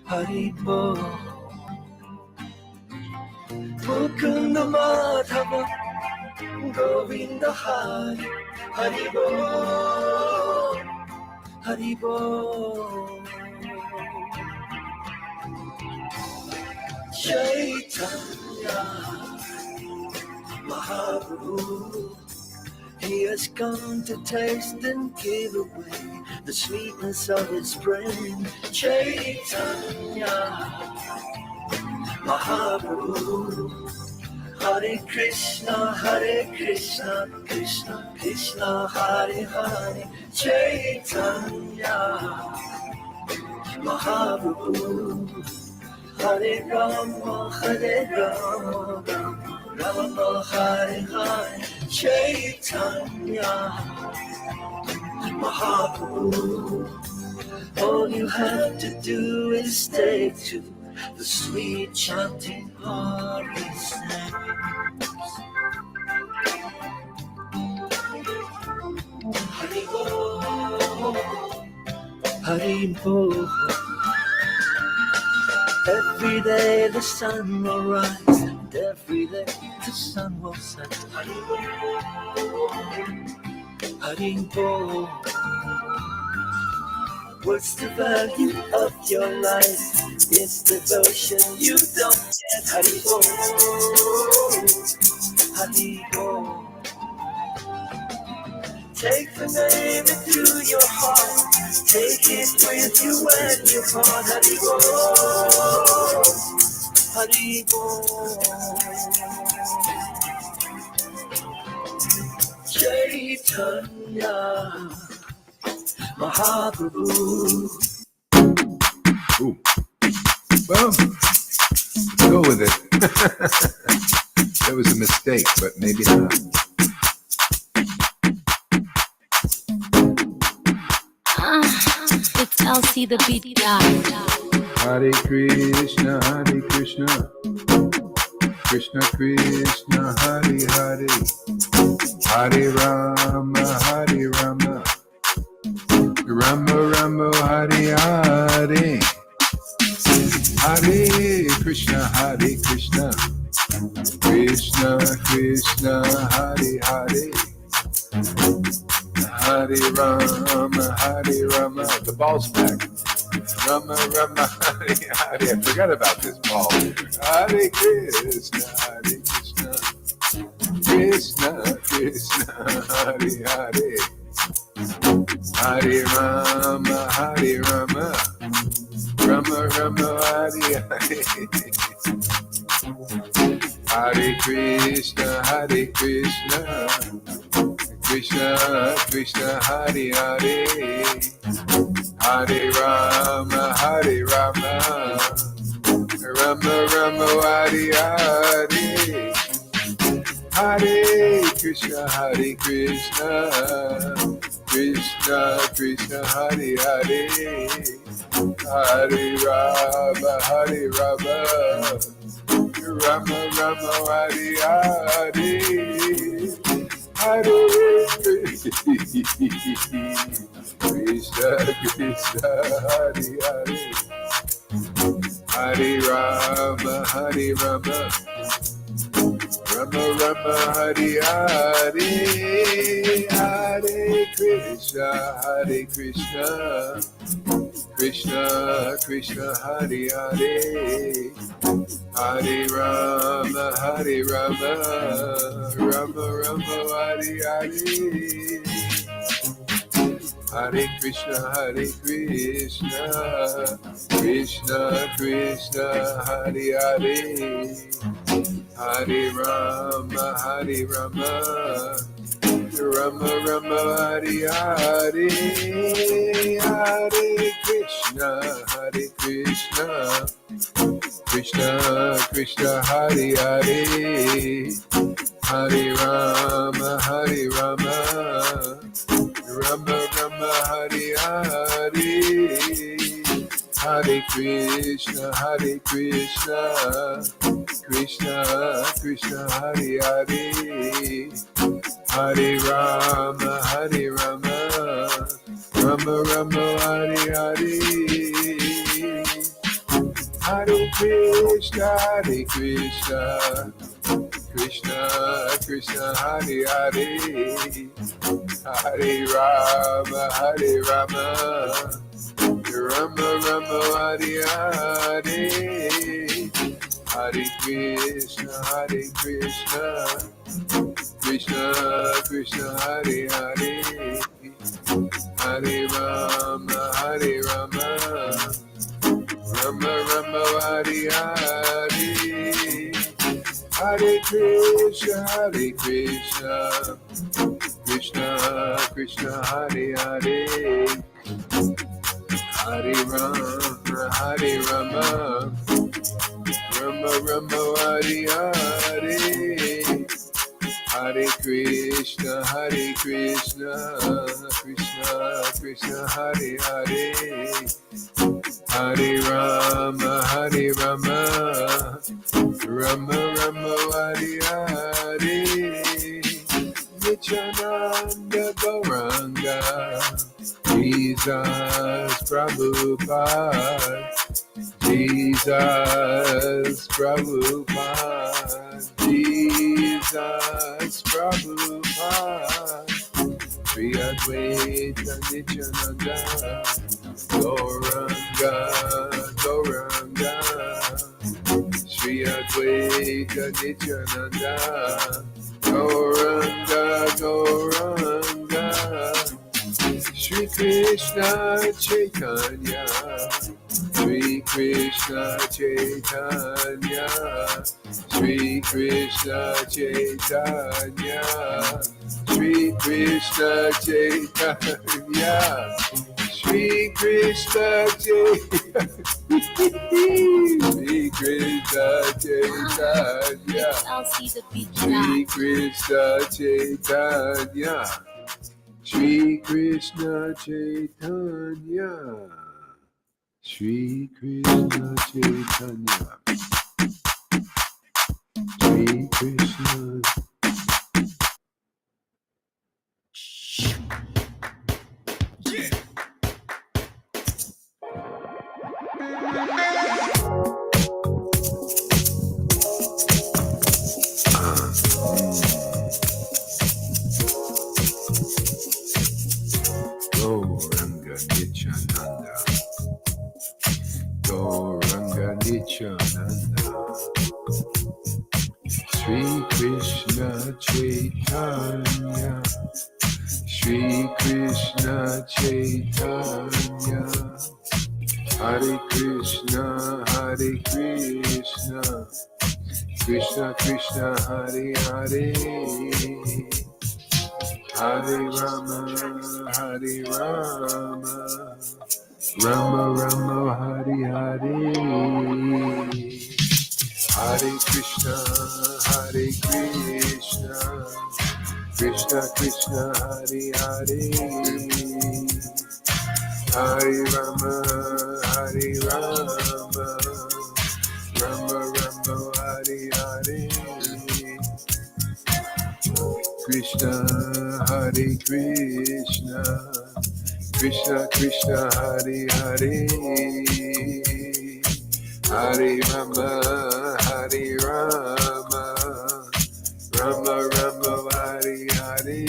Haribo, Mukunda Madhava, Govinda Hari, Haribo, Haribo. Chaitanya Mahaprabhu, he has come to taste and give away the sweetness of his brain. Chaitanya Mahaprabhu, Hare Krishna, Krishna Krishna, Hare Hare. Chaitanya Mahaprabhu, Hare Rama, Rama Hare Hare. Chaitanya Mahaprabhu, all you have to do is take to the sweet chanting Hari's name. Haribo, Haribo. Every day the sun will rise, and every day the sun will set. Haribo, Haribo. What's the value of your life? It's devotion you don't get. Haribo, Haribo. Take the name into your heart. Take it with you when you part. Haribo, Haribo. Chaitanya Mahaprabhu. Ooh. Well, go with it. That was a mistake, but maybe not. It's LC the beat guy. Hare Krishna, Hare Krishna, Krishna Krishna, Hare Hare, Hare Rama, Hare Rama, Rama Rama, Hare Hare, Hare Krishna, Hare Krishna, Krishna Krishna, Hare Hare, Hare Rama, Hare Rama. The ball's back. Rama Rama, Hare Hare. I forgot about this ball. Hare Krishna, Hare Krishna, Krishna Krishna, Hare Hare, Hare Rama, Hare Rama, Rama Rama, Hare Hare, Hare Krishna, Hare Krishna, Krishna Krishna, Hare Hare, Hare Rama, Hare Rama, Rama Rama, Hare Hare, Hare Krishna, Hare Krishna, Krishna Krishna, Hare Hare, Hare Rama, Hare Rama, Rama Rama, Hare Hare, Hare Krishna Krishna, Hare Hare, Hare Rama, Hare Rama, Rama Rama, Hare Hare, Hare Krishna, Hare Krishna, Krishna Krishna, Hare Hare, Hare Rama, Hare Rama, Rama Rama, Hare Hare, Hare Krishna, Krishna Krishna, Hare Hare, Hare Rama, Hare Rama, Rama Rama, Hare Hare, Hare Krishna, Krishna Krishna, Hare Hare, Hare Rama, Hare Rama, Rama Rama, Hare Hare, Hare Krishna, Krishna Krishna, Hare Hare, Hare Rama, Hare Rama, Rama Rama Hare Hare, Hare Krishna, Hare Krishna, Krishna Krishna, Hare Hare, Hare Rama, Hare Rama, Rama Rama Hare Hare, Hare Krishna, Krishna Krishna, Hare Hare, Hare Rama, Rama Rama Hare Hare, Hare Krishna, Krishna Krishna, Hare Hare, Hare Rama, Rama Rama Hare Hare, Hare Krishna, Krishna Krishna, Hare Hare, Hare Rama, Rama Rama Hare Hare, Nityananda Gauranga, Jesus Prabhupada, Jesus Prabhupada, Jesus Prabhupada, Sri Advaita Nityananda, Gauranga, Sri Advaita Nityananda, Gauranga, Shri Krishna Chaitanya, Shri Krishna Chaitanya, Shri Krishna Chaitanya, Shri Krishna Chaitanya, Shri Krishna Chaitanya, Shri Krishna Chaitanya, Shri Krishna Chaitanya, Shri Krishna Chaitanya, Shri Krishna Chaitanya, Shri Krishna. Gauranga Nityananda, Gauranga Nityananda, Shri Krishna Chaitanya, Shri Krishna Chaitanya, Hare Krishna, Krishna Krishna, Hare Hare, Hare Rama, Rama Rama, Hare Hare, Hare Krishna, Krishna Krishna, Hare Hare, Hare Rama, Rama Rama, Hare Hare, Krishna Krishna Krishna, Hare Hare, Hare Rama, Rama Rama, Hare Hare,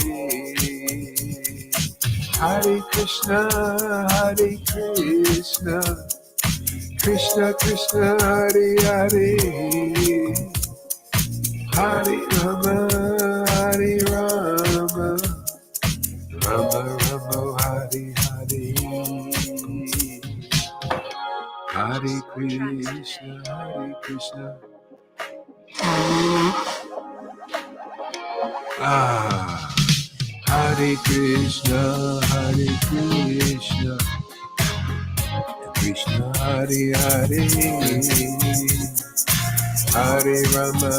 Hare Krishna, Krishna Krishna, Hare Hare, Hare Rama, Rama Rama, Hare Hare, Hare Krishna, Hare Krishna, Krishna Hare Hare, Hare Rama,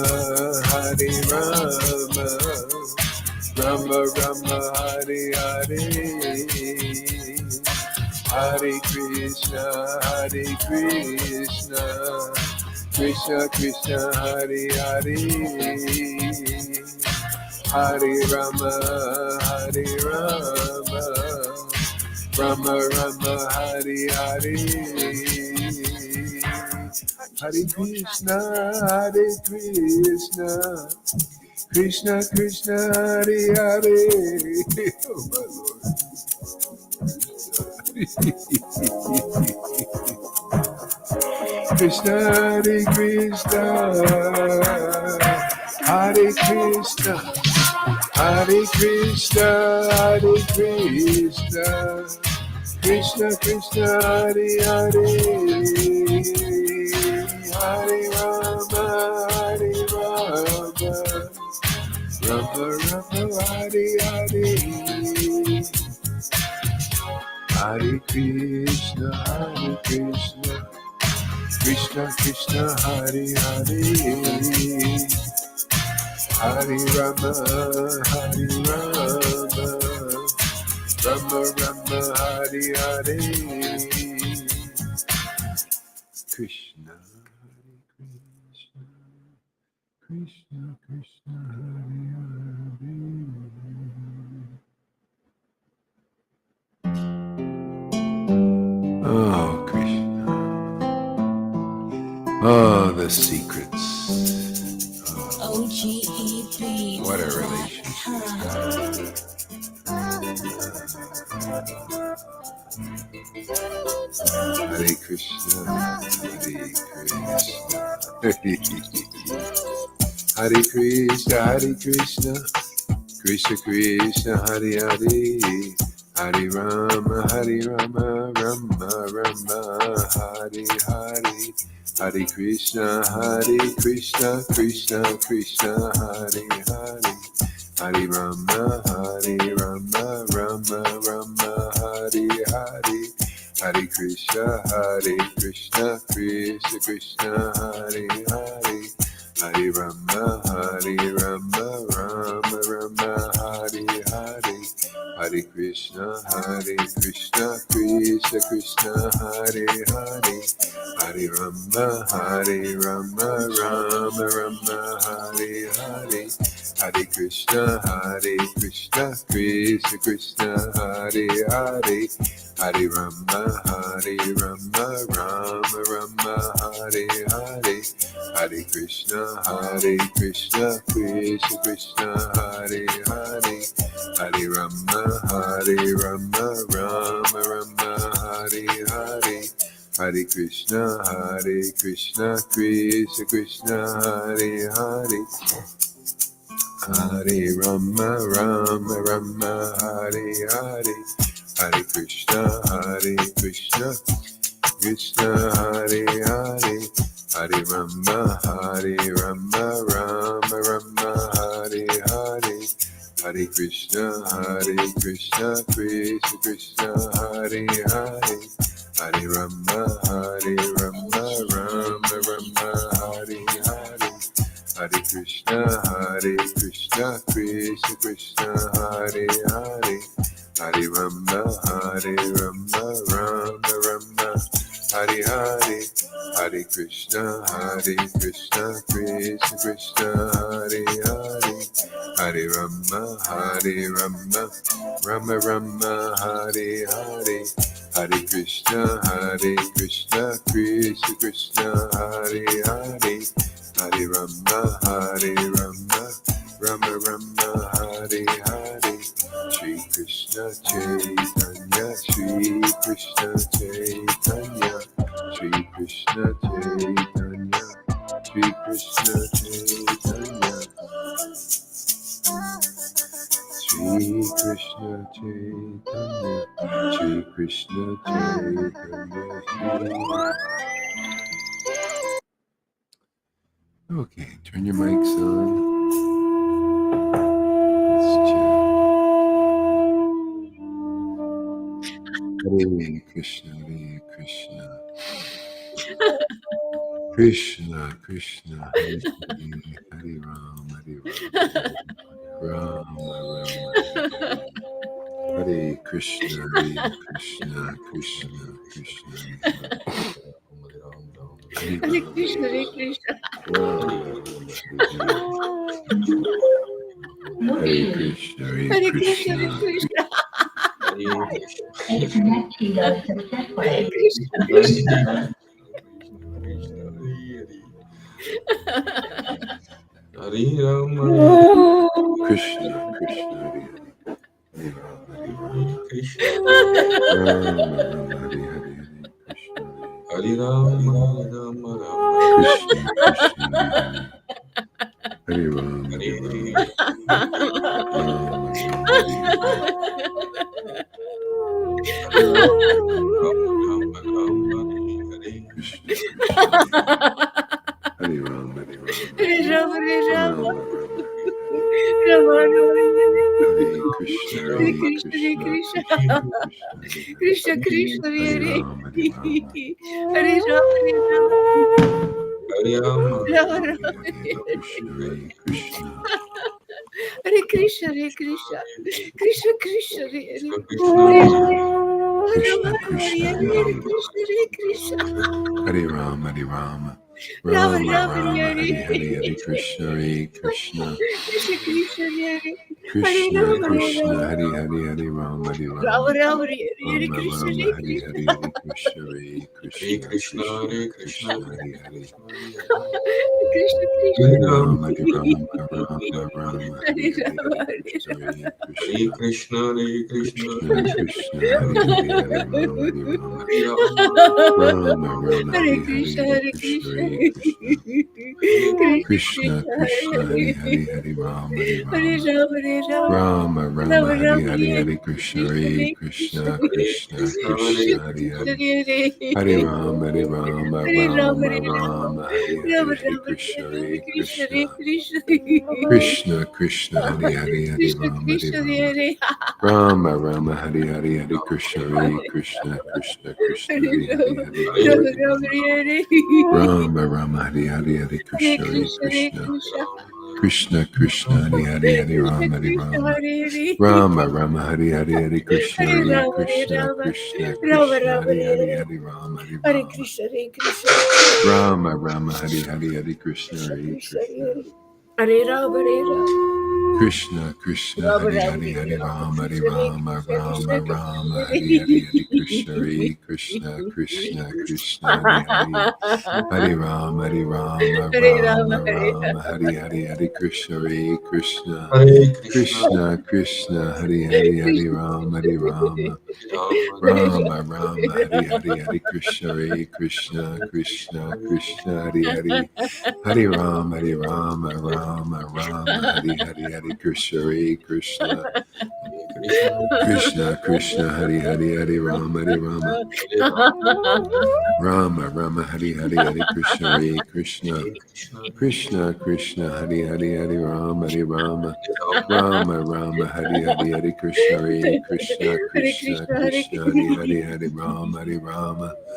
Rama Rama, Hare Hare, Hare Krishna, Krishna Krishna, Hare Hare, Hare Rama, Rama Rama Hari Hari. Hare Krishna, Hare Krishna, Krishna Krishna, Hare Hare. Oh my Lord. Krishna, Hare Krishna, Hare Krishna, Hare Krishna, Hare Krishna, Krishna Krishna, Hare Hare, Hare Rama, Hare Rama, Rama Rama, Hare Hare, Hare Krishna, Hare Krishna, Krishna Krishna, Hare Hare, Hare Rama, Hare Rama, Rama Rama, Hare Hare, Krishna, Hare Krishna, Krishna Krishna, Hare Hare. Oh, Krishna. Oh, the secrets. OGEP. What a relationship. Hare Krishna, Hare Krishna. Hare Krishna, Hare Krishna, Krishna Krishna, Hare Hare, Hare Rama, Rama Rama, Hare Hare, Hare Krishna, Krishna Krishna, Hare Hare, Hare Rama, Rama Rama, Hare Hare, Hare Krishna, Krishna Krishna, Hare Hare, Hare Rama, Rama Rama, Hare Hare, Hare Krishna, Krishna Krishna, Hare Hare, Hare Rama, Rama Rama, Hare Hare, Hare Krishna, Krishna Krishna, Hare Hare, Hare Rama, Rama Rama, Hare Hare, Hare Krishna, Krishna Krishna, Hare Hare, Hare Rama, Rama Rama, Hare Hare, Hare Krishna, Krishna Krishna, Hare Hare, Hare Rama, Rama, Hare Hare, Hare Krishna, Krishna Hare Hare, Hare Rama, Rama Rama, Hare Hare, Hare Krishna, Krishna Hare Hare, Hare Rama, Rama Rama, Hare Hare, Hare Krishna, Krishna Hare Hare, Hare Rama, Rama Rama, Hare Hare, Hare Krishna, Krishna Hare Hare, Hare Rama, Rama Rama, Hare Hare, Hare Krishna, Krishna Hare Hare, Hare Rama, Rama Rama, Hare Hare, Shri Krishna Chaitanya, Shri Krishna Chaitanya, Shri Krishna Chaitanya, Shri Krishna Chaitanya, Shri Krishna Chaitanya, Shri Krishna Chaitanya. Okay, turn your mics on. Let's chill. Hare Krishna, Hare Krishna. Krishna, Krishna, Hare Hare, Hare Rama, Rama, Rama, Hare Krishna, Krishna, Krishna, Krishna, Hare Krishna, Hare Krishna. Hare Krishna, Hare Krishna. Hare Rama, Krishna Krishna Hare Hare, Hare Rama, Krishna Rama Rama Hare Hare, Hare Rama, Rama Rama, Krishna Krishna Hare Hare, Hare Rama, Hare Rama, Rama Rama Hare Hare, Krishna Hare Rama, Hare Rama, Rama Rama, Hare Krishna, Hare Krishna, Krishna Krishna, Hare Rama, Hare Rama, Hare Krishna, Krishna. Hare Krishna, Hare Krishna, Krishna Krishna, Hare Krishna Krishna, Hare Krishna, Hare Rama, Hare Rama, Rama Rama Rama, Rama, Hare Hare Hare, Hare Krishna, Hare Krishna, Krishna Krishna, Hare Krishna Rama, Krishna, Hare Hare, Hare Rama, Hare Rama Rama, Rama, Hare Rama Krishna, Rama, Hare Hare Krishna, Hare, Hare Krishna, Hare Krishna, Krishna Hare Hare, Krishna Krishna, Hare Rama, Hare Rama, Rama Rama, Hare Hare Hare, Rama, Hare Krishna, Hare Hare Krishna, Krishna Krishna, Hare Hare, Hare Rama, Hare Rama, Rama Rama, Hare Hare Hare, Krishna, Hare Hare Krishna, Krishna, Hare Krishna, Krishna Krishna Krishna, Hare Hare, Hare Rama, Hare Hare Rama, Rama, Hare Rama, Rama Rama, Rama Hare Rama, Hare, Hare Hare Krishna, Krishna, Hare Hare Krishna, Krishna Krishna, Krishna, Hare Krishna, Hare, Hare Hare Rama, Hare Rama, Hare Rama, Rama Hare Rama, Rama, Hare Hare, Rama Hare Rama, Krishna, Hare Hare Krishna, Krishna, Hare Krishna, Krishna Krishna, Hare Hare, Hare Krishna Rama, Hare Krishna, Rama, Hare Rama Rama, Hare Hare, Hare Krishna, Hare Krishna, Krishna Krishna, Hare Hare Hare, Rama, Hare Rama, Rama Hare Rama, Rama, Hare Rama Rama, Hare Hare, Hare Hare Krishna, Hare Krishna, Hare Krishna, Krishna, Krishna Krishna, Hare Hare, Hare Krishna Rama, Hare Krishna, Rama, Hare Hare, Rama Rama, Hare Hare, Hare Krishna, Hare Hare Rama, Hare Krishna, Rama, Krishna Rama Krishna, Rama, Hare Hare, Hare Hare Rama, Hare Hare Rama, Krishna, Hare Krishna, Rama Rama, Hare Hare, Hare Krishna, Krishna Hare Krishna, Krishna, Hare Rama, Hare Rama, Krishna Krishna, Rama Hare Rama, Hare, Hare Hare Rama, Rama, Hare Krishna, Hare Rama, Krishna, Rama Rama, Krishna, Hare Hare, Hare Krishna, Hare Krishna, Krishna Krishna, Hare Hare, Hare Rama, Hare Rama, Hare Rama, Rama Hare Rama, Hare Hare, Hare Krishna, Hare Krishna, Hare Krishna Krishna, Hare Hare, Hare Rama, Hare Rama, Rama Rama, Hare Hare, Hare Krishna, Hare Krishna, Krishna Krishna, Hare Hare, Hare Rama, Hare Rama, Rama Rama, Hare Hare, Hare Krishna, Hare Krishna, Krishna Krishna, Hare Hare, Hare Rama, Hare Rama, Rama Rama, Hare Hare, Hare Krishna, Hare Krishna, Krishna Krishna, Hare Hare, Hare Rama, Hare Rama, Rama Rama, Hare Hare, Hare Krishna, Hare Krishna, Krishna Krishna, Hare Hare, Hare Rama, Hare Rama,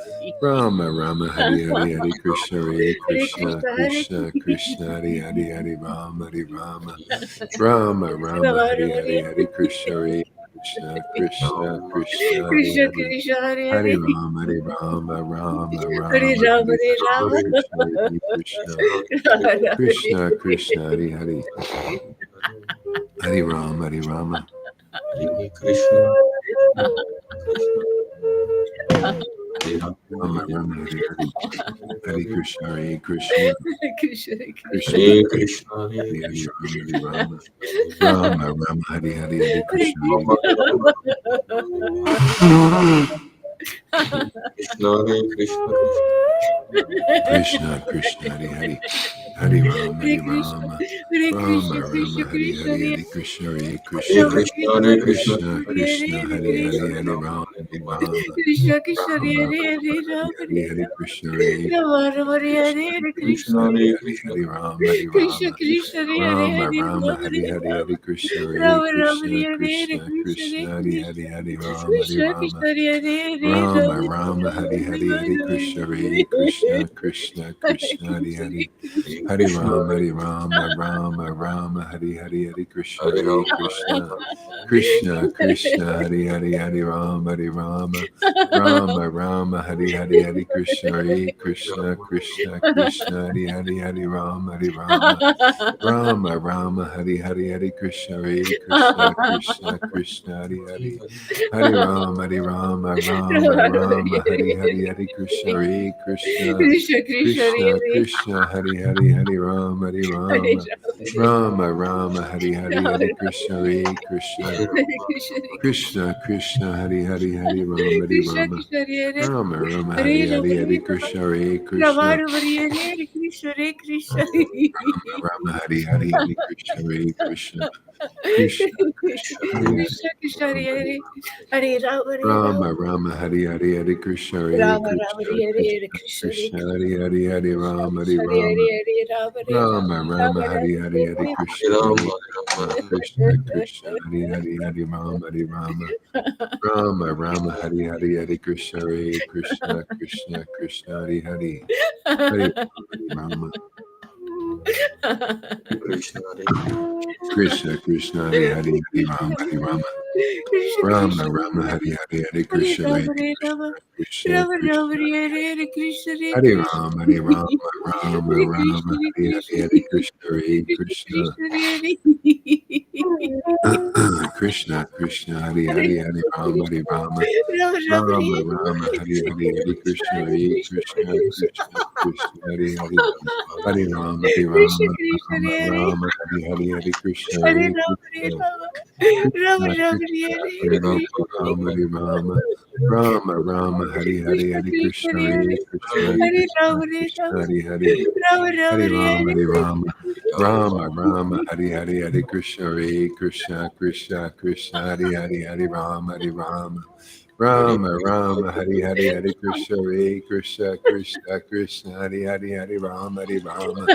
Rama Rama, Hare Hare, Hare Krishna, Hare Krishna, Krishna Krishna, Hare Hare, Hare Rama, Hare Rama, Rama Rama, Hare Hare, Hare Krishna, Hare Krishna, Krishna Krishna, Hare Krishna Hare, Krishna, Hare Hare Hare, Rama, Hare Rama, Rama Hare Rama, Rama, Hare Hare Rama, Krishna, Hare Krishna, Rama Rama, Krishna Krishna, Hare Hare, Hare Rama, Hare Rama, Krishna, Rama Rama, Hare Hare, Hare Krishna, Hare Krishna, Krishna Krishna Hare Krishna, Krishna, Hare Hare Hare, Krishna, Rama, Rama Rama, Hare Hare, Hare Krishna, Hare Krishna, Hare Krishna, Krishna Krishna, Hare Hare, Hare Rama, Hare Hare Krishna, Rama, Hare Rama Krishna, Rama, Krishna Hare Krishna, Hare, Hare Hare Krishna, Hare Hare Krishna, Rama Krishna, Krishna, Hare Hare Krishna, Krishna Krishna, Hare Hare Hare, Krishna, Hare Rama, Hare Rama, Krishna Krishna, Hare Rama Hare, Hare Hare Rama, Hare, Hare Krishna, Hare Rama Rama, Hare Krishna, Hare, Hare Krishna, Krishna, Krishna Hare Hare Krishna, Hare, Rama Hare Krishna Rama, Krishna, Hare Hare, Rama Hare Rama, Rama, Hare Hare, Hare Krishna, Hare Rama Rama, Krishna, Hare Hare, Hare Krishna Krishna, Krishna, Hare Hare Krishna, Hare, Hare Rama, Hare Krishna Rama, Krishna, Hare Hare, Hare Rama Rama, Rama, Hare Hare, Hare Krishna, Hare Hare Krishna, Krishna Krishna, Hare Krishna, Hare, Hare Krishna, Hare Rama, Hare Rama, Rama Rama, Hare Hare, Hare Krishna, Hare Hare Rama, Krishna, Krishna Krishna, Hare Hare, Hare Rama, Hare Rama, Rama Rama, Hare Hare, Hare Krishna, Hare Krishna, Krishna Krishna, Hare Hare, Hare Rama, Hare Rama, Rama Rama, Hare Hare, Hare Krishna, Hare Krishna, Krishna Krishna, Hare Hare, Hare Rama, Hare Rama, Rama Rama, Hare Hare, Hare Krishna, Hare Krishna, Krishna Krishna, Hare Hare, Hare Rama, Hare Rama, Rama Rama, Hare Hare, Hare Krishna, Hare Krishna, Krishna Krishna, Hare Hare, Hare Rama, Hare Rama, Rama Rama, Hare Hare, Hare Krishna, Hare Krishna, Rama Hare Hare, Hare Krishna, Hare Krishna, Krishna Krishna, Hare Hare, Rama Rama, Hare Hare, Hare Krishna, Hare Krishna, Krishna Krishna, Hare Hare, Hare Rama, Hare Rama, Rama Rama, Hare Hare, Hare Krishna, Hare Krishna, Krishna Krishna, Hare Hare, Hare Rama, Hare Rama, Rama Rama, Hare Hare, Hare Krishna, Hare Krishna, Krishna Krishna, Hare Hare, Hare Rama, Krishna, Hare Krishna Krishna, Hare Hare, Hare Rama, Hare Rama, Rama Rama, Hare Hare, Hare Krishna, Hare Krishna, Krishna Krishna, Hare Rama, Hare Rama, Rama Rama, Hare Hare, Hare Krishna, Hare Krishna, Krishna Krishna, Hare Hare, Hare Rama, Hare Rama, Rama Rama, Hare Hare, Hare Krishna, Hare Krishna, Krishna Krishna, Hare Hare, Hare Rama, Hare Rama, Rama Rama, Hare Hare, Hare Krishna, Hare Krishna, Krishna Krishna, Hare Hare, Rama Hare Rama, Rama Rama, Hare Hare, Hare Krishna, Hare Krishna, Krishna Krishna, Hare Hare, Hare Rama, Hare Rama, Rama Rama, Hare Hare, Hare Krishna, Hare Krishna, Krishna Krishna, Hare Hare, Hare Rama, Hare Rama, Rama Rama, Hare Hare, Hare Krishna, Hare Krishna, Krishna Krishna, Hare Hare, Hare Rama, Hare Rama, Rama Rama, Hare Hare, Hare Krishna, Hare Krishna, Krishna Krishna, Hare Hare, Hare Rama, Hare Rama,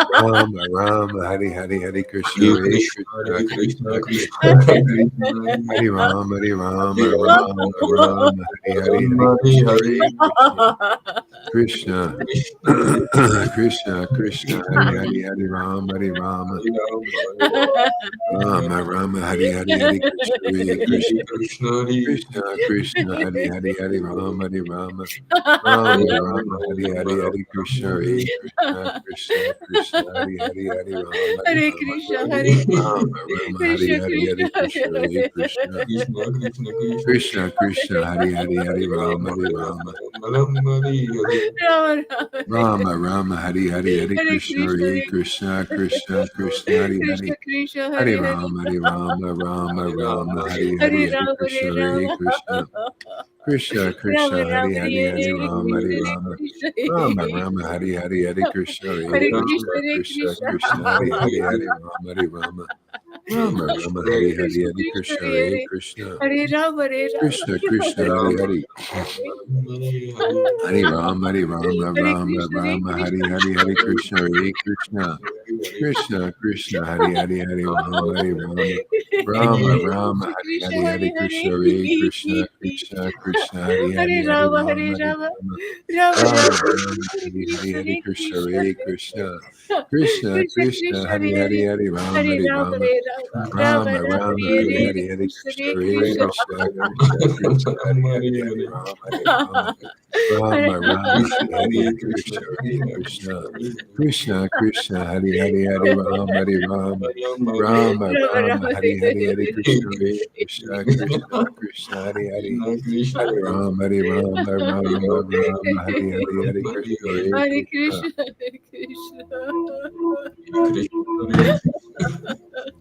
Rama Rama, Hare Hare, Hare Krishna, Krishna Krishna, Hare Hare, Hare Rama, Hare Rama, Rama Rama, Hare Hare, Hare Krishna, Hare Krishna, Krishna Krishna, Hare Hare, Hare Rama, Hare Rama, Rama Rama, Hare Hare, Hare Krishna, Hare Krishna, Krishna Krishna, Hare Hare, Hare Rama, Hare Rama, Rama Rama, Hare Hare, Hare Krishna, Hare Krishna, Krishna Krishna, Hare Hare, Hare Rama, Hare Rama, Rama Rama, Hare Hare, Hare Krishna, Hare Krishna, Krishna Krishna, Hare Hare, Hare Rama, Hare Rama, Rama Rama, Hare Hare, Hare Krishna, Hare Krishna, Krishna Krishna, Hare Hare, Hare Rama, Hare Rama, Rama Rama, Hare Hare, Hare Krishna, Hare Krishna, Krishna Krishna, Hare Hare, Hare Rama, Hare Rama, Rama Rama, Hare Hare, Hare Krishna, Hare Krishna, Krishna Krishna, Hare Hare, Hare Rama, Hare Rama, Rama Rama, Hare Hare, Hare Krishna, Hare Krishna, Krishna Krishna, Hare Hare, Hare Rama, Hare Rama, Rama Rama, Hare Hare, Hare Krishna, Hare Krishna, Krishna Krishna, Hare Hare, Hare Rama, Hare Rama, Rama Rama, Hare Hare, Hare Krishna, Hare Krishna, Krishna Krishna, Hare Hare, Hare Rama, Hare Rama, Rama Rama, Hare Hare, Hare Krishna, Hare Krishna, Krishna Krishna, Hare Hare, Hare Rama, Hare Rama, Rama Rama, Hare Hare, Hare Krishna, Hare Krishna, Krishna Krishna, Hare Hare, Hare Rama, Hare Rama, Rama Rama, Hare Hare, Hare Krishna, Hare Krishna,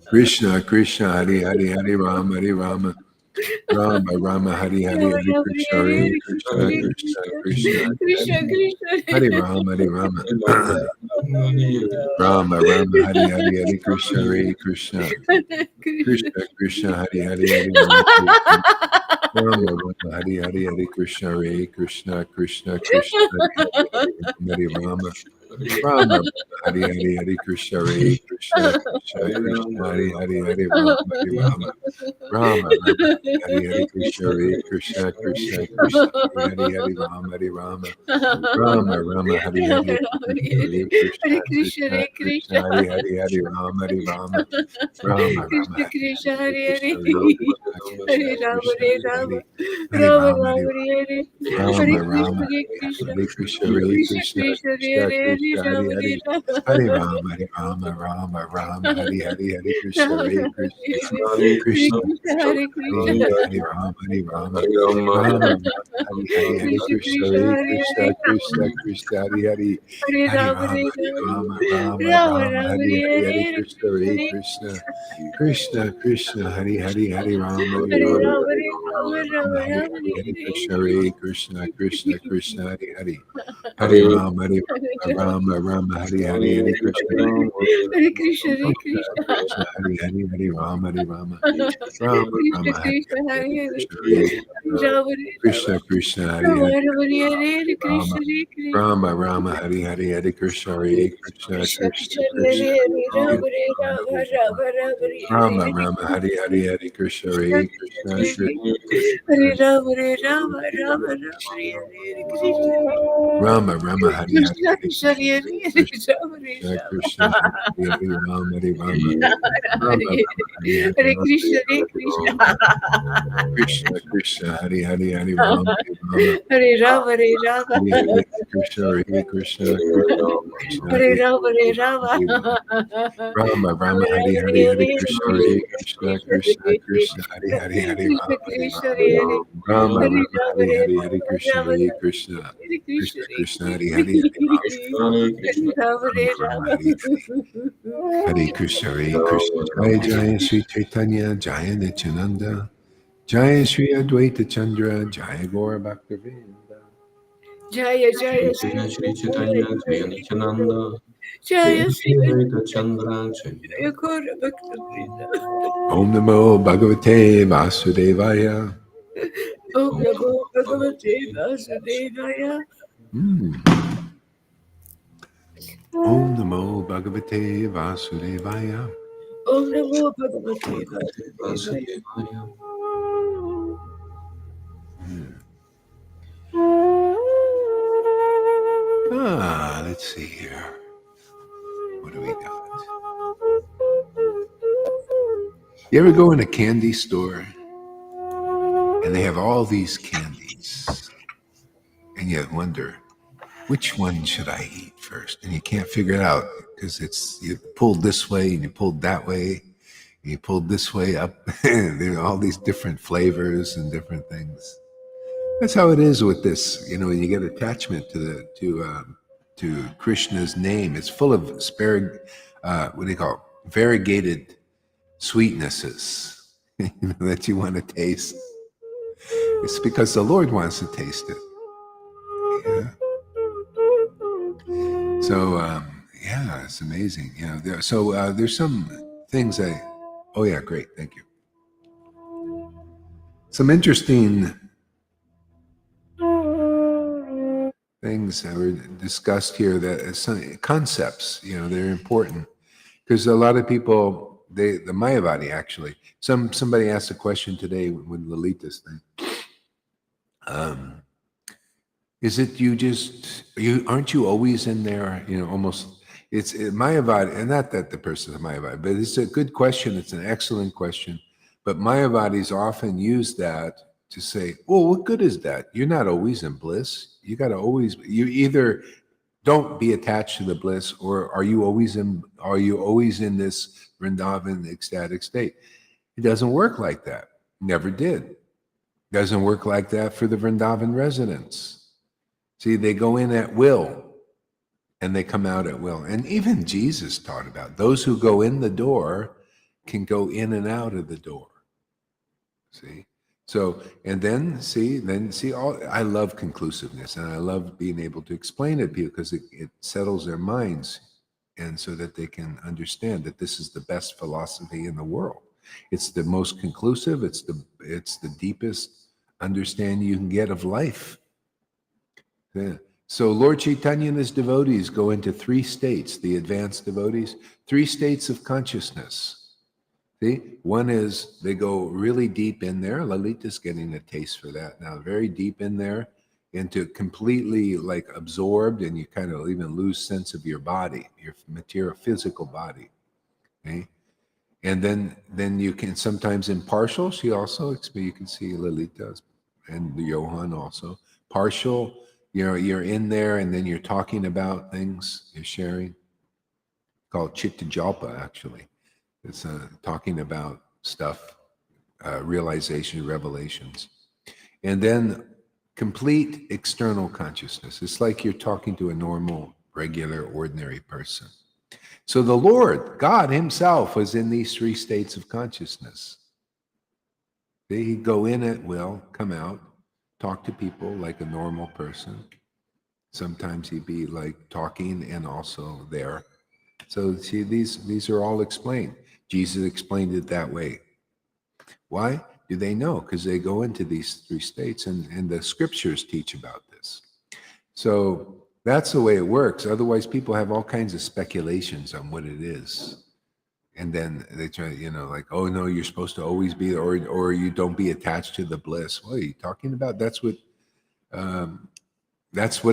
Krishna Krishna, Hare Hare, Hare Rama, Hare Rama, Rama Rama, Hare Hare, Hare Krishna, Hare Krishna, Krishna, Hare Hare, Hare Rama, Hare Rama, Rama Rama, Hare Hare, Hare Krishna, Hare Krishna, Krishna Krishna, Hare Rama, Hare Rama, Rama Rama, Hare Hare, Hare Krishna, Hare Krishna, Krishna Krishna, Hare Hare, Hare Rama, Rama Rama, Hare Hare, Hare Krishna, Hare Krishna, Krishna Krishna, Hare Hare, Hare Rama, Rama, Hari Hari Hari Krishna, Hare Krishna, Krishna Krishna, Hari Hari Hari Rama, Hari Rama, Rama, Rama, Hari Hari Krishna, Hare Krishna, Krishna Krishna, Hari Hari Hari Rama, Hari Rama, Rama, Rama, Hari Hari Hare Krishna, Hare Krishna, Krishna Hare Krishna, Krishna. Hari Hari Hari Rama, Hari Rama, Rama, Rama, Krishna Hari Krishna, Hari Hare Hare. Krishna, Hare Krishna, Hare Krishna Rama, Krishna, Hare Hari Rama. Hari Hari Rama Rama, Rama, Hari Hare Hare. Hare Rama, Krishna, Rama, Hare Hare Krishna. Hare Krishna, Hare Krishna Krishna, Krishna, Hare Krishna Hare. Krishna, Hare Hare Rama, Hare, Hare Hare Rama. Rama, Hare Rama, Rama, Rama, Hare Hare, Hare Krishna, Rama Hare Rama, Krishna, Hare Hare. Hare Krishna Krishna, Krishna, Hare Hare Krishna. Hare, Hare Rama, Hare Rama, Rama, Rama, Hare Hare, Hare Krishna Krishna, Krishna, Hare Hare Krishna, Hare. Krishna Krishna, Hare Hare, Hare Hare Rama, Rama, Hare Hare Rama. Rama, Rama, Rama Rama, Rama, Hare Hare Hare, Hare Hare. Krishna, Hare Krishna, Krishna Krishna, Hare Hare, Hare Rama, Hare Hare Rama, Rama, Hare Rama, Rama Rama, Hare Rama, Hare, Hare Hare Krishna, Hare Krishna, Krishna Krishna, Hare Hare, Hare Hare Rama, Hare Hare Rama. Rama, Rama, Hare Hare, Hare Krishna, Hare Krishna, Hare Krishna Krishna. Krishna, Hare Hare, Hare Rama, Hare Rama, Rama, Krishna Rama, Hare Krishna, Hare, Hare Hare Hare. Krishna, Hare Rama, Hare Rama. Krishna, Krishna, Hare Rama Hare, Rama, Hare Hare. Rama, Krishna, Hare Krishna. Rama, Rama, Hare Hare, Hare Krishna, Hare Krishna, Krishna Krishna Krishna, Hare Krishna, Hare. Hare Rama, Hare Rama, Rama Rama, Hare Rama, Hare. Rama, Hare Hare, Hare Krishna, Krishna Hare Krishna, Krishna, Hare Krishna Hare. Rama, Hare Rama, Rama Rama, Hare Hare. Krishna Rama, Rama, Hare Hare, Krishna Hare Krishna, Hare Hare. Krishna, Rama, Hare Krishna Rama. Krishna, Hare Hare, Rama, Hare Rama, Rama, Rama, Hare Rama, Hare Hare. Hare, Hare Rama, Krishna, Hare Krishna. Krishna, Krishna, Hare Hare, Hare Rama, Hare Rama, Hare Rama, Hare Rama. Hare Hare, Krishna, Hare Krishna, Krishna Krishna, Hare Hare Rama, Hare Rama. Hare, Rama, Rama, Hare Hare Rama, Hare, Hare Hare Hare. Krishna, Hare Krishna, Krishna, Krishna Krishna, Hare Hare, Hare Krishna, Rama, Hare Krishna, Rama, Hare Hare. Rama, Hare Rama, Rama, Hare Hare Hare, Hare Rama, Krishna, Rama Hare Rama. Krishna, Hare Krishna Krishna, Krishna, Hare Hare Hare, Hare Hare Rama, Rama. Hare Hare, Hare Krishna, Hare Krishna, Jaya Jaya Sri Chaitanya, Jaya Nityananda, Jaya Sri Advaita Chandra, Jaya Gaura Bhaktavinda. Jaya Jaya Sri Jaya Shri Chaitanya, Chaitanya, Jaya Jaya Nityananda, Jaya Jaya Sri Shri Advaita Advaita Chandra, Jaya Jaya Gaura Bhakta. Om Namo Bhagavate Vasudevaya. Om Om Namo Namo Bhagavate Bhagavate Vasudevaya. Om Namo Bhagavate Vasudevaya. Om Namo Bhagavate Vasudevaya. Vasudevaya. Let's see here. What do we got? You ever go in a candy store and they have all these candies and you wonder, which one should I eat first? And you can't figure it out because it's you pulled this way and you pulled that way and you pulled this way up. There are all these different flavors and different things. That's how it is with this. You know, when you get attachment to Krishna's name, it's full of what do you call it? Variegated sweetnesses that you want to taste. It's because the Lord wants to taste it. Yeah. So yeah, it's amazing. You know, there's some things I. Oh yeah, great, thank you. Some interesting things that were discussed here that some concepts. You know, they're important because a lot of people the Mayavadi actually. Somebody asked a question today with Lalita's thing. Is it you aren't you always in there, you know, almost it's Mayavadi, and not that the person is Mayavadi, but it's a good question. It's an excellent question. But Mayavadis often use that to say, well, what good is that? You're not always in bliss. You either don't be attached to the bliss, or are you always in this Vrindavan ecstatic state? It doesn't work like that. Never did. Doesn't work like that for the Vrindavan residents. See, they go in at will and they come out at will. And even Jesus taught about those who go in the door can go in and out of the door. See? So, and then see, I love conclusiveness and I love being able to explain it to people because it settles their minds and so that they can understand that this is the best philosophy in the world. It's the most conclusive, it's the deepest understanding you can get of life. Yeah. So Lord Caitanya and his devotees go into 3 states, the advanced devotees, 3 states of consciousness. See, one is they go really deep in there. Lalita's getting a taste for that now, very deep in there, into completely like absorbed, and you kind of even lose sense of your body, your material, physical body. Okay? And then you can sometimes in partial, she also, you can see Lalita and Johan also. Partial, you're in there and then you're talking about things, you're sharing, called Chitta Jalpa actually. It's talking about stuff, realization, revelations. And then complete external consciousness. It's like you're talking to a normal, regular, ordinary person. So the Lord, God himself, was in these 3 states of consciousness. He'd go in at will, come out, talk to people like a normal person. Sometimes he'd be like talking and also there. So see, these are all explained. Jesus explained it that way. Why do they know? Because they go into these 3 states, and the scriptures teach about this. So that's the way it works. Otherwise, people have all kinds of speculations on what it is. And then they try, like, oh no, you're supposed to always be, or you don't be attached to the bliss. What are you talking about? That's what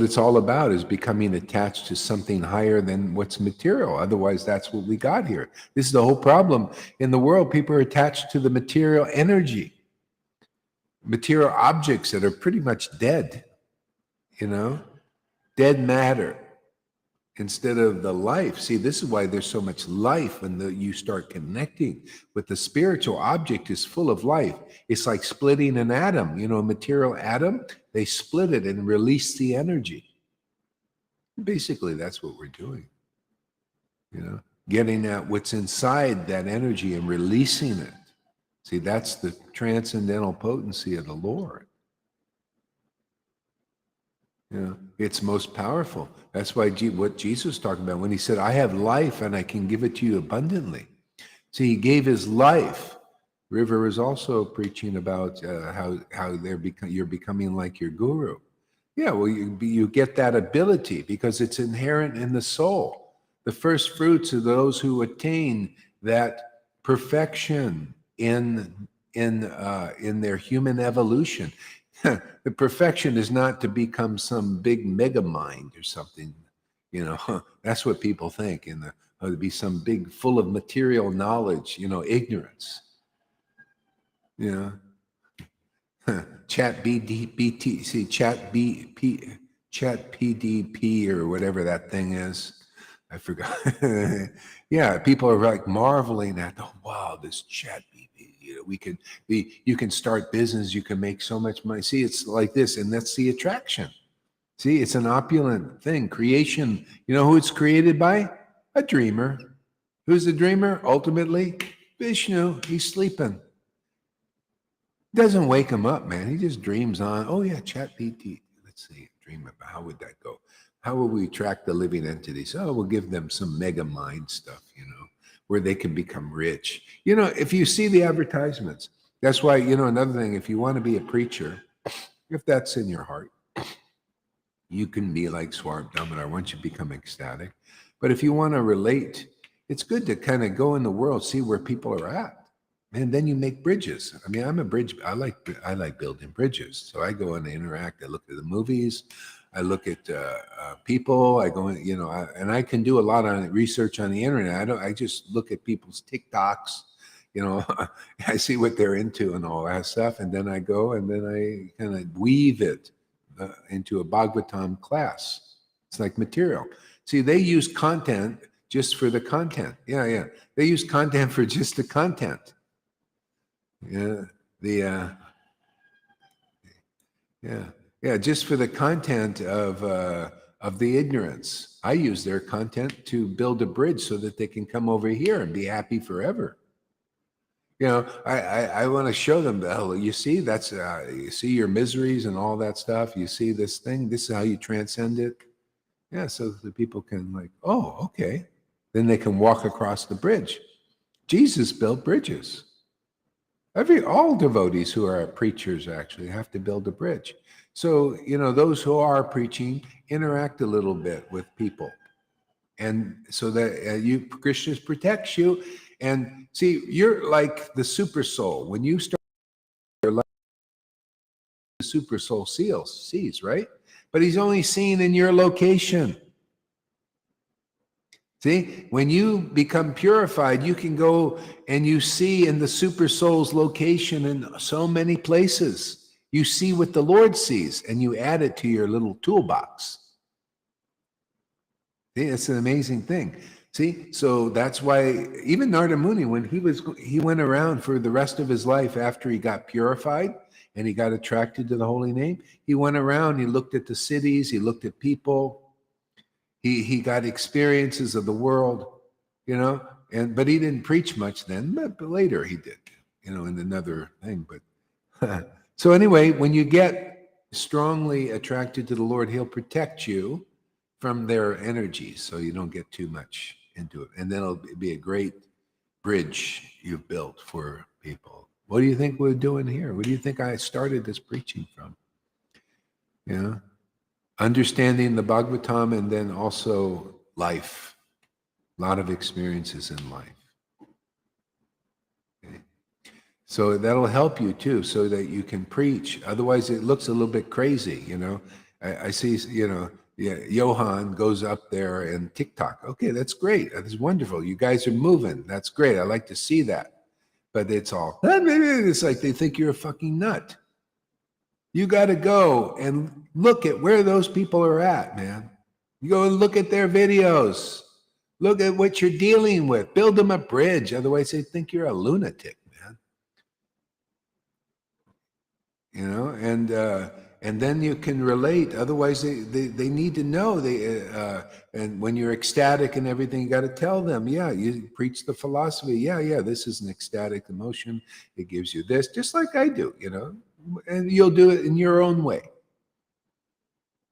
it's all about, is becoming attached to something higher than what's material. Otherwise, that's what we got here. This is the whole problem in the world. People are attached to the material energy, material objects that are pretty much dead, dead matter, instead of the life. See, this is why there's so much life when you start connecting with the spiritual object is full of life. It's like splitting an atom, a material atom. They split it and release the energy. Basically, that's what we're doing. Getting at what's inside that energy and releasing it. See, that's the transcendental potency of the Lord. It's most powerful. That's why what Jesus was talking about when he said, I have life and I can give it to you abundantly. See, he gave his life. River was also preaching about how you're becoming like your guru. Yeah, well, you get that ability because it's inherent in the soul. The first fruits are those who attain that perfection in their human evolution. The perfection is not to become some big mega mind or something, that's what people think, to be some big full of material knowledge, ignorance. Chat BDBT, see, chat PDP or whatever that thing is. I forgot. Yeah, people are like marveling at, oh, wow, this chat you can start business, you can make so much money. See, it's like this, and that's the attraction. See, it's an opulent thing. Creation, who it's created by? A dreamer. Who's the dreamer? Ultimately, Vishnu. He's sleeping. Doesn't wake him up, man. He just dreams on. Oh yeah, chat PT. Let's see, dream about how would that go? How will we attract the living entities? Oh, we'll give them some mega mind stuff, where they can become rich. If you see the advertisements, that's why, another thing, if you want to be a preacher, if that's in your heart, you can be like Swarp Damodar once you become ecstatic. But if you want to relate, it's good to kind of go in the world, see where people are at. And then you make bridges. I mean, I'm a bridge. I like building bridges. So I go and interact. I look at the movies. I look at people. I go, and I can do a lot of research on the internet. I just look at people's TikToks. I see what they're into and all that stuff. And then I go and then I kind of weave it into a Bhagavatam class. It's like material. See, they use content just for the content. Yeah. They use content for just the content. Just for the content of the ignorance. I use their content to build a bridge so that they can come over here and be happy forever. I want to show them, you see, that's you see your miseries and all that stuff. You see this thing. This is how you transcend it. Yeah, so the people can like, oh, okay. Then they can walk across the bridge. Jesus built bridges. All devotees who are preachers actually have to build a bridge. So, those who are preaching interact a little bit with people. And so that Krishna protects you. And see, you're like the super soul. When you start your life, the super soul sees, right? But he's only seen in your location. See, when you become purified, you can go and you see in the super soul's location in so many places. You see what the Lord sees, and you add it to your little toolbox. See, it's an amazing thing. See, so that's why even Narada Muni, when he went around for the rest of his life after he got purified and he got attracted to the holy name, he went around, he looked at the cities, he looked at people. He got experiences of the world, but he didn't preach much then, but later he did, in another thing. But so anyway, when you get strongly attracted to the Lord, he'll protect you from their energies so you don't get too much into it. And then it'll be a great bridge you've built for people. What do you think we're doing here? What do you think I started this preaching from? Understanding the Bhagavatam, and then also life, a lot of experiences in life. Okay. So that'll help you too, so that you can preach. Otherwise, it looks a little bit crazy, I see, Johan goes up there and TikTok. Okay, that's great. That's wonderful. You guys are moving. That's great. I like to see that. But it's like they think you're a fucking nut. You got to go and look at where those people are at, man. You go and look at their videos. Look at what you're dealing with. Build them a bridge. Otherwise, they think you're a lunatic, man. And then you can relate. Otherwise, they need to know. And when you're ecstatic and everything, you got to tell them, you preach the philosophy. Yeah, this is an ecstatic emotion. It gives you this, just like I do, and you'll do it in your own way,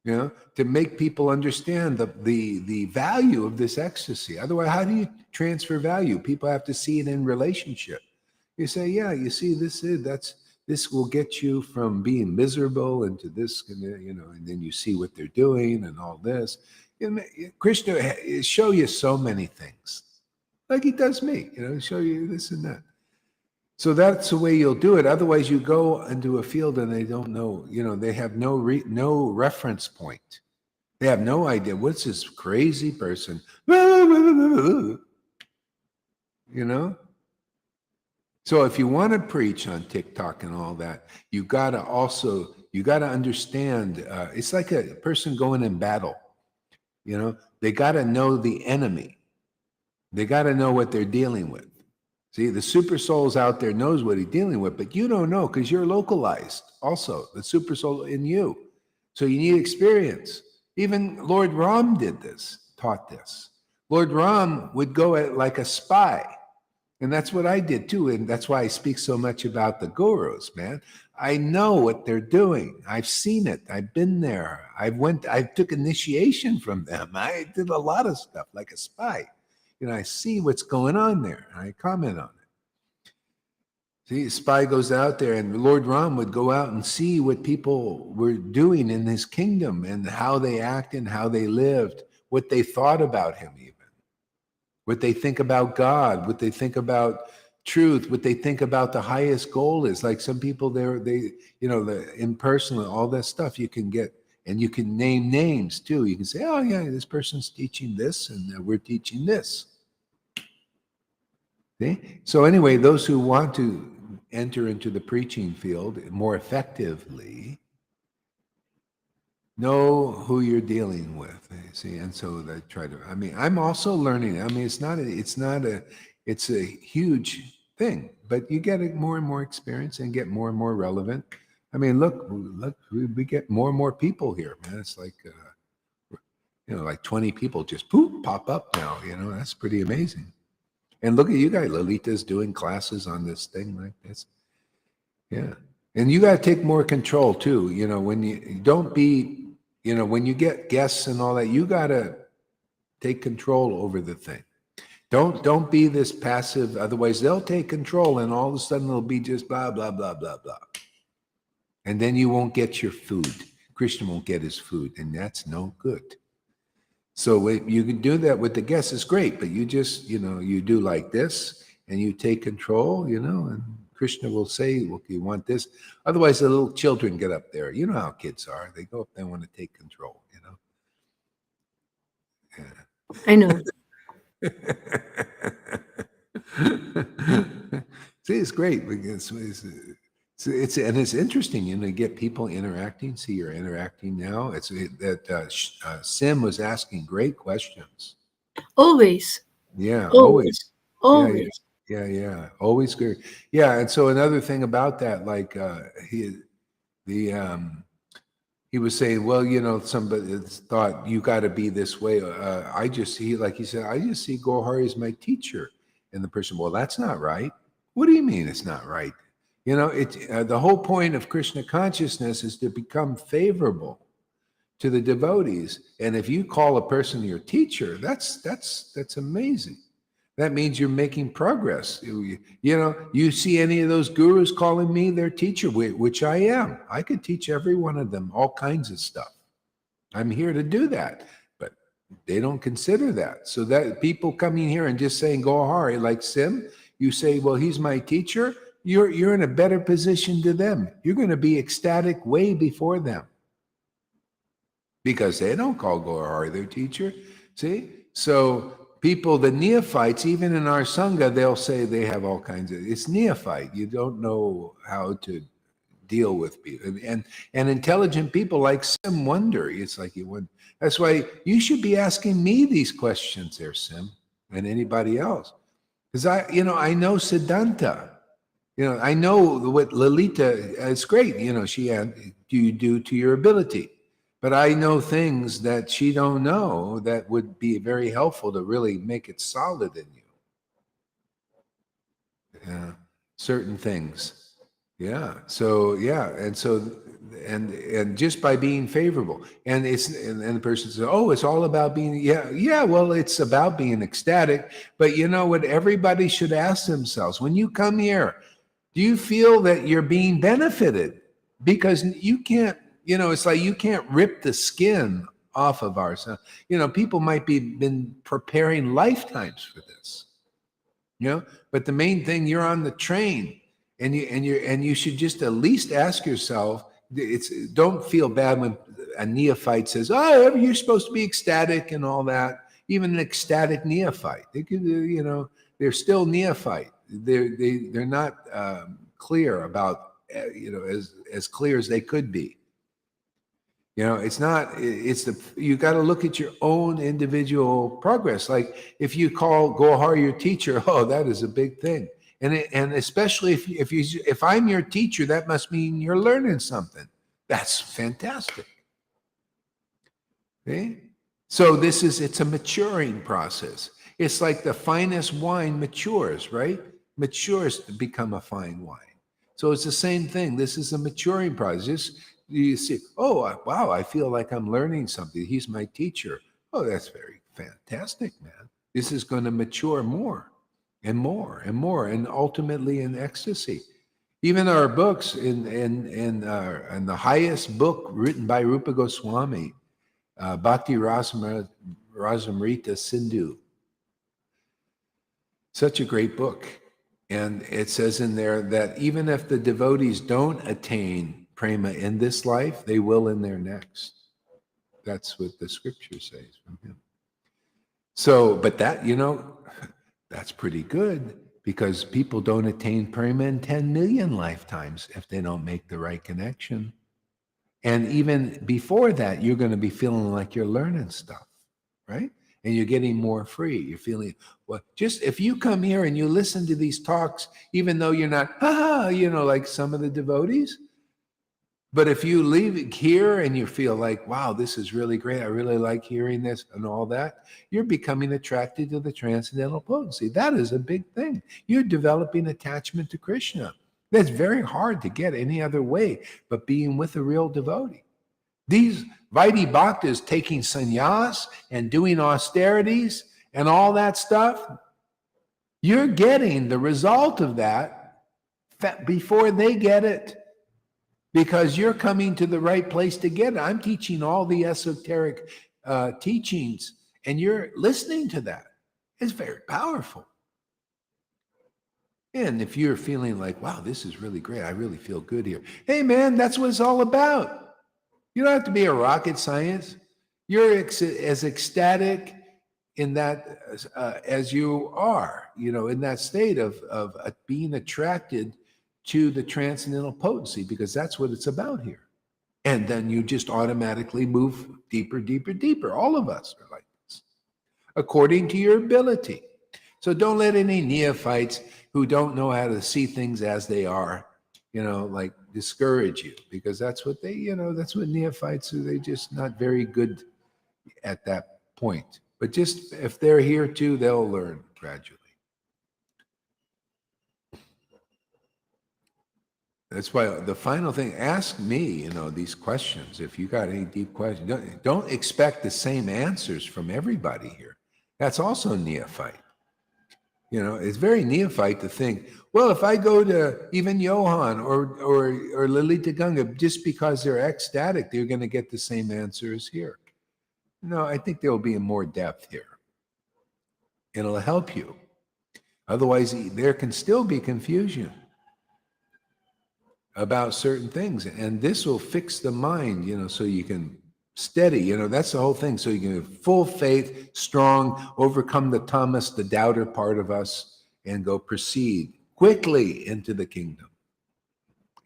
to make people understand the value of this ecstasy. Otherwise, how do you transfer value? People have to see it in relationship. You say, you see, this will get you from being miserable into this, and then you see what they're doing and all this. Krishna show you so many things, like he does me, show you this and that. So that's the way you'll do it. Otherwise, you go into a field and they don't know, they have no reference point. They have no idea. What's this crazy person? So if you want to preach on TikTok and all that, you got to understand, it's like a person going in battle. They got to know the enemy. They got to know what they're dealing with. See, the super soul's out there knows what he's dealing with, but you don't know because you're localized also, the super soul in you. So you need experience. Even Lord Ram taught this. Lord Ram would go like a spy. And that's what I did too. And that's why I speak so much about the gurus, man. I know what they're doing. I've seen it. I've been there. I took initiation from them. I did a lot of stuff like a spy. I see what's going on there. And I comment on it. See, a spy goes out there, and Lord Ram would go out and see what people were doing in his kingdom and how they acted and how they lived, what they thought about him even, what they think about God, what they think about truth, what they think about the highest goal is. Like some people the impersonal, all that stuff you can get, and you can name names too. You can say, oh yeah, this person's teaching this and we're teaching this. See? So anyway, those who want to enter into the preaching field more effectively know who you're dealing with. See, and so they try to. I'm also learning. It's a huge thing, but you get more and more experience and get more and more relevant. Look, we get more and more people here, man. It's like, like 20 people just pop up now. That's pretty amazing. And look at you guys. Lolita's doing classes on this thing like this. Yeah. And you got to take more control too. When you don't be, when you get guests and all that, you got to take control over the thing. Don't be this passive. Otherwise they'll take control and all of a sudden it'll be just blah, blah, blah, blah, blah. And then you won't get your food Krishna won't get his food, and that's no good. So you can do that with the guests, it's great, but you just, you do like this, and you take control, and Krishna will say, "Well, you want this?" Otherwise, the little children get up there. You know how kids are; they go up there and want to take control. Yeah. I know. See, it's great because it's interesting, to get people interacting. See, you're interacting now. It's that Sim was asking great questions. Always. Yeah, Always. always. Always. Yeah. Always good. Yeah, and so another thing about that, like he was saying, well, somebody thought you got to be this way. I just see, like he said, I just see Gohari as my teacher. And the person, well, that's not right. What do you mean it's not right? The whole point of Krishna consciousness is to become favorable to the devotees. And if you call a person your teacher, that's amazing. That means you're making progress. You see any of those gurus calling me their teacher, which I am. I could teach every one of them all kinds of stuff. I'm here to do that, but they don't consider that. So that people coming here and just saying Gohari, like Sim, you say, well, he's my teacher. You're in a better position to them. You're going to be ecstatic way before them because they don't call Gohari their teacher. See? So people, the neophytes, even in our Sangha, they'll say they have all kinds of, it's neophyte. You don't know how to deal with people. And intelligent people like Sim wonder. It's like you would. That's why you should be asking me these questions there, Sim, and anybody else. Because I know Siddhanta. I know what Lalita is great. She had, do you do to your ability? But I know things that she don't know that would be very helpful to really make it solid in you. Yeah, certain things. Yeah. So and just by being favorable, and the person says, "Oh, it's all about being." Yeah. Well, it's about being ecstatic. But you know what? Everybody should ask themselves when you come here, do you feel that you're being benefited? Because you can't. It's like you can't rip the skin off of ourselves. People might be been preparing lifetimes for this. But the main thing, you're on the train, and you should just at least ask yourself. Don't feel bad when a neophyte says, "Oh, you're supposed to be ecstatic and all that." Even an ecstatic neophyte, they could, they're still neophyte. They're not clear about, as clear as they could be. It's not, you got to look at your own individual progress. Like if you call Gohar your teacher, oh, that is a big thing. And especially if I'm your teacher, that must mean you're learning something. That's fantastic. Okay? So it's a maturing process. It's like the finest wine matures, right? Matures to become a fine wine. So it's the same thing. This is a maturing process. You see, oh, wow, I feel like I'm learning something. He's my teacher. Oh, that's very fantastic, man. This is going to mature more and more and more, and ultimately in ecstasy. Even our books in the highest book written by Rupa Goswami, Bhakti Rasamrita Sindhu. Such a great book. And it says in there that even if the devotees don't attain prema in this life, they will in their next. That's what the scripture says from him. So, but that, that's pretty good because people don't attain prema in 10 million lifetimes if they don't make the right connection. And even before that, you're going to be feeling like you're learning stuff, right? And you're getting more free. You're feeling, well, just if you come here and you listen to these talks, even though you're not, like some of the devotees, but if you leave here and you feel like, wow, this is really great, I really like hearing this and all that, you're becoming attracted to the transcendental potency. That is a big thing. You're developing attachment to Krishna. That's very hard to get any other way but being with a real devotee. These Vaidhi Bhaktas taking sannyas and doing austerities and all that stuff, you're getting the result of that before they get it. because you're coming to the right place to get it. I'm teaching all the esoteric teachings, and you're listening to that. It's very powerful. And if you're feeling like, wow, this is really great, I really feel good here. Hey, man, that's what it's all about. You don't have to be a rocket science. You're as ecstatic in that as you are, in that state of being attracted to the transcendental potency, because that's what it's about here. And then you just automatically move deeper, deeper, deeper. All of us are like this, according to your ability. So don't let any neophytes who don't know how to see things as they are, like discourage you, because that's what that's what neophytes are. They're just not very good at that point. But just if they're here too, they'll learn gradually. That's why the final thing, ask me, these questions. If you got any deep questions, don't expect the same answers from everybody here. That's also neophyte. It's very neophyte to think, well, if I go to even Johan or Lalita Ganga, just because they're ecstatic, they're going to get the same answers here. No, I think there will be more depth here. It'll help you. Otherwise, there can still be confusion about certain things. And this will fix the mind, so you can steady, that's the whole thing. So you can have full faith, strong, overcome the tamas, the doubter part of us, and go proceed quickly into the kingdom.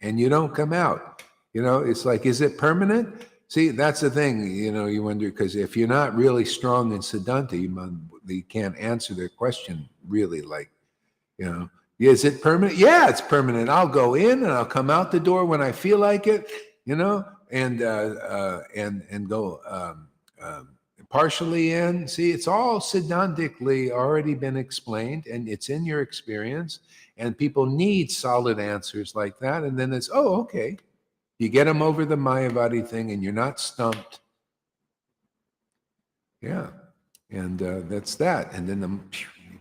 And you don't come out. It's like, is it permanent? See, that's the thing, you wonder, because if you're not really strong in Siddhanta, you can't answer their question really, like, is it permanent? Yeah, it's permanent. I'll go in and I'll come out the door when I feel like it, and go partially in. See, it's all Siddhantically already been explained, and it's in your experience, and people need solid answers like that. And then it's, oh, okay. You get them over the Mayavadi thing, and you're not stumped. Yeah, and that's that. And then the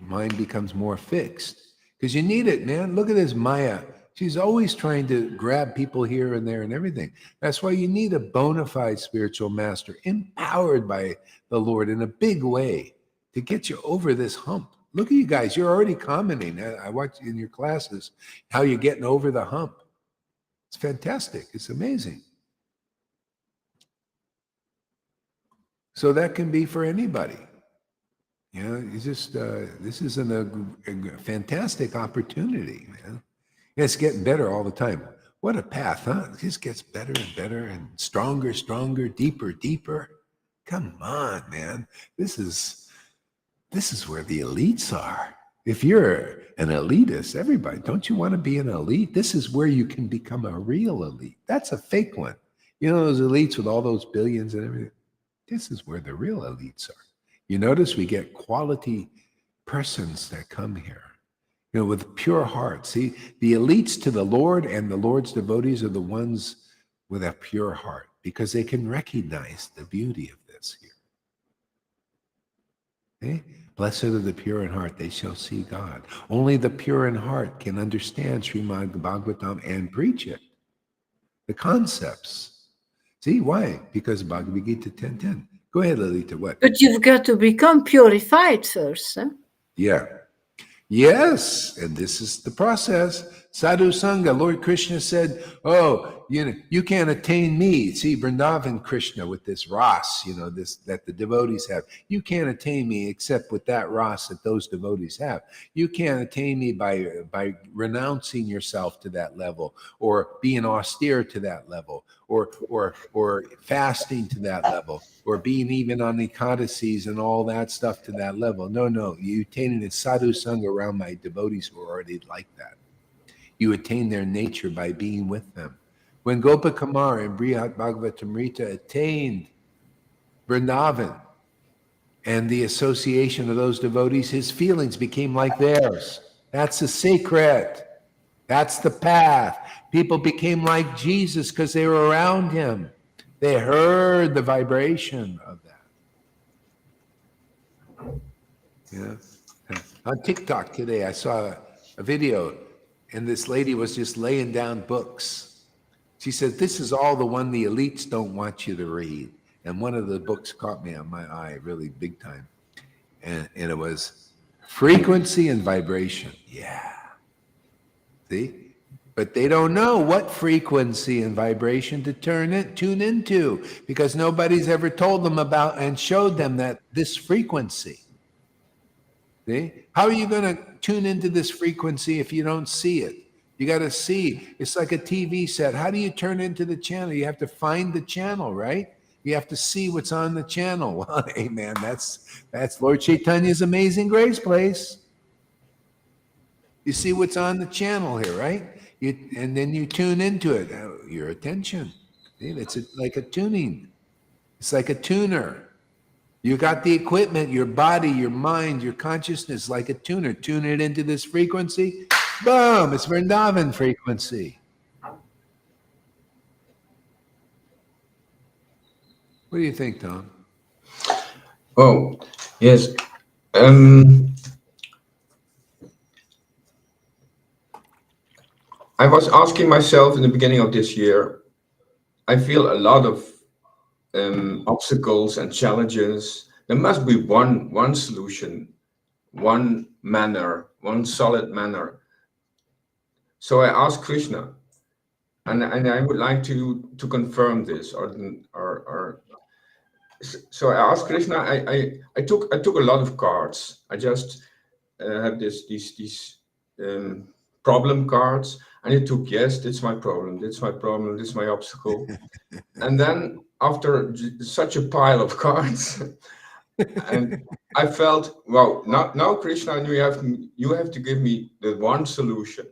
mind becomes more fixed. Because you need it, man. Look at this Maya. She's always trying to grab people here and there and everything. That's why you need a bona fide spiritual master, empowered by the Lord in a big way to get you over this hump. Look at you guys. You're already commenting. I watch in your classes how you're getting over the hump. It's fantastic. It's amazing. So that can be for anybody. You just, this is a fantastic opportunity, man. It's getting better all the time. What a path, huh? It just gets better and better and stronger, stronger, deeper, deeper. Come on, man. This is where the elites are. If you're an elitist, everybody, don't you want to be an elite? This is where you can become a real elite. That's a fake one. Those elites with all those billions and everything. This is where the real elites are. You notice we get quality persons that come here, with pure heart. See, the elites to the Lord and the Lord's devotees are the ones with a pure heart, because they can recognize the beauty of this here. Okay? Blessed are the pure in heart, they shall see God. Only the pure in heart can understand Srimad Bhagavatam and preach it. The concepts. See, why? Because Bhagavad Gita 10:10. Go ahead, Lalita, what? But you've got to become purified first, huh? Yeah. Yes, and this is the process. Sadhu Sangha, Lord Krishna said, oh, you can't attain me. See, Vrindavan Krishna with this ras, this that the devotees have. You can't attain me except with that ras that those devotees have. You can't attain me by renouncing yourself to that level, or being austere to that level, or fasting to that level, or being even on Ekadasis and all that stuff to that level. No, you attain it in Sadhu Sangha around my devotees who are already like that. You attain their nature by being with them. When Gopakumar and Brihat Bhagavatamrita attained Vrindavan and the association of those devotees, his feelings became like theirs. That's the secret. That's the path. People became like Jesus because they were around him. They heard the vibration of that. Yeah. On TikTok today, I saw a video, and this lady was just laying down books. She says, this is all the one the elites don't want you to read. And one of the books caught me on my eye really big time. And it was Frequency and Vibration. Yeah. See? But they don't know what frequency and vibration to tune into, because nobody's ever told them about and showed them that this frequency. See? How are you going to tune into this frequency if you don't see it? You got to see. It's like a TV set. How do you turn into the channel? You have to find the channel, right? You have to see what's on the channel. Well, hey man, that's Lord Chaitanya's Amazing Grace place. You see what's on the channel here, right? And then you tune into it. Your attention. See, it's like a tuning. It's like a tuner. You got the equipment, your body, your mind, your consciousness, like a tuner. Tune it into this frequency. Boom! It's Vrindavan frequency. What do you think, Tom? Oh, yes. I was asking myself in the beginning of this year, I feel a lot of obstacles and challenges. There must be one solution, one manner, one solid manner. So I asked Krishna, and I would like to confirm this, or so I asked Krishna. I took a lot of cards. I just had these problem cards, and it took, yes, that's my problem, that's my problem, that's my obstacle. And then after such a pile of cards, and I felt, well, now Krishna, you have to give me the one solution.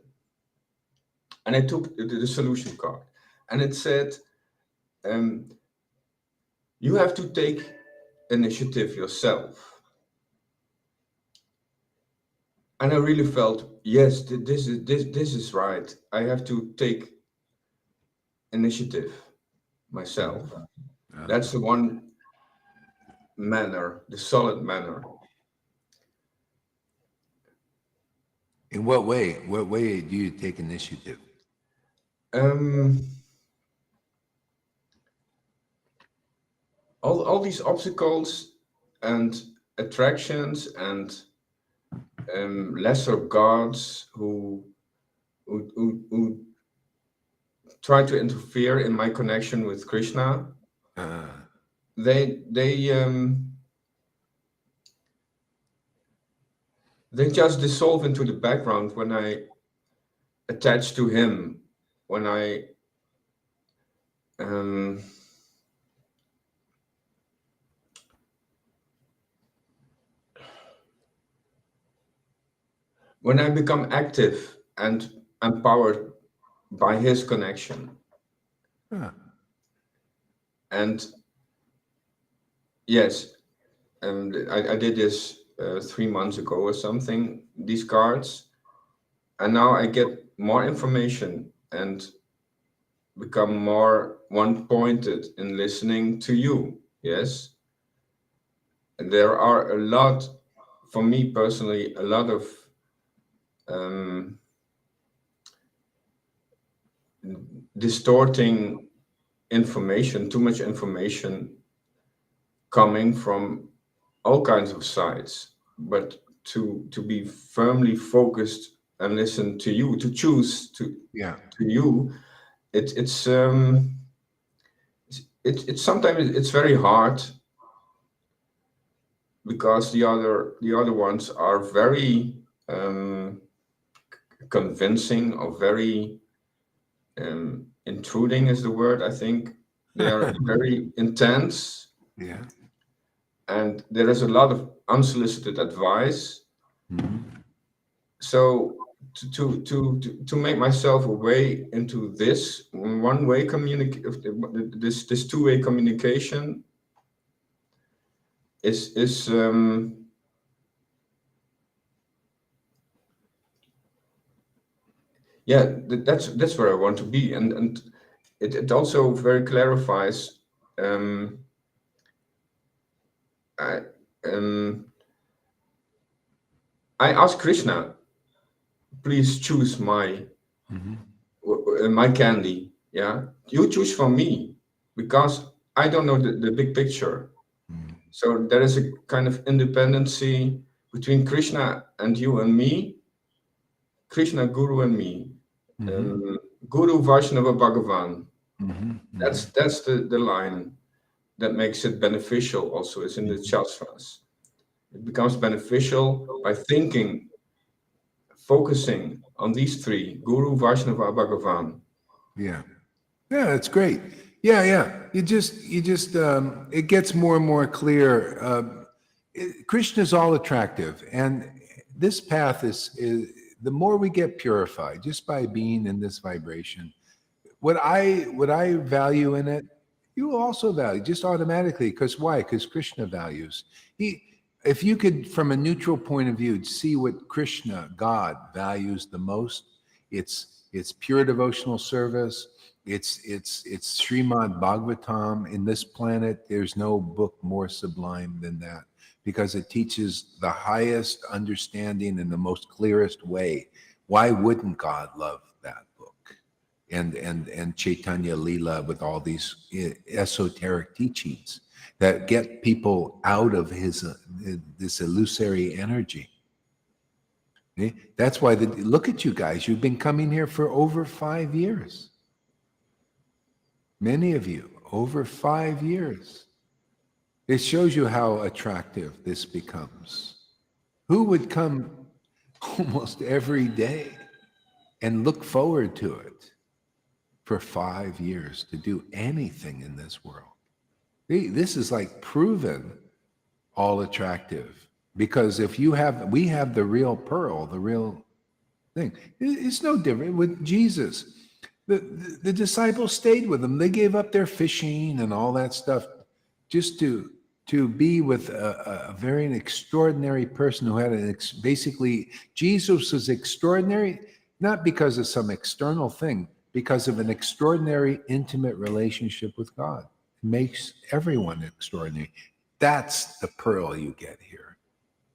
And I took the solution card, and it said, you have to take initiative yourself. And I really felt, yes, this is right. I have to take initiative myself. That's the one manner, the solid manner. In what way? What way do you take initiative? All these obstacles and attractions and lesser gods who try to interfere in my connection with Krishna, they just dissolve into the background when I attach to him, when I become active and empowered by his connection. And yes, I did this 3 months ago or something, these cards, and now I get more information and become more one-pointed in listening to you. Yes, and there are a lot, for me personally, a lot of distorting information, too much information coming from all kinds of sides. But to be firmly focused and listen to you, to choose to you, it's sometimes it's very hard, because the other ones are very convincing, or very intruding is the word, I think. They are very intense. Yeah. And there is a lot of unsolicited advice. So to make myself a way into this one-way this two-way communication is yeah, that's where I want to be, and it also very clarifies. I asked Krishna, please choose my candy. Yeah, you choose for me because I don't know the big picture. So there is a kind of independency between Krishna and you and me, Krishna, Guru and me, Guru, Vaishnava, Bhagavan. That's the line that makes it beneficial also. It's in the Shastras. It becomes beneficial by thinking, focusing on these three, Guru, Vaishnava, Bhagavan. Yeah. Yeah, that's great. Yeah, yeah. You just, it gets more and more clear. Krishna is all attractive, and this path is the more we get purified just by being in this vibration. What I value in it, you will also value just automatically. Because why? Because Krishna values. If you could, from a neutral point of view, see what Krishna, God, values the most, it's pure devotional service. It's Srimad Bhagavatam. In this planet, there's no book more sublime than that, because it teaches the highest understanding in the most clearest way. Why wouldn't God love that book? And Chaitanya Lila, with all these esoteric teachings that get people out of his this illusory energy. That's why look at you guys. You've been coming here for over 5 years. Many of you, over 5 years. It shows you how attractive this becomes. Who would come almost every day and look forward to it for 5 years to do anything in this world? This is like proven all attractive, because if we have the real pearl, the real thing. It's no different with Jesus. The disciples stayed with him. They gave up their fishing and all that stuff just to be with a very extraordinary person who had basically, Jesus was extraordinary, not because of some external thing, because of an extraordinary intimate relationship with God. It makes everyone extraordinary. That's the pearl you get here,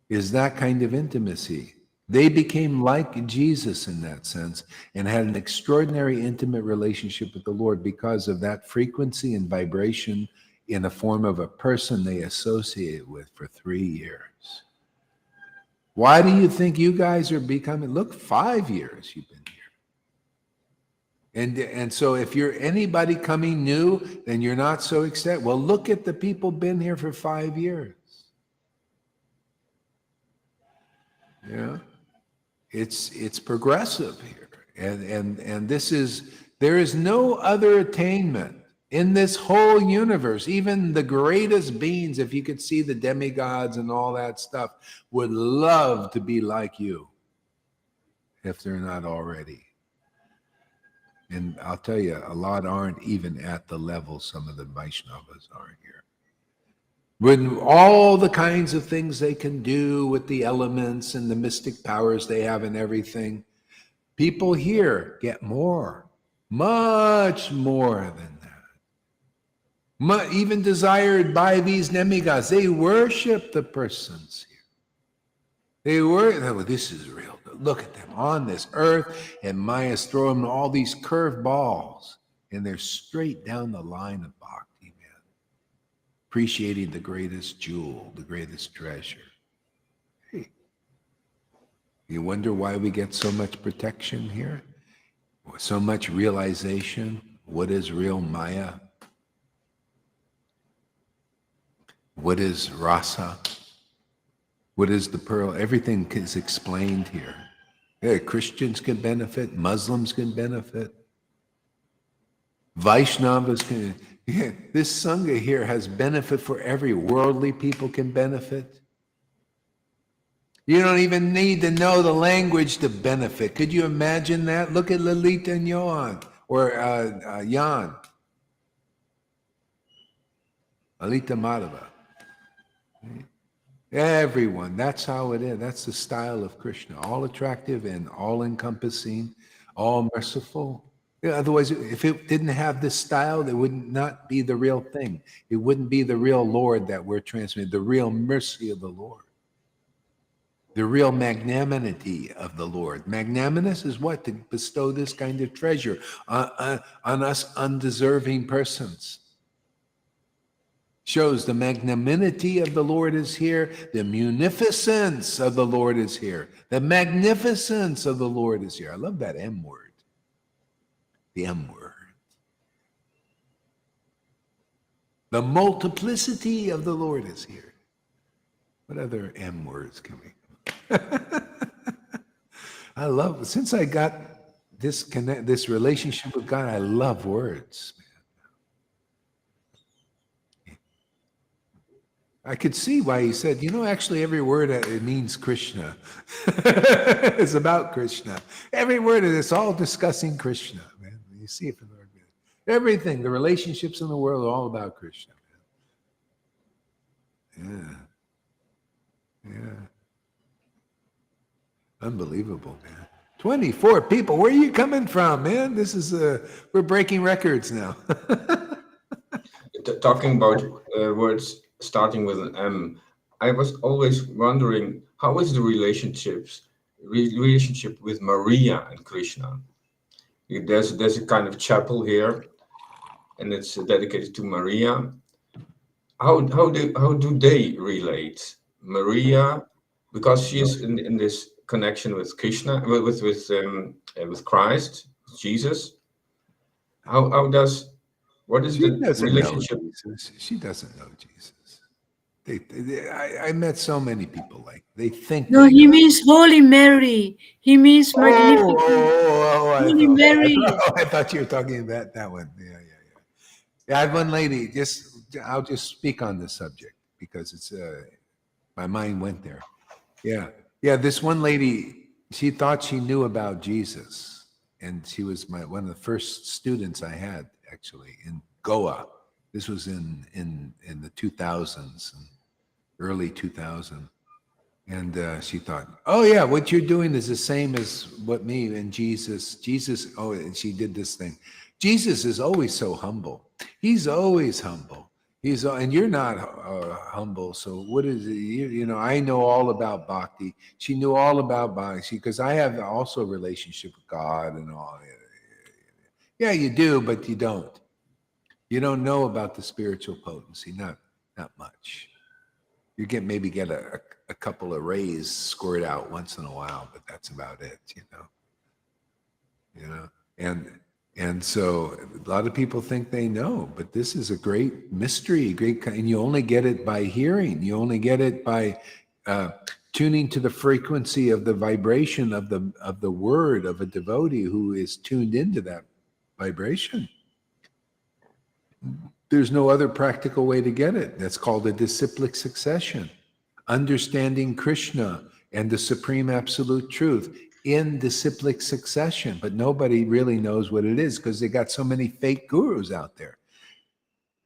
is that kind of intimacy. They became like Jesus in that sense and had an extraordinary intimate relationship with the Lord because of that frequency and vibration in the form of a person they associated with for 3 years. Why do you think you guys are becoming, look, 5 years you've been here. And so if you're anybody coming new, then you're not so excited. Well, look at the people been here for 5 years. Yeah. It's progressive here. And there is no other attainment in this whole universe. Even the greatest beings, if you could see the demigods and all that stuff, would love to be like you if they're not already. And I'll tell you, a lot aren't even at the level some of the Vaishnavas are here. With all the kinds of things they can do with the elements and the mystic powers they have and everything, people here get more, much more than that. Even desired by these demigods, they worship the persons here. They worship, this is real. Look at them on this earth, and Maya's throwing all these curved balls, and they're straight down the line of bhakti, man. Appreciating the greatest jewel, the greatest treasure. Hey, you wonder why we get so much protection here? So much realization. What is real Maya? What is rasa? What is the pearl? Everything is explained here. Yeah, Christians can benefit, Muslims can benefit, Vaishnavas can. Yeah, this Sangha here has benefit for every worldly people can benefit. You don't even need to know the language to benefit. Could you imagine that? Look at Lalita and Johan, or Jan. Lalita Madhava. Everyone, that's how it is. That's the style of Krishna. All attractive and all encompassing, all merciful. Yeah, otherwise, if it didn't have this style, it would not be the real thing. It wouldn't be the real Lord that we're transmitting, the real mercy of the Lord. The real magnanimity of the Lord. Magnanimous is what? To bestow this kind of treasure on us undeserving persons. Shows the magnanimity of the Lord is here. The munificence of the Lord is here. The magnificence of the Lord is here. I love that M word. The M word. The multiplicity of the Lord is here. What other M words can we? I love, since I got this relationship with God, I love words. I could see why he said, actually every word it means Krishna. It's about Krishna. Every word of it's all discussing Krishna, man. You see it from the word. Everything, the relationships in the world are all about Krishna, man. Yeah. Unbelievable, man. 24 people. Where are you coming from, man? This is we're breaking records now. Talking about words starting with an M, I was always wondering, how is the relationship with Maria and Krishna? There's a kind of chapel here, and it's dedicated to Maria. How do they relate? Maria, because she is in this connection with Krishna, with Christ, Jesus. What is the relationship? She doesn't know Jesus. I met so many people they think. No, he means Holy Mary. He means magnificent. Holy Mary. I thought you were talking about that one. Yeah. I had one lady. I'll just speak on this subject because it's my mind went there. Yeah. This one lady, she thought she knew about Jesus, and she was one of the first students I had actually in Goa. This was in the 2000s, early 2000. And she thought, oh yeah, what you're doing is the same as what me and Jesus, and she did this thing. Jesus is always so humble. He's always humble. And you're not humble. So what is it? I know all about bhakti. She knew all about bhakti because I have also a relationship with God and all. Yeah, you do, but you don't. You don't know about the spiritual potency, not much. You maybe get a couple of rays squirt out once in a while, but that's about it, And so a lot of people think they know, but this is a great mystery, and you only get it by hearing. You only get it by tuning to the frequency of the vibration of the word of a devotee who is tuned into that vibration. There's no other practical way to get it. That's called a disciplic succession. Understanding Krishna and the supreme absolute truth in disciplic succession. But nobody really knows what it is because they got so many fake gurus out there.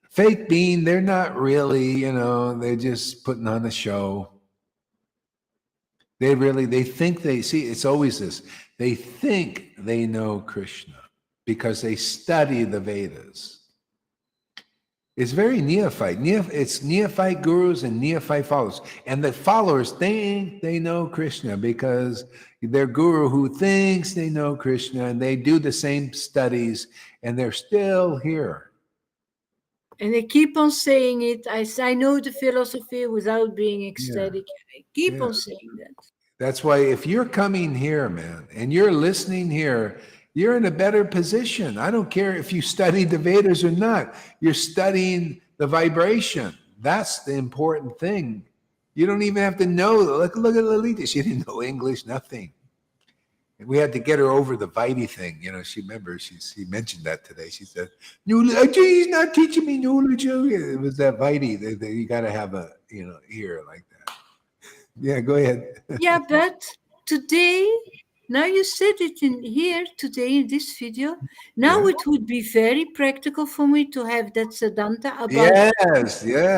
Fake being, they're not really, they're just putting on a show. They think it's always this. They think they know Krishna because they study the Vedas. It's very neophyte. It's neophyte gurus and neophyte followers. And the followers think they know Krishna because their guru who thinks they know Krishna, and they do the same studies, and they're still here. And they keep on saying it. I know the philosophy without being ecstatic. I keep on saying that. That's why if you're coming here, man, and you're listening here, you're in a better position. I don't care if you study the Vedas or not. You're studying the vibration. That's the important thing. You don't even have to know. Look at Lalita. She didn't know English, nothing. And we had to get her over the Vaidhi thing. She mentioned that today. She said, he's not teaching me knowledge. It was that Vaidhi. You got to have a, ear like that. Yeah, go ahead. Yeah, but today... Now you said it in here today in this video. Now it would be very practical for me to have that Siddhanta about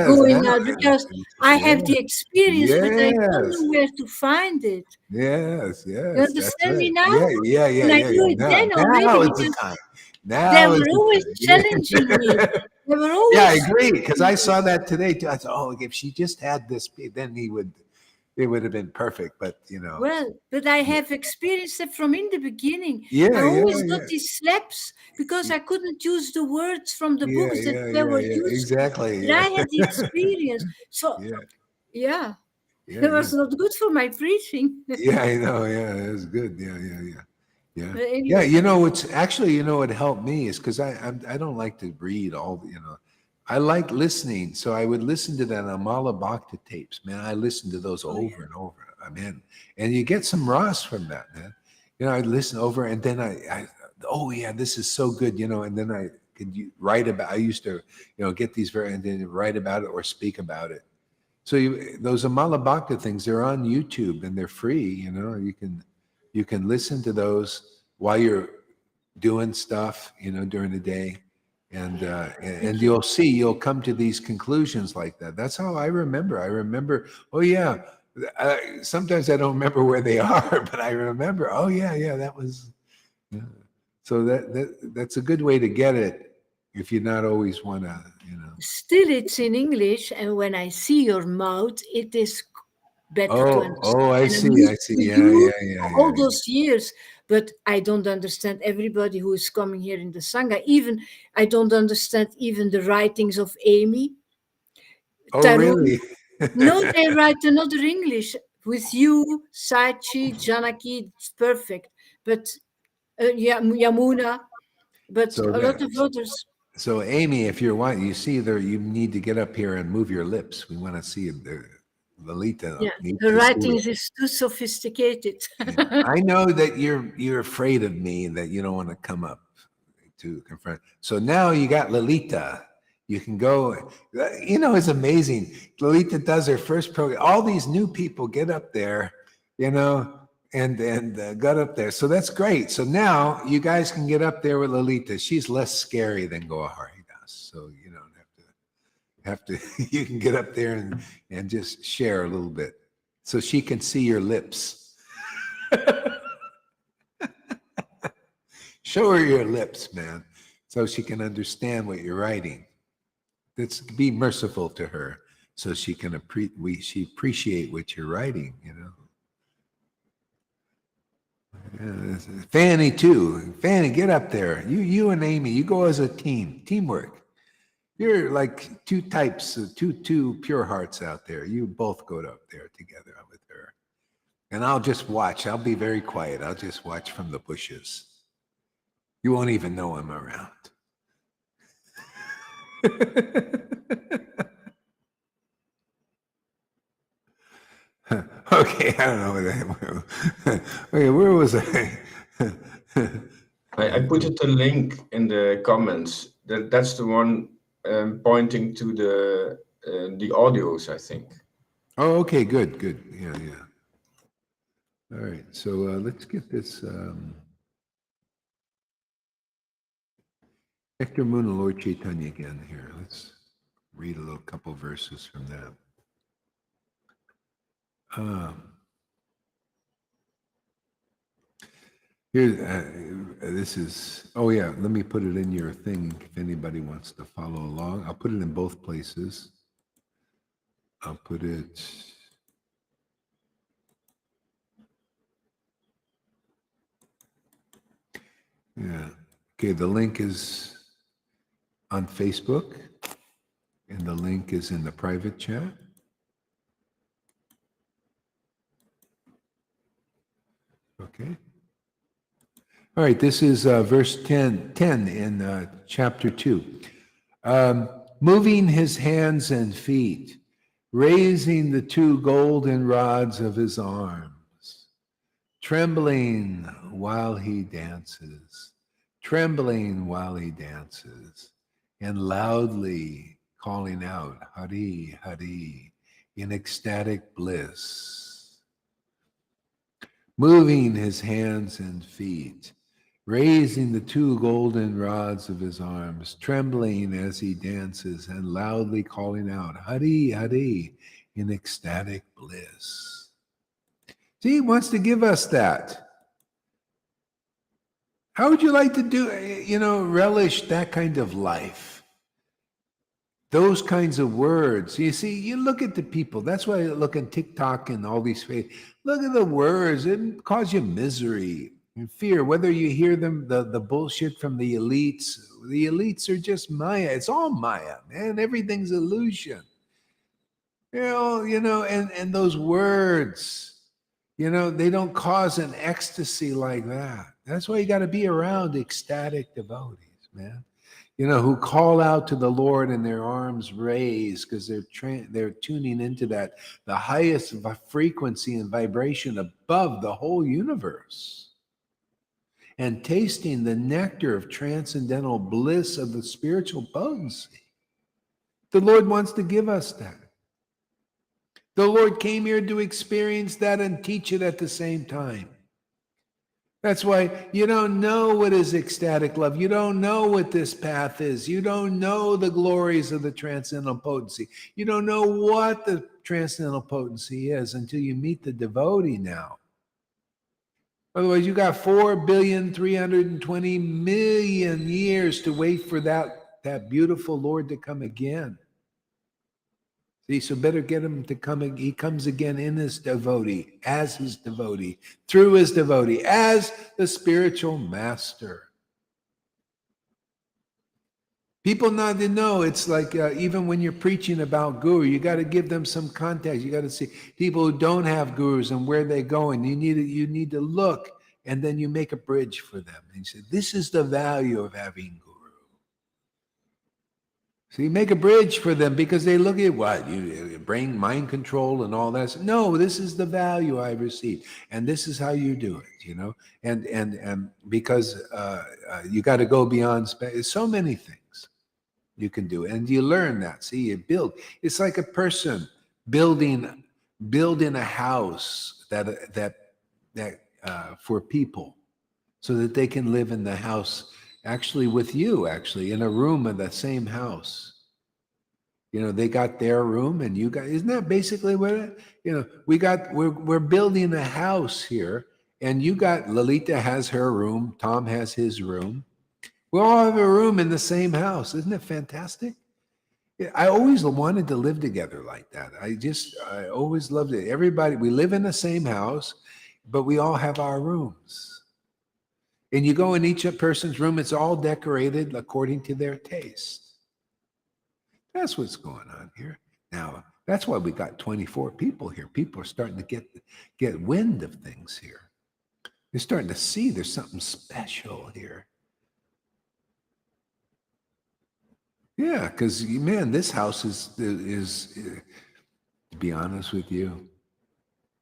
going out because I have the experience, but I don't know where to find it. Yes. You understand me now? Yeah. And I knew it then already. Now it's the time. They were always challenging me. They were always. Yeah, I agree because I saw that today too. I thought, if she just had this, then he would. it would have been perfect, but Well, but I have experienced it from in the beginning. Yeah, I always yeah, got these slaps because I couldn't use the words from the yeah, books that yeah, they yeah, were yeah, useful. exactly. But I Yeah, had the experience. So, yeah, yeah, yeah, it yeah. was not good for my preaching. Yeah, I know. Yeah, it was good. Yeah, yeah, yeah, yeah, But yeah. anyway, It's actually, what helped me is because I don't like to read all. I like listening, so I would listen to that Amala Bhakta tapes. Man, I listened to those oh, over and over. I'm in, and you get some ras from that, man. I listen over, and then I oh yeah, this is so good, and then I could write about. I used to, get these and then write about it or speak about it. So those Amala Bhakta things, they're on YouTube and they're free. You can listen to those while you're doing stuff, during the day, and thank you. you'll come to these conclusions like that. That's how I remember. Oh yeah. Sometimes I don't remember where they are, but I remember. Oh yeah, yeah, that was. Yeah. So that's a good way to get it if you not always want to, Still, it's in English, and when I see your mouth, it is better to Oh, understand. I And I'm see, I used see. to Yeah, you yeah, yeah, for yeah, all those years, but I don't understand everybody who is coming here in the Sangha. Even I don't understand even the writings of Amy. Oh, Tarun. really? No, they write another English with you, Saichi, Janaki, it's perfect. But Yamuna, but So a lot of others. so Amy, if you're wanting, you see there, you need to get up here and move your lips. We want to see the Lalita Yeah, needs the to see it. writings is too sophisticated. Yeah. I know that you're afraid of me and that you don't want to come up to confront. So now you got Lalita. You can go. It's amazing. Lalita does her first program. All these new people get up there, and got up there. So that's great. So now you guys can get up there with Lalita. She's less scary than Gohari does. So you don't have to. You can get up there and just share a little bit, so she can see your lips. Show her your lips, man, so she can understand what you're writing. Let's be merciful to her, so she can appreciate what you're writing. Fanny too. Fanny, get up there. You and Amy, you go as a team. Teamwork. You're like two types of two pure hearts out there. You both go up there together with her. And I'll just watch. I'll be very quiet. I'll just watch from the bushes. You won't even know I'm around. Okay, I don't know where okay, where was I? I put it a link in the comments. That's the one pointing to the audios, I think. Oh, okay, good. Yeah, yeah. All right, so let's get this. Hector Moon and Lord Caitanya again here. Let's read a little couple verses from that. Here, this is, oh yeah, let me put it in your thing if anybody wants to follow along. I'll put it in both places. I'll put it, yeah. Okay, the link is on Facebook, and the link is in the private chat. Okay. All right, this is verse 10 in chapter 2. Moving his hands and feet, raising the two golden rods of his arms, trembling while he dances, and loudly calling out, Hari, Hari, in ecstatic bliss. Moving his hands and feet, raising the two golden rods of his arms, trembling as he dances, and loudly calling out, Hari, Hari, in ecstatic bliss. See, he wants to give us that. How would you like to relish that kind of life? Those kinds of words. You see, you look at the people. That's why I look at TikTok and all these. Look at the words. It cause you misery and fear. Whether you hear them, the bullshit from the elites. The elites are just Maya. It's all Maya, man. Everything's illusion. And those words, they don't cause an ecstasy like that. That's why you got to be around ecstatic devotees, man. Who call out to the Lord and their arms raised because they're tuning into the highest frequency and vibration above the whole universe and tasting the nectar of transcendental bliss of the spiritual potency. The Lord wants to give us that. The Lord came here to experience that and teach it at the same time. That's why you don't know what is ecstatic love. You don't know what this path is. You don't know the glories of the transcendental potency. You don't know what the transcendental potency is until you meet the devotee now. Otherwise, you got 4,320,000,000 years to wait for that beautiful Lord to come again. See, so better get him to come. He comes again in his devotee, as his devotee, through his devotee, as the spiritual master. People need to know. It's like even when you're preaching about guru, you got to give them some context. You got to see people who don't have gurus and where they're going. You need to look, and then you make a bridge for them. And you say, this is the value of having guru. So you make a bridge for them because they look at what? You brain mind control and all that. No, this is the value I received. And this is how you do it, And because you got to go beyond space. So many things you can do. And you learn that. See, you build. It's like a person building a house that for people so that they can live in the house actually with you, in a room in the same house. They got their room and you got, isn't that basically what we're building a house here, and you got, Lalita has her room, Tom has his room. We all have a room in the same house. Isn't it fantastic? I always wanted to live together like that. I always loved it. Everybody, we live in the same house, but we all have our rooms. And you go in each person's room, it's all decorated according to their taste. That's what's going on here. Now, that's why we got 24 people here. People are starting to get wind of things here. They're starting to see there's something special here. Yeah, because, man, this house is, to be honest with you,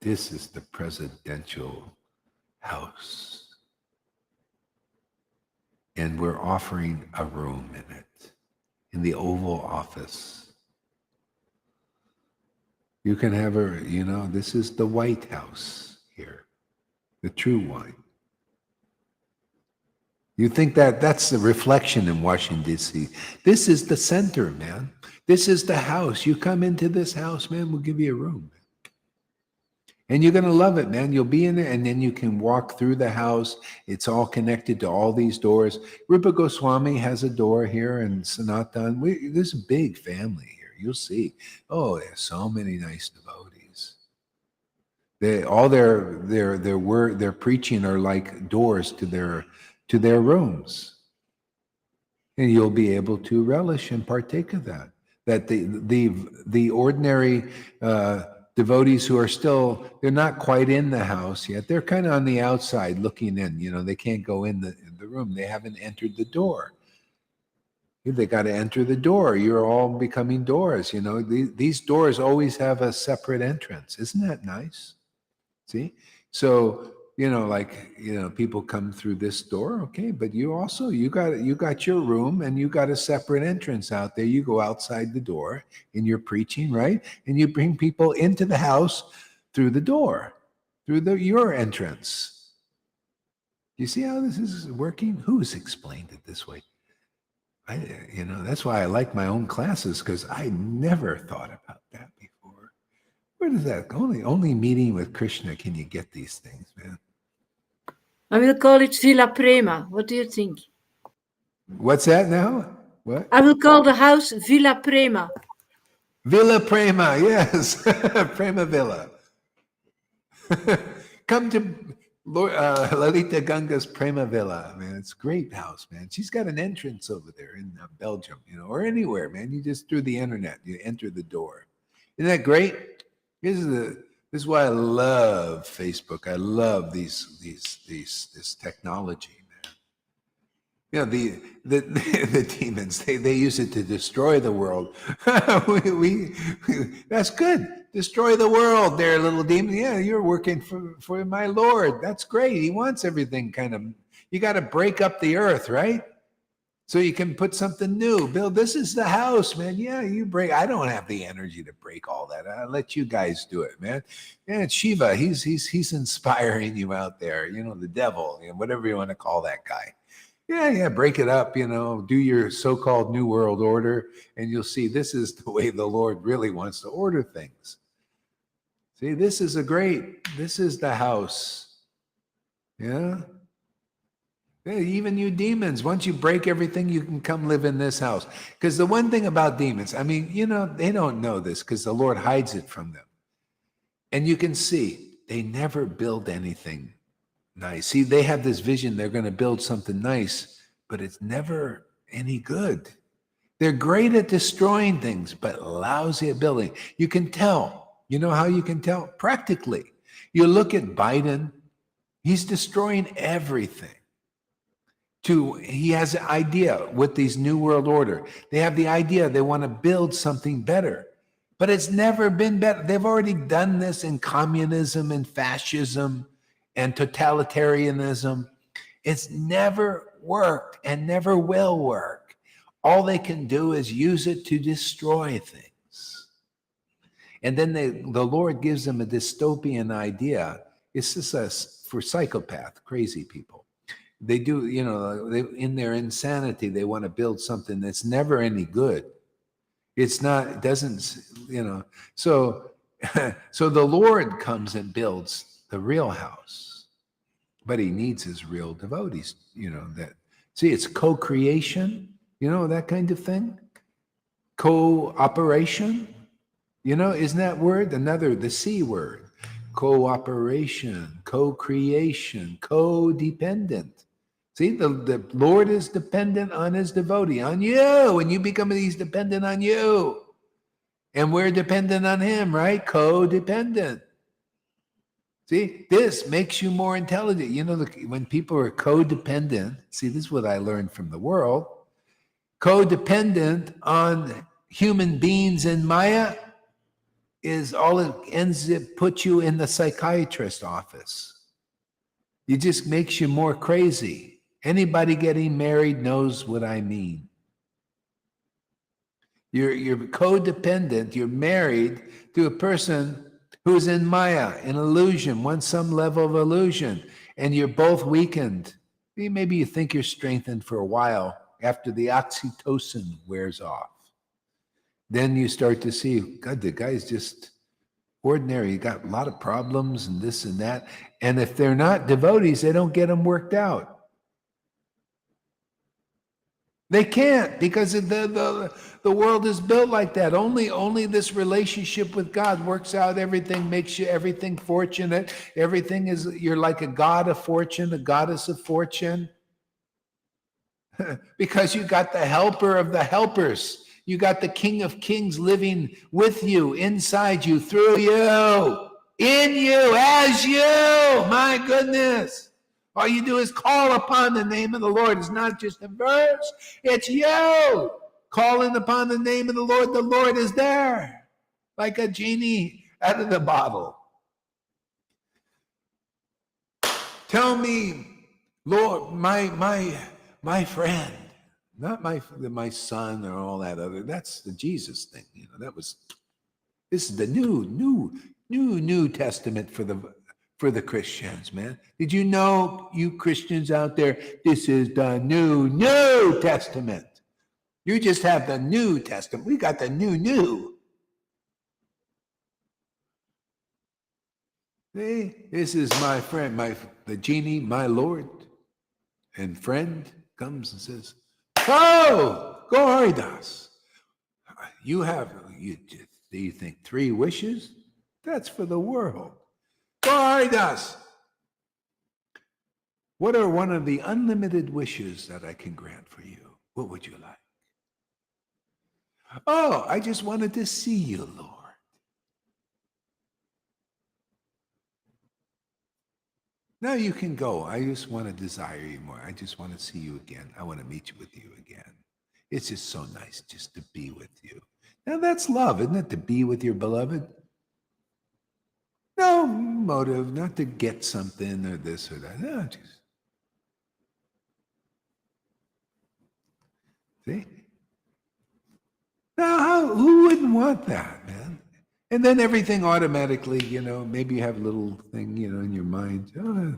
this is the presidential house. And we're offering a room in it, in the Oval Office. You can have this is the White House here, the true one. You think that's the reflection in Washington, D.C. This is the center, man. This is the house. You come into this house, man, we'll give you a room. And you're going to love it, man. You'll be in there, and then you can walk through the house. It's all connected to all these doors. Rupa Goswami has a door here, and Sanatan. There's a big family here. You'll see. Oh, there's so many nice devotees. Their preaching are like doors to their rooms, and you'll be able to relish and partake of that. That the ordinary devotees who are still, they're not quite in the house yet. They're kind of on the outside looking in. They can't go in the room. They haven't entered the door. They got to enter the door. You're all becoming doors. These doors always have a separate entrance. Isn't that nice? See? So, people come through this door, okay, but you got your room, and you got a separate entrance out there. You go outside the door and you're preaching, right? And you bring people into the house through the door, through your entrance. You see how this is working? Who's explained it this way? That's why I like my own classes, because I never thought about that before. Where does that only meeting with Krishna can you get these things, man? I will call it Villa Prema. What do you think? What's that now? What? I will call the house Villa Prema. Villa Prema, yes. Prema Villa. Come to Lord, Lalita Ganga's Prema Villa, man. It's a great house, man. She's got an entrance over there in Belgium, or anywhere, man. You just through the internet, you enter the door. Isn't that great? This is why I love Facebook. I love this technology, man. The demons, they use it to destroy the world. That's good. Destroy the world there, little demon. Yeah, you're working for my Lord. That's great. He wants everything you got to break up the earth, right? So you can put something new. Bill, this is the house, man. Yeah, you break. I don't have the energy to break all that. I'll let you guys do it, man. Yeah, it's Shiva. He's inspiring you out there. The devil, whatever you want to call that guy. Yeah, break it up, do your so-called New World Order, and you'll see this is the way the Lord really wants to order things. See, this is the house. Yeah? Even you demons, once you break everything, you can come live in this house. Because the one thing about demons, they don't know this because the Lord hides it from them. And you can see, they never build anything nice. See, they have this vision, they're going to build something nice, but it's never any good. They're great at destroying things, but lousy at building. You can tell. You know how you can tell? Practically. You look at Biden, he's destroying everything. He has an idea with these New World Order. They have the idea they want to build something better, but it's never been better. They've already done this in communism and fascism and totalitarianism. It's never worked and never will work. All they can do is use it to destroy things. And then the Lord gives them a dystopian idea. It's just for psychopath, crazy people. They do, in their insanity, they want to build something that's never any good. It's not, it doesn't, so the Lord comes and builds the real house, but he needs his real devotees, it's co-creation, that kind of thing. Cooperation, isn't that word? The C word, cooperation, co-creation, codependent. See, the Lord is dependent on his devotee, on you. And you become, he's dependent on you. And we're dependent on him, right? Codependent. See, this makes you more intelligent. When people are codependent, see, this is what I learned from the world. Codependent on human beings in Maya is all it ends up put you in the psychiatrist office. It just makes you more crazy. Anybody getting married knows what I mean. You're codependent. You're married to a person who's in Maya, in illusion, wants some level of illusion, and you're both weakened. Maybe you think you're strengthened for a while after the oxytocin wears off. Then you start to see, God, the guy's just ordinary. He got a lot of problems and this and that. And if they're not devotees, they don't get them worked out. They can't, because the world is built like that. Only this relationship with God works out everything, makes you everything fortunate. Everything is, you're like a god of fortune, a goddess of fortune. Because you got the helper of the helpers. You got the King of Kings living with you, inside you, through you, in you, as you. My goodness. All you do is call upon the name of the Lord. It's not just a verse. It's you calling upon the name of the Lord. The Lord is there, like a genie out of the bottle. Tell me, Lord, my friend, not my son or all that other. That's the Jesus thing. This is the New Testament for the Christians, man. Did you know, you Christians out there, this is the New Testament. You just have the New Testament. We got the new. See, this is my friend, the genie, my Lord and friend comes and says, go Gauridas, do you think 3 wishes? That's for the world. Gauridas, what are one of the unlimited wishes that I can grant for you? What would you like? Oh, I just wanted to see you, Lord. Now you can go. I just want to desire you more. I just want to see you again. I want to meet you with you again. It's just so nice just to be with you. Now that's love, isn't it? To be with your beloved. No motive, not to get something or this or that. No, just see. Now, who wouldn't want that, man? And then everything automatically, maybe you have a little thing, in your mind. Oh,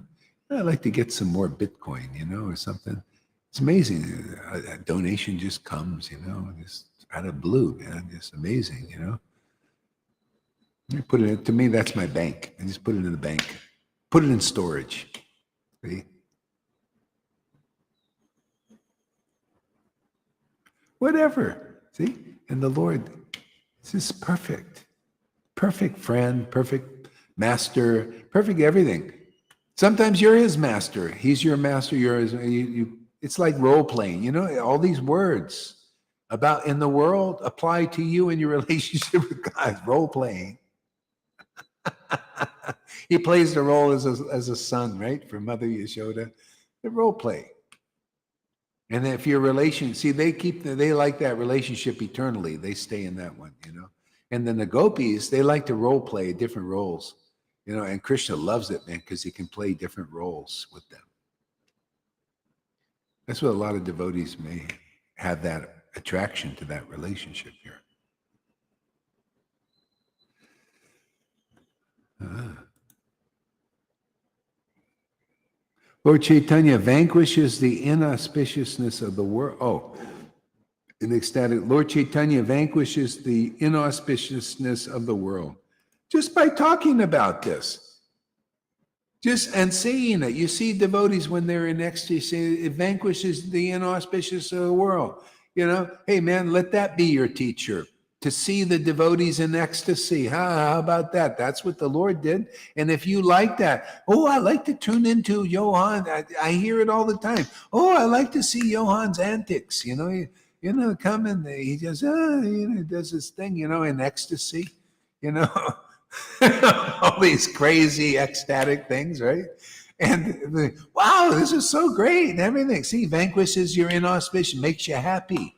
I'd like to get some more Bitcoin, or something. It's amazing. A donation just comes, just out of blue, man. Just amazing, I put it, to me, that's my bank. I just put it in the bank. Put it in storage. See? Whatever. See? And the Lord, this is perfect. Perfect friend, perfect master, perfect everything. Sometimes you're his master. He's your master. It's like role playing. All these words about in the world apply to you in your relationship with God. Role playing. He plays the role as a son, right? For Mother Yashoda. The role play. And if your they like that relationship eternally. They stay in that one, And then the gopis, they like to role play different roles, and Krishna loves it, man, because he can play different roles with them. That's what a lot of devotees may have, that attraction to that relationship here. Lord Caitanya vanquishes the inauspiciousness of the world. Oh, in ecstatic, Lord Caitanya vanquishes the inauspiciousness of the world just by talking about this. And saying it. You see devotees when they're in ecstasy, it vanquishes the inauspicious of the world. Hey man, let that be your teacher. To see the devotees in ecstasy. How about that? That's what the Lord did. And if you like that, I like to tune into Johann. I hear it all the time. I like to see Johann's antics. Come and he just, does his thing, in ecstasy, all these crazy ecstatic things, right? And wow, this is so great and everything. See, vanquishes your inauspicious, makes you happy.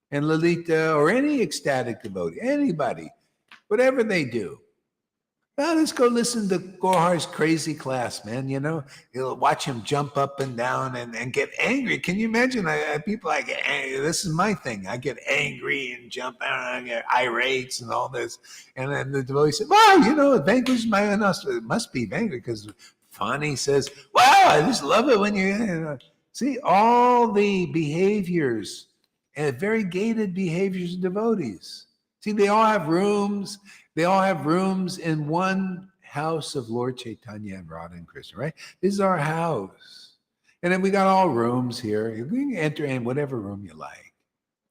And Lalita, or any ecstatic devotee, anybody, whatever they do. Well, let's go listen to Gohar's crazy class, man. You'll watch him jump up and down and get angry. Can you imagine? People, I get angry. This is my thing. I get angry and jump out. I get irate and all this. And then the devotee said, wow, it vanquishes my inauspicious. It must be angry because Fani says, wow, I just love it when you see all the behaviors. And very gated behaviors of devotees. See, they all have rooms. They all have rooms in one house of Lord Caitanya and Radha and Krishna, right? This is our house. And then we got all rooms here. You can enter in whatever room you like.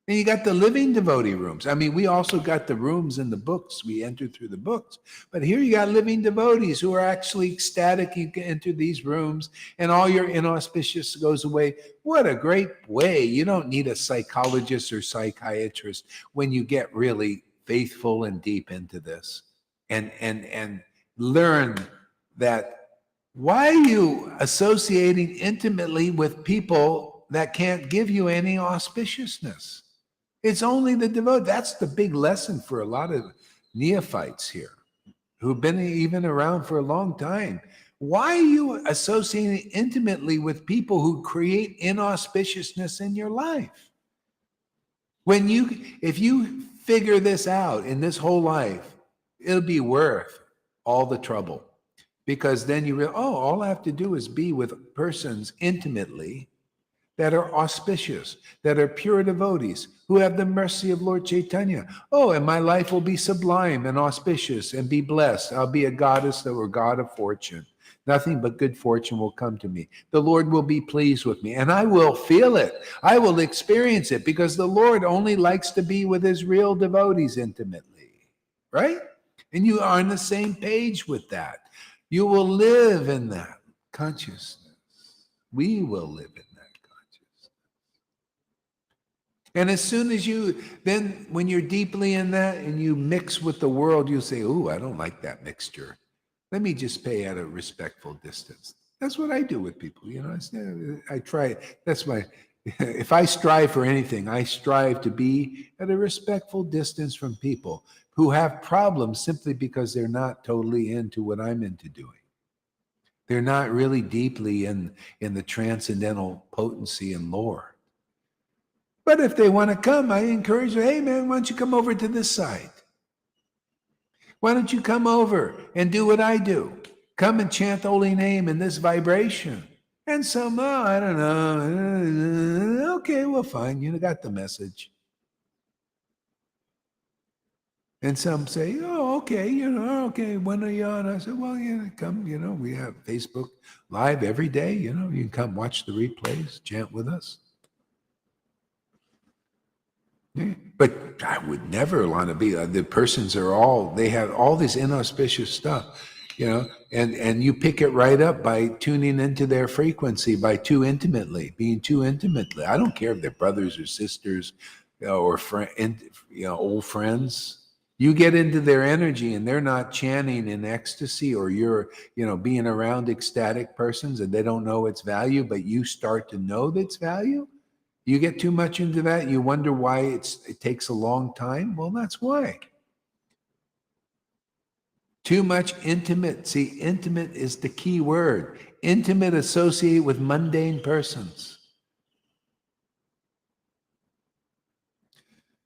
And you got the living devotee rooms. I mean, we also got the rooms in the books. We enter through the books. But here you got living devotees who are actually ecstatic. You can enter these rooms and all your inauspicious goes away. What a great way. You don't need a psychologist or psychiatrist when you get really faithful and deep into this. And learn that why are you associating intimately with people that can't give you any auspiciousness? It's only the devotee. That's the big lesson for a lot of neophytes here who've been even around for a long time. Why are you associating intimately with people who create inauspiciousness in your life? If you figure this out in this whole life, it'll be worth all the trouble. Because then you realize, all I have to do is be with persons intimately that are auspicious, that are pure devotees, who have the mercy of Lord Caitanya. And my life will be sublime and auspicious and be blessed. I'll be a goddess or god of fortune. Nothing but good fortune will come to me. The Lord will be pleased with me, and I will feel it. I will experience it, because the Lord only likes to be with his real devotees intimately, right? And you are on the same page with that. You will live in that consciousness. We will live in that consciousness. And as soon as then when you're deeply in that and you mix with the world, you say, "Ooh, I don't like that mixture. Let me just stay at a respectful distance." That's what I do with people. I try. That's my, if I strive for anything, I strive to be at a respectful distance from people who have problems simply because they're not totally into what I'm into doing. They're not really deeply in the transcendental potency and lore. But if they want to come, I encourage them, "Hey man, why don't you come over to this side? Why don't you come over and do what I do? Come and chant the holy name in this vibration." And some, "Oh, I don't know. Okay, well, fine. You got the message." And some say, "Oh, okay, okay, when are you on?" I said, "Well, come, we have Facebook Live every day. You can come watch the replays, chant with us." Yeah. But I would never want to be, the persons they have all this inauspicious stuff, and you pick it right up by tuning into their frequency, by being too intimately. I don't care if they're brothers or sisters, or old friends. You get into their energy and they're not chanting in ecstasy, or you're, being around ecstatic persons and they don't know its value, but you start to know its value. You get too much into that, you wonder why it takes a long time. Well, that's why. Too much intimate. See, intimate is the key word. Intimate associate with mundane persons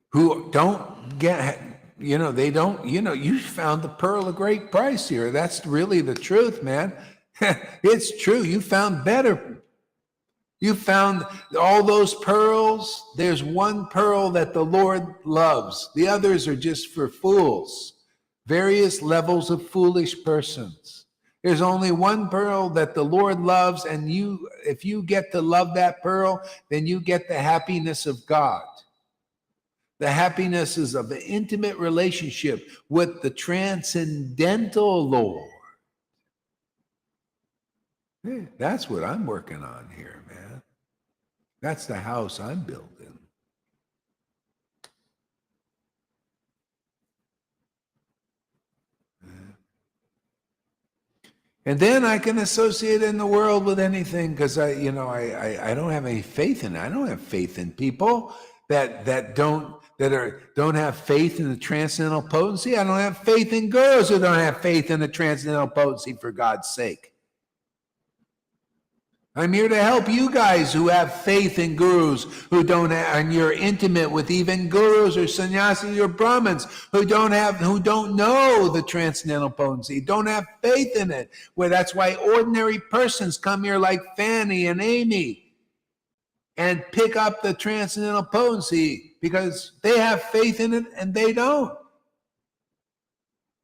who don't get, they don't, you found the pearl of great price here. That's really the truth, man. It's true. You found better. You found all those pearls. There's one pearl that the Lord loves. The others are just for fools, various levels of foolish persons. There's only one pearl that the Lord loves, and if you get to love that pearl, then you get the happiness of God. The happiness is of the intimate relationship with the transcendental Lord. Yeah, that's what I'm working on here, man. That's the house I'm building. And then I can associate in the world with anything, because I don't have any faith in it. I don't have faith in people that don't have faith in the transcendental potency. I don't have faith in girls who don't have faith in the transcendental potency, for God's sake. I'm here to help you guys who have faith in gurus who don't have, and you're intimate with even gurus or sannyasis or brahmins who don't know the transcendental potency, don't have faith in it. Well, that's why ordinary persons come here like Fanny and Amy and pick up the transcendental potency, because they have faith in it and they don't.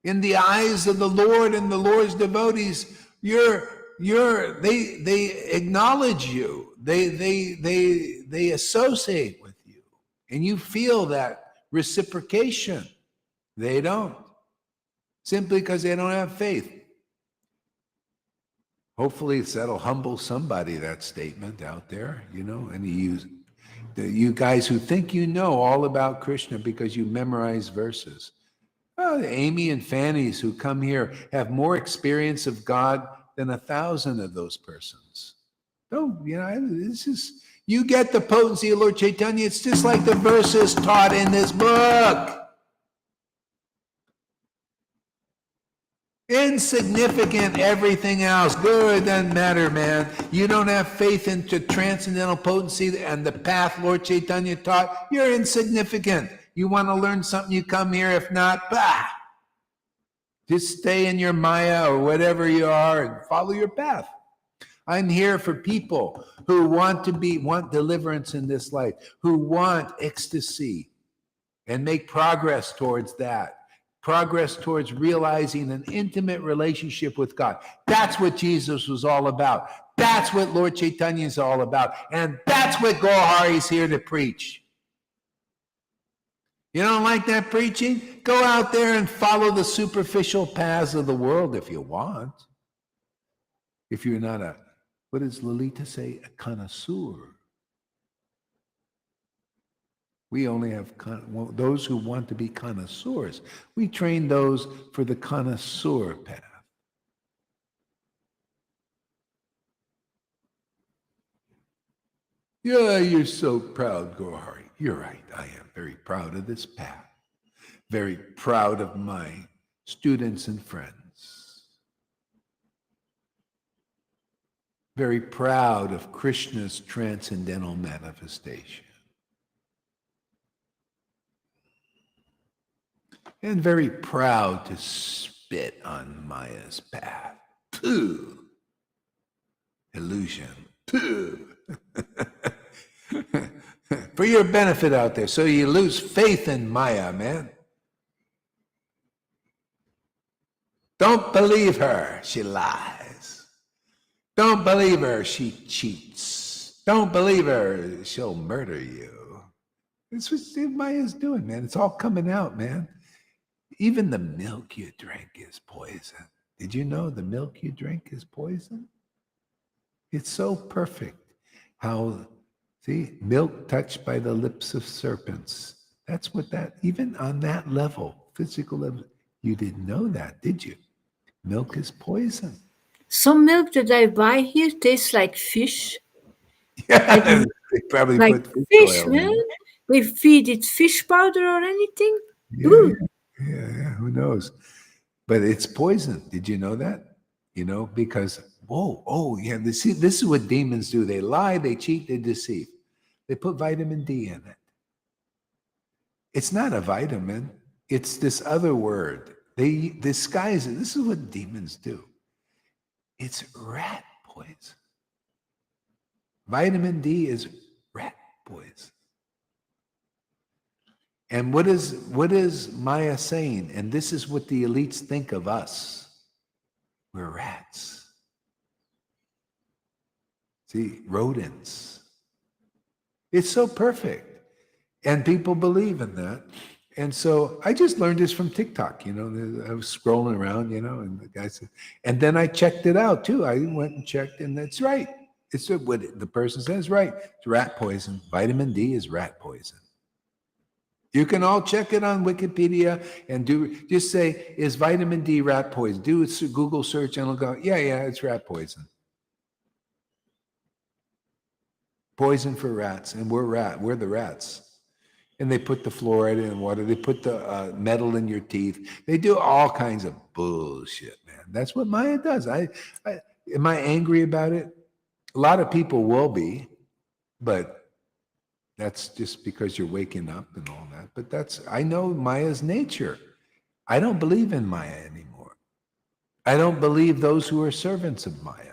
In the eyes of the Lord and the Lord's devotees, they acknowledge you. They associate with you, and you feel that reciprocation. They don't, simply because they don't have faith. Hopefully that'll humble somebody, that statement out there, and you guys who think you know all about Krishna because you memorize verses. Oh, Amy and Fanny's who come here have more experience of God than 1,000 of those persons. You get the potency of Lord Caitanya. It's just like the verses taught in this book. Insignificant, everything else. Good, doesn't matter, man. You don't have faith into transcendental potency and the path Lord Caitanya taught, you're insignificant. You want to learn something, you come here. If not, just stay in your Maya or whatever you are and follow your path. I'm here for people who want deliverance in this life, who want ecstasy and make progress towards that. progress towards realizing an intimate relationship with God. That's what Jesus was all about. That's what Lord Caitanya is all about. And that's what Gohari is here to preach. You don't like that preaching? Go out there and follow the superficial paths of the world if you want. If you're not a, what does Lalita say? A connoisseur. We only have those who want to be connoisseurs. We train those for the connoisseur path. Yeah, you're so proud, Gohari. You're right. I am very proud of this path. Very proud of my students and friends. Very proud of Krishna's transcendental manifestation. And very proud to spit on Maya's path. Pooh! Illusion. Pooh! For your benefit out there, so you lose faith in Maya, man. Don't believe her, she lies. Don't believe her, she cheats. Don't believe her, she'll murder you. That's what Maya's doing, man. It's all coming out, man. Even the milk you drink is poison. Did you know the milk you drink is poison? It's so perfect. How, see, milk touched by the lips of serpents. That's what that, even on that level, physical level, you didn't know that, did you? Milk is poison. Some milk that I buy here tastes like fish. Yeah, they probably like put fish, oil man. in it. They feed it fish powder or anything. Yeah, who knows? But it's poison. Did you know that? You know, because, yeah, this is what demons do. They lie, they cheat, they deceive. They put vitamin D in it. It's not a vitamin. It's this other word. They disguise it. This is what demons do. It's rat poison. Vitamin D is rat poison. And what is Maya saying? And this is what the elites think of us. We're rats. See, rodents. It's so perfect. And people believe in that. And so I just learned this from TikTok, you know. I was scrolling around, you know, and the guy said, and then I checked it out too. I went and checked, and that's right. It's what the person says, right? It's rat poison. Vitamin D is rat poison. You can all check it on Wikipedia and just say, is vitamin D rat poison? Do a Google search and it'll go, yeah, it's rat poison. Poison for rats, and we're the rats. And they put the fluoride in water. They put the metal in your teeth. They do all kinds of bullshit, man. That's what Maya does. Am I angry about it? A lot of people will be, but that's just because you're waking up and all that. But I know Maya's nature. I don't believe in Maya anymore. I don't believe those who are servants of Maya.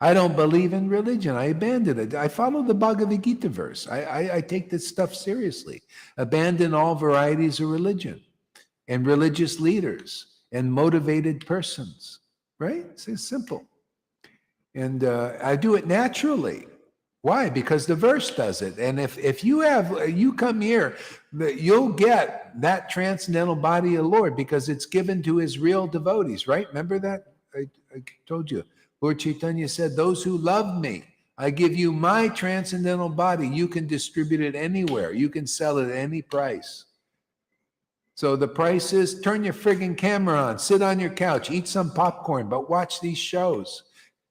I don't believe in religion. I abandoned it. I follow the Bhagavad Gita verse. I take this stuff seriously. Abandon all varieties of religion and religious leaders and motivated persons, right? It's simple. And I do it naturally. Why? Because the verse does it. And if you come here, you'll get that transcendental body of the Lord because it's given to his real devotees, right? Remember that? I told you. Lord Caitanya said, those who love me, I give you my transcendental body. You can distribute it anywhere. You can sell it at any price. So the price is turn your friggin' camera on, sit on your couch, eat some popcorn, but watch these shows.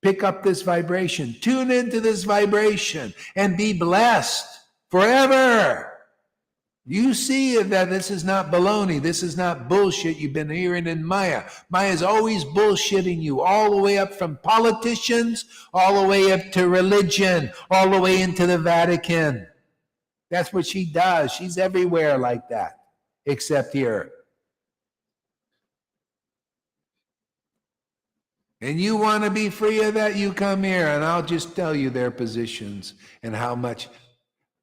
Pick up this vibration, tune into this vibration, and be blessed forever. You see that this is not baloney. This is not bullshit you've been hearing in Maya. Maya's always bullshitting you all the way up from politicians, all the way up to religion, all the way into the Vatican. That's what she does. She's everywhere like that, except here. And you want to be free of that, you come here, and I'll just tell you their positions and how much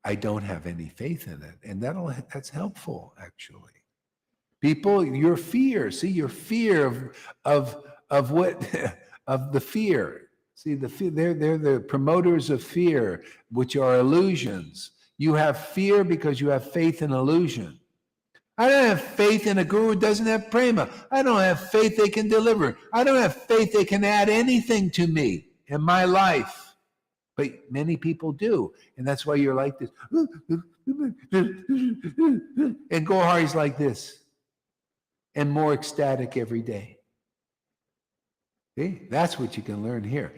I don't have any faith in it. And that's helpful, actually. People, your fear. See, your fear of what of the fear. See, the fear, they're the promoters of fear, which are illusions. You have fear because you have faith in illusion. I don't have faith in a guru who doesn't have prema. I don't have faith they can deliver. I don't have faith they can add anything to me in my life. But many people do. And that's why you're like this. And Gohari's like this. And more ecstatic every day. See? That's what you can learn here.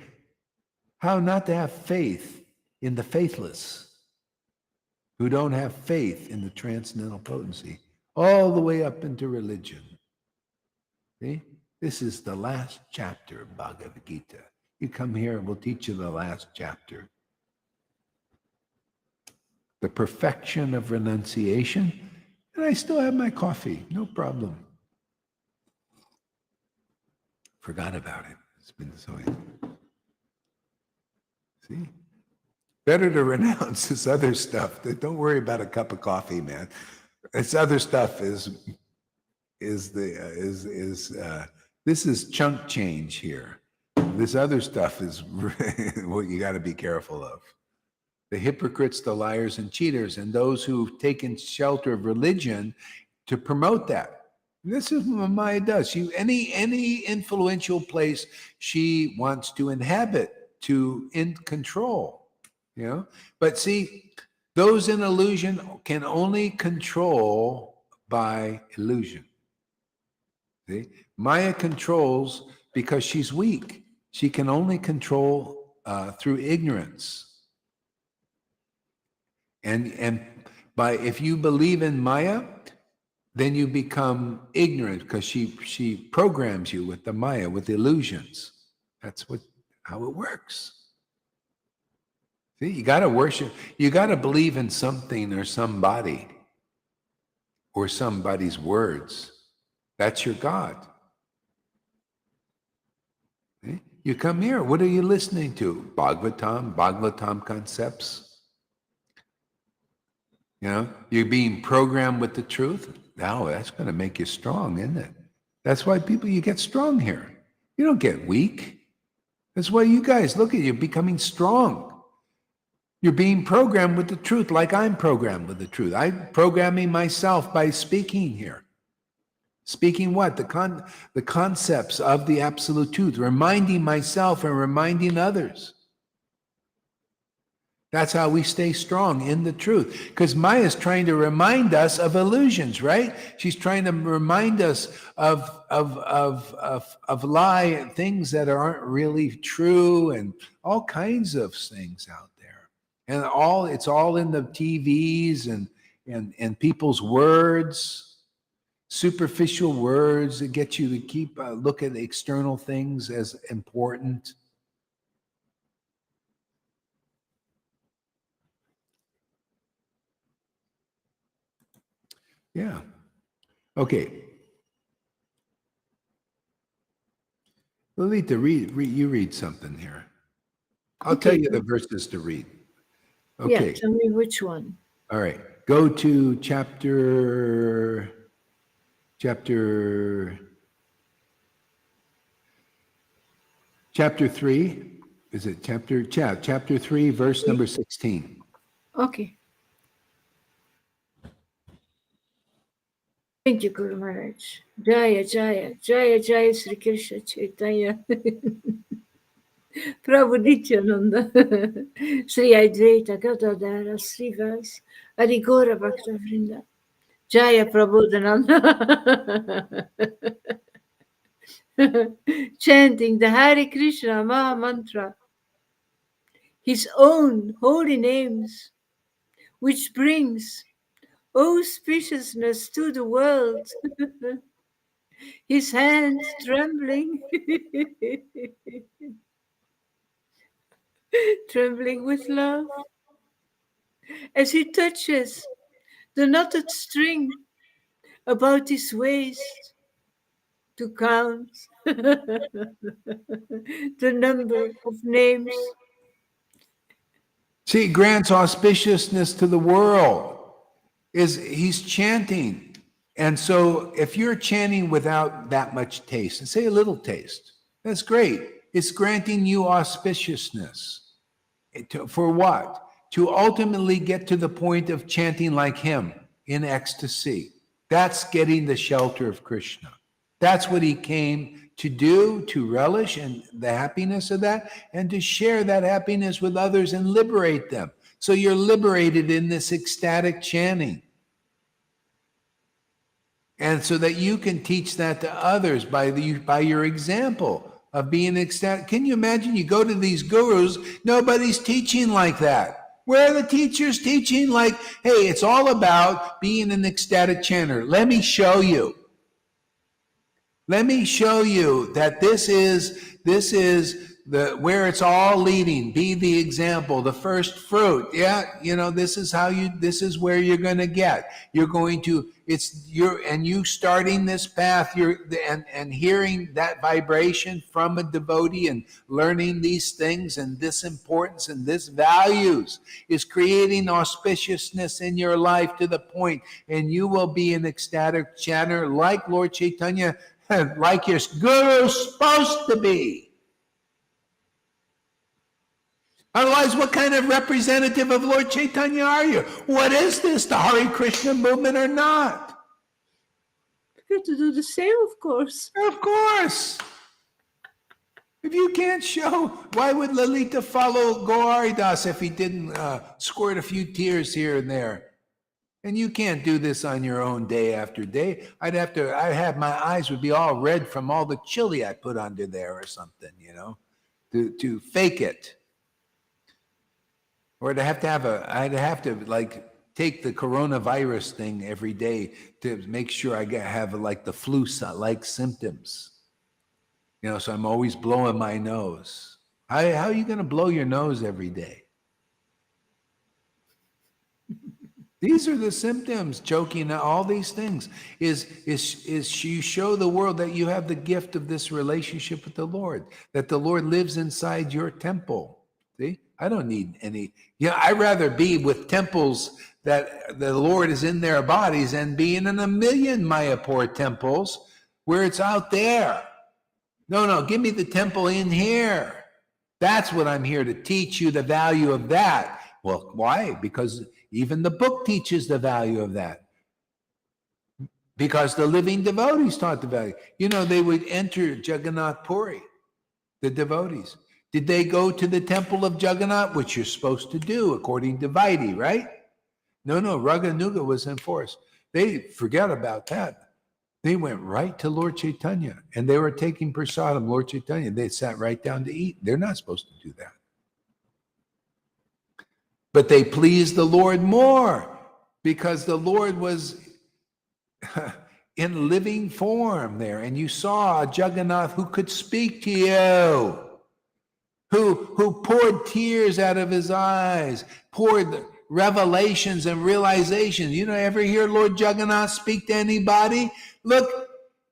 How not to have faith in the faithless, who don't have faith in the transcendental potency, all the way up into religion. See? This is the last chapter of Bhagavad Gita. You come here and we'll teach you the last chapter. The perfection of renunciation. And I still have my coffee, no problem. Forgot about it. It's been so easy. See? Better to renounce this other stuff. Don't worry about a cup of coffee, man. This other stuff is this is chunk change here. This other stuff is what you got to be careful of. The hypocrites, the liars and cheaters, and those who've taken shelter of religion to promote that. This is what Maya does. Any influential place she wants to inhabit, to in control, you know. But see, those in illusion can only control by illusion. See, Maya controls because she's weak. She can only control through ignorance. And by if you believe in Maya, then you become ignorant because she programs you with the Maya, with illusions. That's how it works. See, you got to worship, you got to believe in something or somebody or somebody's words. That's your God. See? You come here, what are you listening to? Bhagavatam concepts. You know, you're being programmed with the truth. Now that's going to make you strong, isn't it? That's why you get strong here. You don't get weak. That's why you guys, look at you, becoming strong. You're being programmed with the truth like I'm programmed with the truth. I'm programming myself by speaking here. Speaking what? The concepts of the absolute truth, reminding myself and reminding others. That's how we stay strong in the truth. Because Maya is trying to remind us of illusions, right? She's trying to remind us of lie and things that aren't really true and all kinds of things out there. And it's all in the TVs and people's words, superficial words that get you to keep look at external things as important. Yeah. Okay. Lolita, you read something here. I'll tell you the verses to read. Okay. Yeah, tell me which one. All right. Go to chapter 3. Is it chapter 3, verse number 16. Okay. Thank you, Guru Maharaj. Jaya, Jaya, Jaya, Jaya, Sri Krishna Chaitanya. Prabhu Nityananda. Sri Advaita Gadadara Srivas. Adhigora Bhakta Vrinda. Jaya Prabodhananda. Chanting the Hare Krishna Maha Mantra. His own holy names, which brings auspiciousness to the world. His hands trembling, trembling with love, as he touches the knotted string about his waist to count the number of names. See, grants auspiciousness to the world. He's chanting, And so if you're chanting without that much taste, and say a little taste, that's great. It's granting you auspiciousness. For what? To ultimately get to the point of chanting like him in ecstasy. That's getting the shelter of Krishna. That's what he came to do, to relish and the happiness of that, and to share that happiness with others and liberate them. So you're liberated in this ecstatic chanting. And so that you can teach that to others by your example of being ecstatic. Can you imagine you go to these gurus, nobody's teaching like that. Where are the teachers teaching like, hey, it's all about being an ecstatic chanter. Let me show you. Let me show you that this is where it's all leading. Be the example, the first fruit. Yeah, this is where you're going to get. You starting this path, and hearing that vibration from a devotee and learning these things and this importance and this values is creating auspiciousness in your life to the point, and you will be an ecstatic chanter like Lord Caitanya, like your guru's supposed to be. Otherwise, what kind of representative of Lord Caitanya are you? What is this, the Hare Krishna movement or not? You have to do the same, of course. Of course. If you can't show, why would Lalita follow Gauridas if he didn't squirt a few tears here and there? And you can't do this on your own day after day. My eyes would be all red from all the chili I put under there or something, to fake it. Or I'd have to take the coronavirus thing every day to make sure I have like the flu-like symptoms. So I'm always blowing my nose. How are you going to blow your nose every day? These are the symptoms, choking, all these things. Is you show the world that you have the gift of this relationship with the Lord, that the Lord lives inside your temple. See? I don't need any. I'd rather be with temples that the Lord is in their bodies and be in a million Mayapur temples where it's out there. No, give me the temple in here. That's what I'm here to teach you, the value of that. Well, why? Because even the book teaches the value of that. Because the living devotees taught the value. They would enter Jagannath Puri, the devotees. Did they go to the temple of Jagannath, which you're supposed to do according to Vaidhi, right? No, Raganuga was enforced. They forgot about that. They went right to Lord Caitanya, and they were taking prasadam, Lord Caitanya. They sat right down to eat. They're not supposed to do that. But they pleased the Lord more because the Lord was in living form there. And you saw a Jagannath who could speak to you, who poured tears out of his eyes, poured revelations and realizations. Ever hear Lord Jagannath speak to anybody? Look,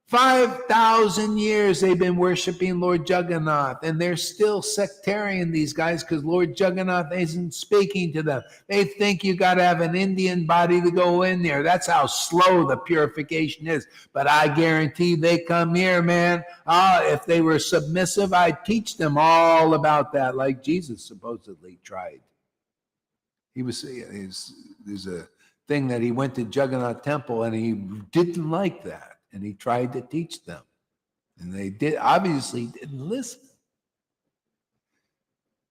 5,000 years they've been worshiping Lord Jagannath, and they're still sectarian, these guys, because Lord Jagannath isn't speaking to them. They think you got to have an Indian body to go in there. That's how slow the purification is. But I guarantee they come here, man. If they were submissive, I'd teach them all about that, like Jesus supposedly tried. There's a thing that he went to Jagannath Temple, and he didn't like that. And he tried to teach them. And they obviously didn't listen.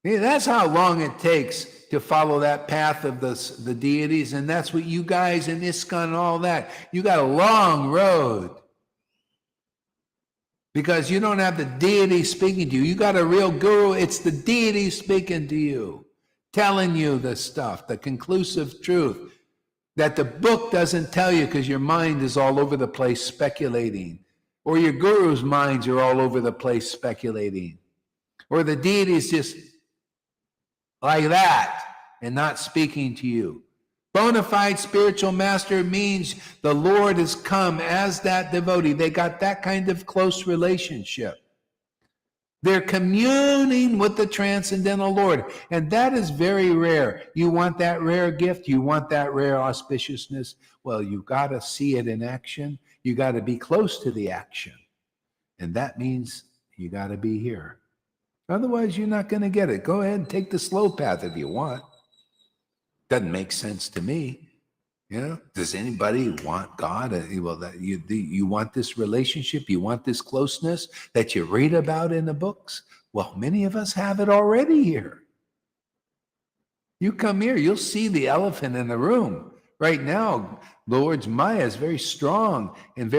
That's how long it takes to follow that path of the deities. And that's what you guys in ISKCON and all that. You got a long road. Because you don't have the deity speaking to you. You got a real guru. It's the deity speaking to you. Telling you the stuff, the conclusive truth. That the book doesn't tell you because your mind is all over the place speculating. Or your guru's minds are all over the place speculating. Or the deity is just like that and not speaking to you. Bona fide spiritual master means the Lord has come as that devotee. They got that kind of close relationship. They're communing with the transcendental Lord. And that is very rare. You want that rare gift? You want that rare auspiciousness? Well, you've got to see it in action. You got to be close to the action. And that means you got to be here. Otherwise, you're not going to get it. Go ahead and take the slow path if you want. Doesn't make sense to me. You know, does anybody want God? Well, that you want this relationship, you want this closeness that you read about in the books. Well, many of us have it already here. You come here, you'll see the elephant in the room. Right now, Lord's Maya is very strong and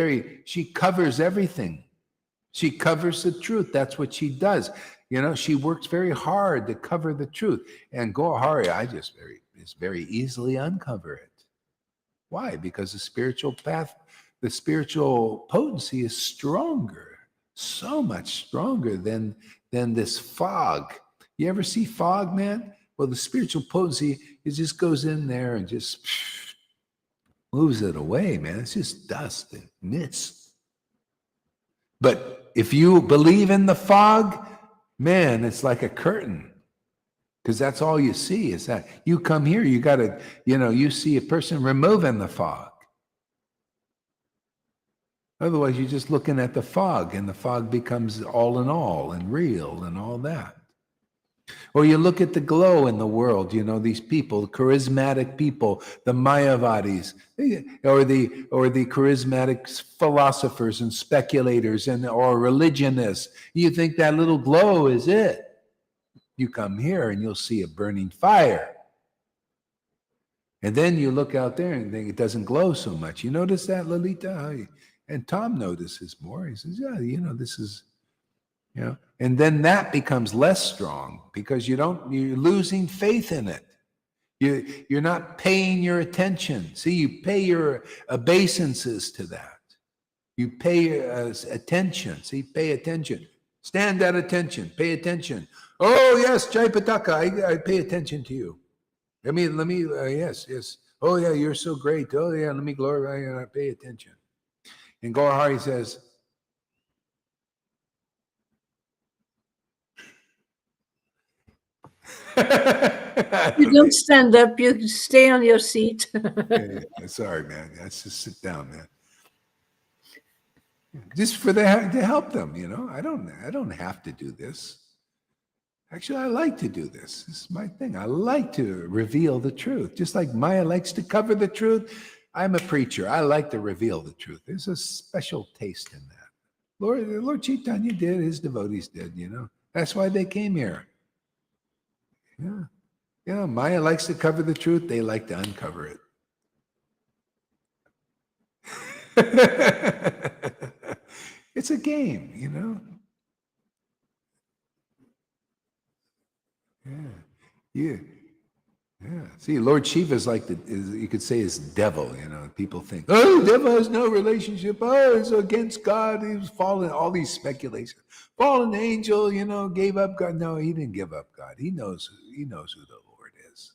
she covers everything. She covers the truth. That's what she does. You know, she works very hard to cover the truth. And Gohari, it's very easily uncover it. Why? Because the spiritual path, the spiritual potency is stronger, so much stronger than this fog. You ever see fog, man? Well, the spiritual potency, it just goes in there and just moves it away, man. It's just dust and mist. But if you believe in the fog, man, it's like a curtain. Because that's all you see is that you come here, you got to, you see a person removing the fog. Otherwise, you're just looking at the fog, and the fog becomes all in all and real and all that. Or you look at the glow in the world, these people, the charismatic people, the Mayavadis, or the charismatic philosophers and speculators or religionists. You think that little glow is it. You come here and you'll see a burning fire. And then you look out there and think it doesn't glow so much. You notice that, Lalita? And Tom notices more. He says, yeah, this is, and then that becomes less strong because you're losing faith in it. You're not paying your attention. See, you pay your obeisances to that. You pay attention. See, pay attention. Stand at attention. Pay attention. Oh, yes, Jai Pataka, I pay attention to you. Let me, yes. Oh, yeah, you're so great. Oh, yeah, let me glorify you and I pay attention. And Gaurahari says, you don't stand up, you stay on your seat. Yeah, sorry, man. Let's just sit down, man. Just to help them, I don't have to do this. Actually, I like to do this. This is my thing. I like to reveal the truth. Just like Maya likes to cover the truth, I'm a preacher. I like to reveal the truth. There's a special taste in that. Lord Caitanya did, his devotees did, That's why they came here. Yeah. Maya likes to cover the truth. They like to uncover it. It's a game, Yeah. See, Lord Shiva is like you could say is devil, People think, oh, the devil has no relationship. Oh, he's against God. He was fallen. All these speculations. Fallen angel, gave up God. No, he didn't give up God. He knows who the Lord is.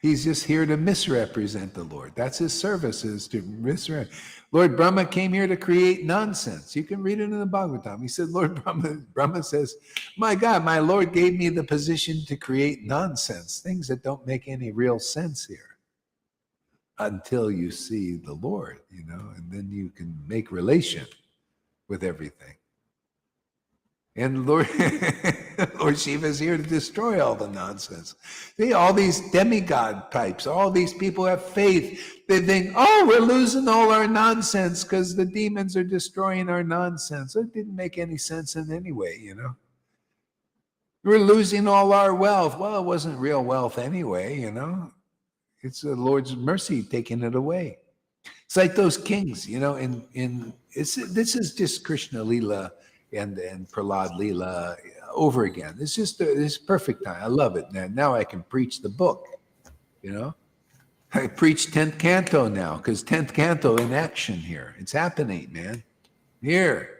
He's just here to misrepresent the Lord. That's his service, is to misrepresent. Lord Brahma came here to create nonsense. You can read it in the Bhagavatam. He said, Brahma says, my God, my Lord gave me the position to create nonsense, things that don't make any real sense here until you see the Lord, and then you can make relation with everything. And Lord Shiva is here to destroy all the nonsense. See, all these demigod types, all these people have faith. They think, oh, we're losing all our nonsense because the demons are destroying our nonsense. It didn't make any sense in any way, We're losing all our wealth. Well, it wasn't real wealth anyway, It's the Lord's mercy taking it away. It's like those kings, this is just Krishna Lila and Prahlad Lila over again. It's just this perfect time. I love it. Now I can preach the book, I preach 10th canto now because 10th canto in action here. It's happening, man. Here.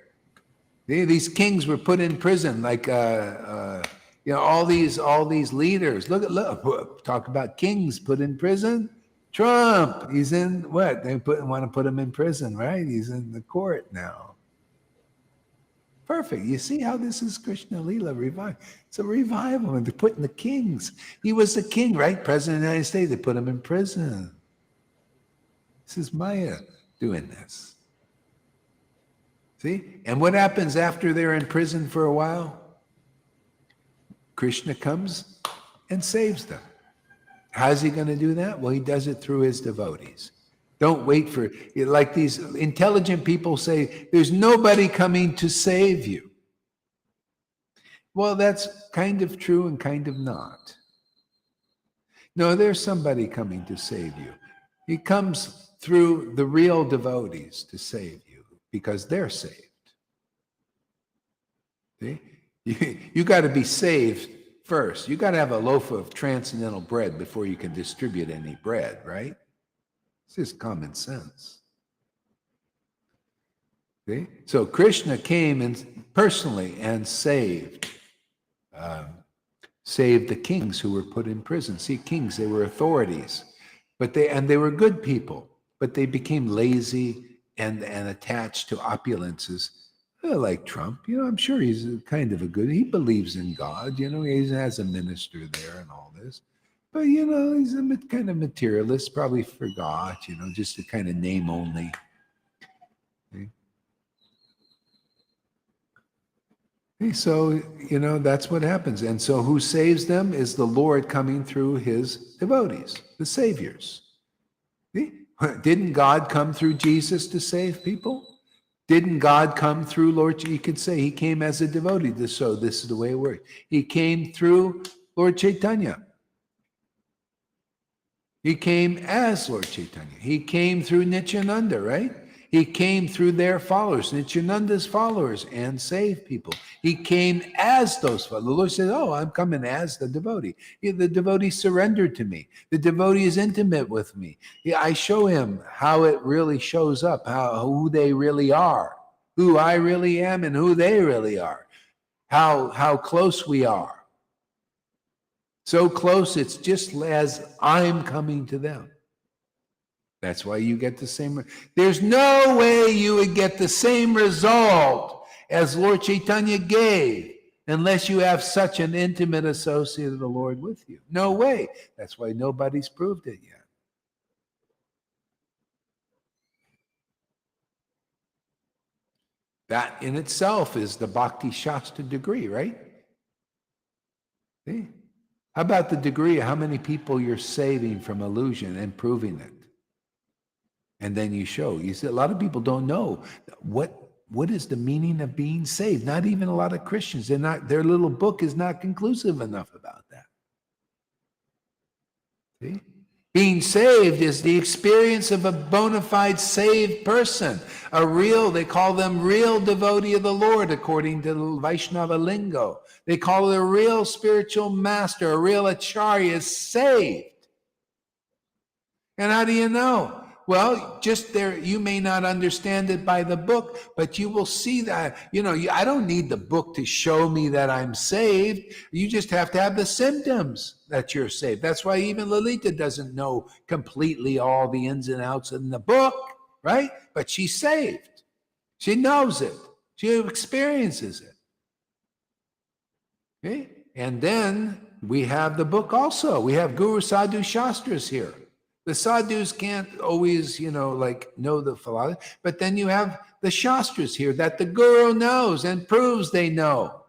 These kings were put in prison like all these leaders. Look, talk about kings put in prison. Trump, he's in what? They want to put him in prison, right? He's in the court now. Perfect. You see how this is Krishna Lila revival? It's a revival, and they're putting the kings. He was the king, right? President of the United States. They put him in prison. This is Maya doing this. See? And what happens after they're in prison for a while? Krishna comes and saves them. How's he going to do that? Well, he does it through his devotees. Don't wait for, like these intelligent people say, there's nobody coming to save you. Well, that's kind of true and kind of not. No, there's somebody coming to save you. He comes through the real devotees to save you because they're saved. See? You got to be saved first. You got to have a loaf of transcendental bread before you can distribute any bread, right? It's just common sense. See? So Krishna came and personally and saved the kings who were put in prison. See, kings, they were authorities, but they were good people, but they became lazy and attached to opulences. Like Trump, I'm sure he's kind of he believes in God, he has a minister there and all this. But, he's a kind of materialist, probably forgot, just a kind of name only. Okay, so, that's what happens. And so who saves them is the Lord coming through his devotees, the saviors. See? Didn't God come through Jesus to save people? Didn't God come through Lord? You could say he came as a devotee. So this is the way it works. He came through Lord Caitanya. He came as Lord Caitanya. He came through Nityananda, right? He came through their followers, Nityananda's followers, and saved people. He came as those followers. The Lord said, I'm coming as the devotee. The devotee surrendered to me. The devotee is intimate with me. I show him how it really shows up, who they really are, who I really am and who they really are, how close we are. So close, it's just as I'm coming to them. That's why you get the same. There's no way you would get the same result as Lord Caitanya gave unless you have such an intimate associate of the Lord with you. No way. That's why nobody's proved it yet. That in itself is the Bhakti Shastra degree, right? See? How about the degree of how many people you're saving from illusion and proving it? And then you show. You see, a lot of people don't know what is the meaning of being saved. Not even a lot of Christians. Their little book is not conclusive enough about that. See? Being saved is the experience of a bona fide saved person. They call them real devotee of the Lord, according to Vaishnava lingo. They call it a real spiritual master, a real acharya is saved. And how do you know? Well, just there, you may not understand it by the book, but you will see that, I don't need the book to show me that I'm saved. You just have to have the symptoms that you're saved. That's why even Lalita doesn't know completely all the ins and outs in the book, right? But she's saved. She knows it. She experiences it. Okay? And then we have the book also. We have Guru Sadhu Shastras here. The sadhus can't always, know the philosophy, but then you have the Shastras here that the Guru knows and proves they know.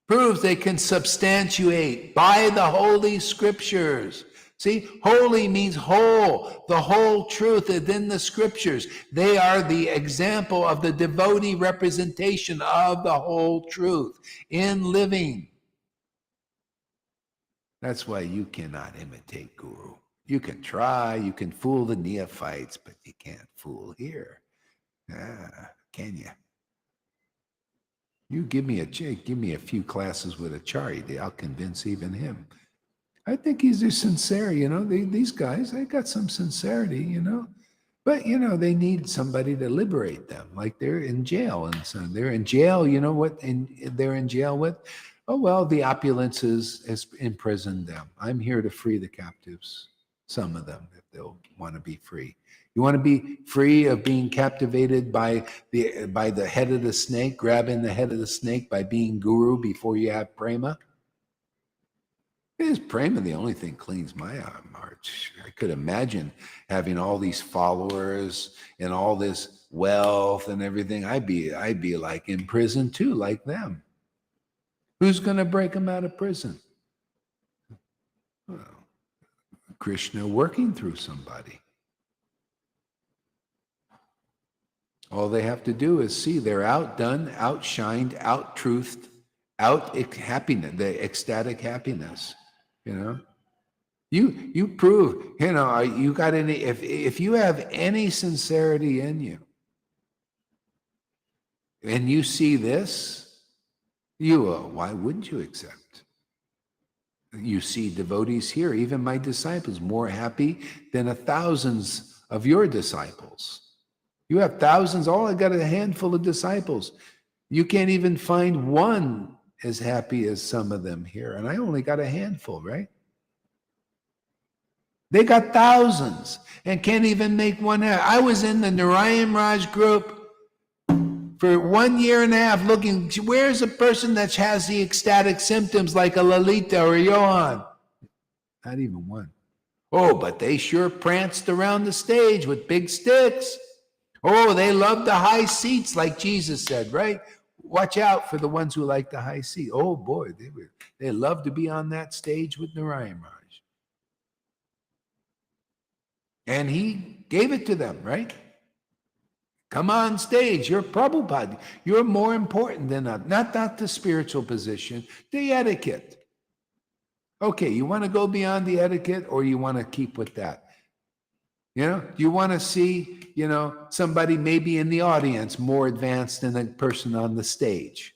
Proves they can substantiate by the holy scriptures. See, holy means whole, the whole truth within the scriptures. They are the example of the devotee representation of the whole truth in living. That's why you cannot imitate Guru. You can try, you can fool the neophytes, but you can't fool here. Can you? You give me a few classes with Acharya, I'll convince even him. I think he's sincere, these guys, they got some sincerity, But, they need somebody to liberate them, like they're in jail. And so they're in jail, they're in jail with? Oh, well, the opulence has imprisoned them. I'm here to free the captives, some of them, if they'll want to be free. You want to be free of being captivated by the head of the snake, grabbing the head of the snake by being guru before you have prema? Is prema the only thing cleans my heart? I could imagine having all these followers and all this wealth and everything. I'd be like in prison too, like them. Who's going to break them out of prison? Well, Krishna working through somebody. All they have to do is see they're outdone, outshined, out-truthed, happiness, the ecstatic happiness. You know, you prove. You know, you got any? If you have any sincerity in you, and you see this, why wouldn't you accept? You see devotees here, even my disciples, more happy than thousands of your disciples. You have thousands, I got a handful of disciples. You can't even find one as happy as some of them here. And I only got a handful, right? They got thousands and can't even make one out. I was in the Narayan Raj group for 1.5 years looking, where's a person that has the ecstatic symptoms like a Lalita or a Johan? Not even one. Oh, but they sure pranced around the stage with big sticks. Oh, they love the high seats, like Jesus said, right? Watch out for the ones who like the high seat. Oh boy, they love to be on that stage with Narayan Raj. And he gave it to them, right? Come on stage, you're Prabhupada. You're more important than us. Not the spiritual position, the etiquette. Okay, you want to go beyond the etiquette or you want to keep with that? You know, do you want to see, somebody maybe in the audience more advanced than the person on the stage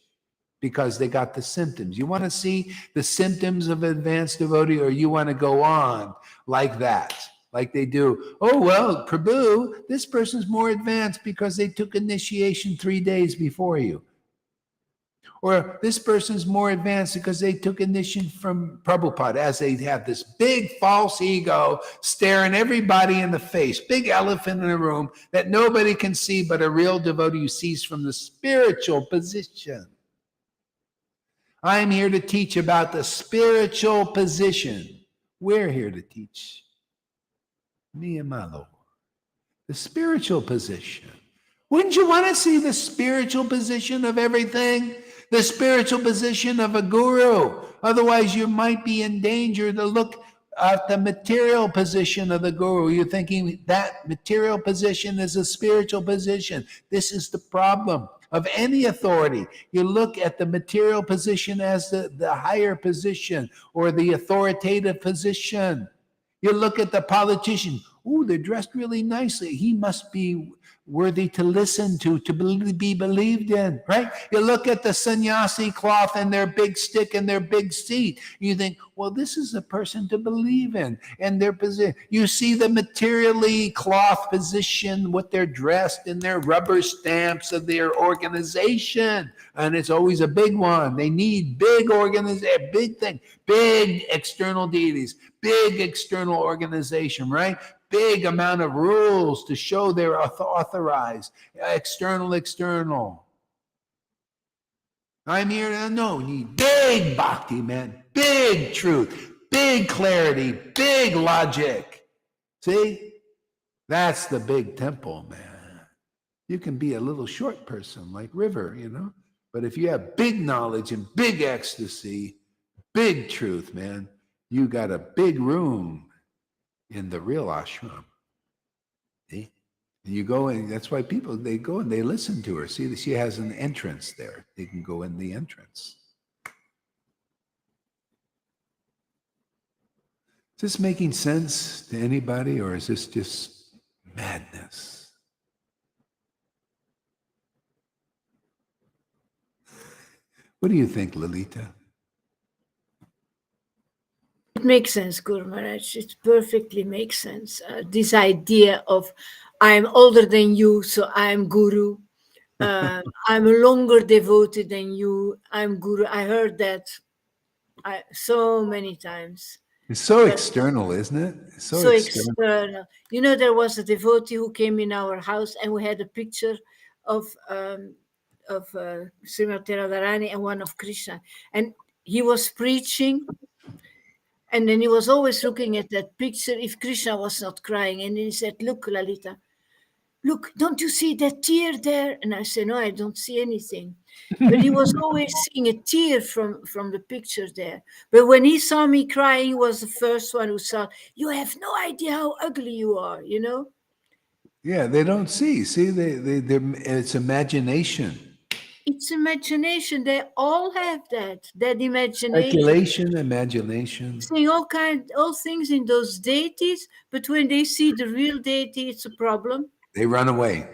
because they got the symptoms? You want to see the symptoms of advanced devotee, or you want to go on like that, like they do? Oh, well, Prabhu, this person's more advanced because they took initiation 3 days before you. Or this person's more advanced because they took initiation from Prabhupada, as they have this big false ego staring everybody in the face, big elephant in the room that nobody can see but a real devotee who sees from the spiritual position. I'm here to teach about the spiritual position. We're here to teach, me and my Lord, the spiritual position. Wouldn't you want to see the spiritual position of everything? The spiritual position of a guru. Otherwise, you might be in danger to look at the material position of the guru. You're thinking that material position is a spiritual position. This is the problem of any authority. You look at the material position as the higher position or the authoritative position. You look at the politician. Ooh, they're dressed really nicely. He must be worthy to listen to be believed in, right? You look at the sannyasi cloth and their big stick and their big seat. You think, well, this is a person to believe in and their position. You see the materially cloth position, what they're dressed in, their rubber stamps of their organization. And it's always a big one. They need big organization, big thing, big external deities, big external organization, right? Big amount of rules to show they're authorized. External. I'm here to know. Need big bhakti, man. Big truth. Big clarity. Big logic. See? That's the big temple, man. You can be a little short person like River, But if you have big knowledge and big ecstasy, big truth, man, you got a big room in the real ashram. See? You go in, that's why people, they go and they listen to her. See, she has an entrance there. They can go in the entrance. Is this making sense to anybody, or is this just madness? What do you think, Lalita? It makes sense, Guru Maharaj. It perfectly makes sense. This idea of I'm older than you, so I'm Guru. I'm longer devoted than you. I'm Guru. I heard that so many times. It's so external, isn't it? It's so external. external. You know, there was a devotee who came in our house, and we had a picture of Srimati Radharani and one of Krishna, and he was preaching, and then he was always looking at that picture if Krishna was not crying, and then he said, "Look, Lalita, look, don't you see that tear there?" And I said, "No, I don't see anything." But he was always seeing a tear from the picture there. But when he saw me crying, he was the first one who saw, "You have no idea how ugly you are," you know? Yeah, they don't see. See, it's imagination. It's imagination. They all have that imagination. Imagination. Seeing all things in those deities, but when they see the real deity, it's a problem. They run away.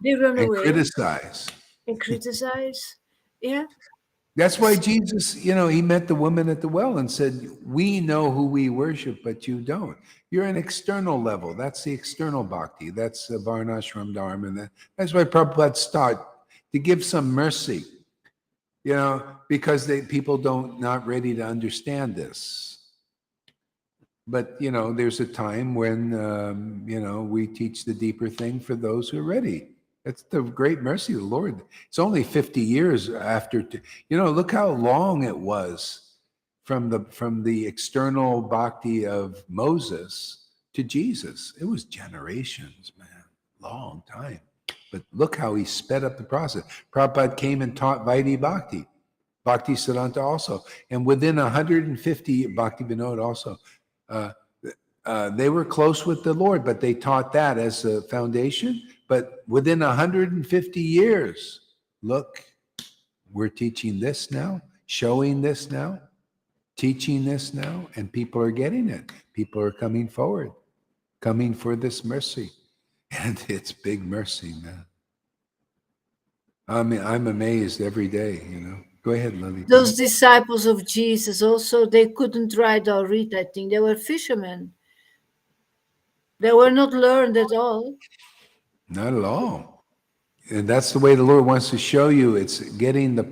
They run and away criticize. and criticize. Yeah. That's why Jesus, he met the woman at the well and said, "We know who we worship, but you don't. You're an external level. That's the external bhakti. That's the varnashram dharma." And that's why Prabhupada started to give some mercy, because people not ready to understand this. But, there's a time when, we teach the deeper thing for those who are ready. That's the great mercy of the Lord. It's only 50 years after, look how long it was from the external bhakti of Moses to Jesus. It was generations, man, long time. But look how he sped up the process. Prabhupada came and taught Vaidhi Bhakti, Bhakti Siddhanta also. And within 150, Bhakti Vinod also, they were close with the Lord, but they taught that as a foundation. But within 150 years, look, we're teaching this now, showing this now, teaching this now, and people are getting it. People are coming forward, coming for this mercy. And it's big mercy, man. I mean, I'm amazed every day, Go ahead, Lily. Those disciples of Jesus also, they couldn't write or read, I think. They were fishermen. They were not learned at all. Not at all. And that's the way the Lord wants to show you. It's getting the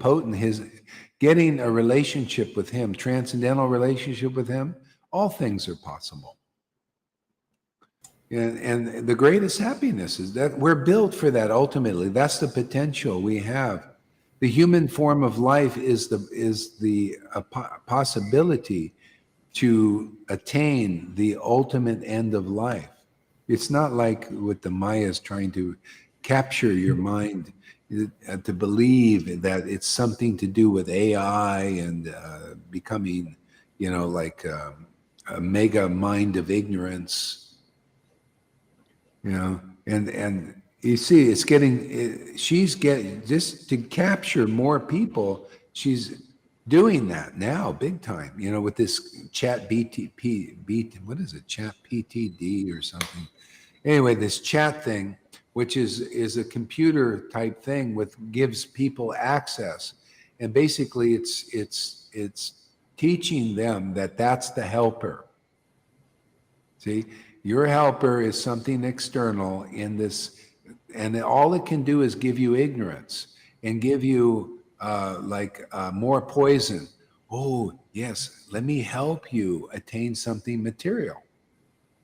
getting a relationship with him, transcendental relationship with him. All things are possible. And the greatest happiness is that we're built for that ultimately. That's the potential we have. The human form of life is the possibility to attain the ultimate end of life. It's not like what the Maya is trying to capture your mind to believe that it's something to do with AI and becoming, like a mega mind of ignorance, and you see, she's getting, just to capture more people, she's doing that now big time, with this chat what is it, chat PTD or something. Anyway, this chat thing, which is a computer type thing gives people access. And basically it's teaching them that that's the helper. See, your helper is something external in this, and all it can do is give you ignorance and give you more poison. Oh, yes, let me help you attain something material.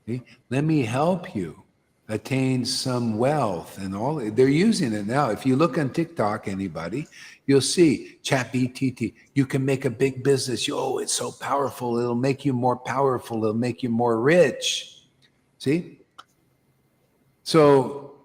See? Let me help you attain some wealth and all. They're using it now. If you look on TikTok, anybody, you'll see ChatGPT. You can make a big business. Oh, it's so powerful. It'll make you more powerful. It'll make you more rich. See? So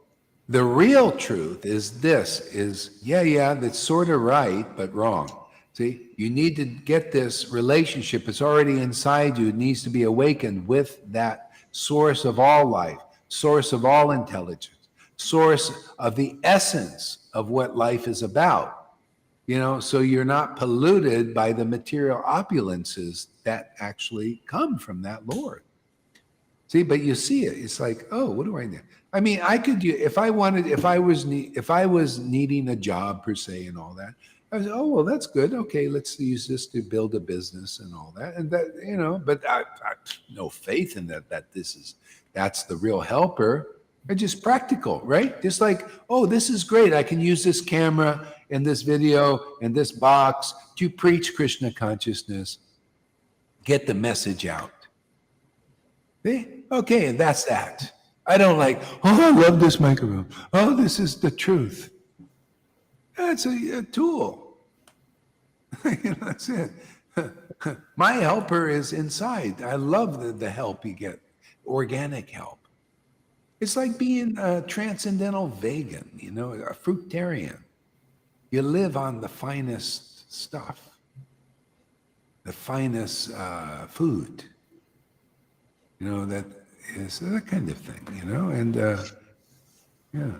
the real truth is that's sort of right, but wrong. See, you need to get this relationship. It's already inside you. It needs to be awakened with that source of all life, source of all intelligence, source of the essence of what life is about. So you're not polluted by the material opulences that actually come from that Lord. See, but you see it. It's like, oh, what do I need? I mean, I could, if I was needing a job per se and all that, I was, oh, well, that's good. Okay, let's use this to build a business and all that. And that, but I no faith in that that's the real helper. It's just practical, right? Just like, oh, this is great. I can use this camera and this video and this box to preach Krishna consciousness, get the message out. See? Okay, and that's that. I don't like, oh, I love this microphone. Oh, this is the truth. That's a tool. That's it. My helper is inside. I love the help you get, organic help. It's like being a transcendental vegan, a fruitarian. You live on the finest stuff, the finest food, that is that kind of thing, and yeah.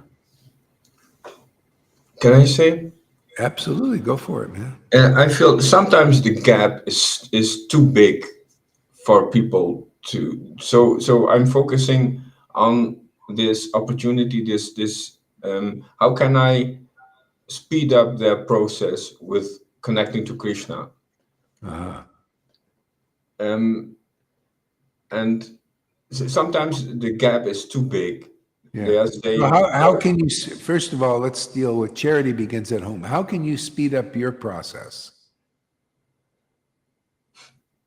Can I say? Absolutely, go for it, man. I feel sometimes the gap is too big for people to. So I'm focusing on this opportunity. This how can I speed up their process with connecting to Krishna? Uh-huh. And sometimes the gap is too big. Yeah. They are So saying, how can you, first of all, let's deal with charity begins at home. How can you speed up your process?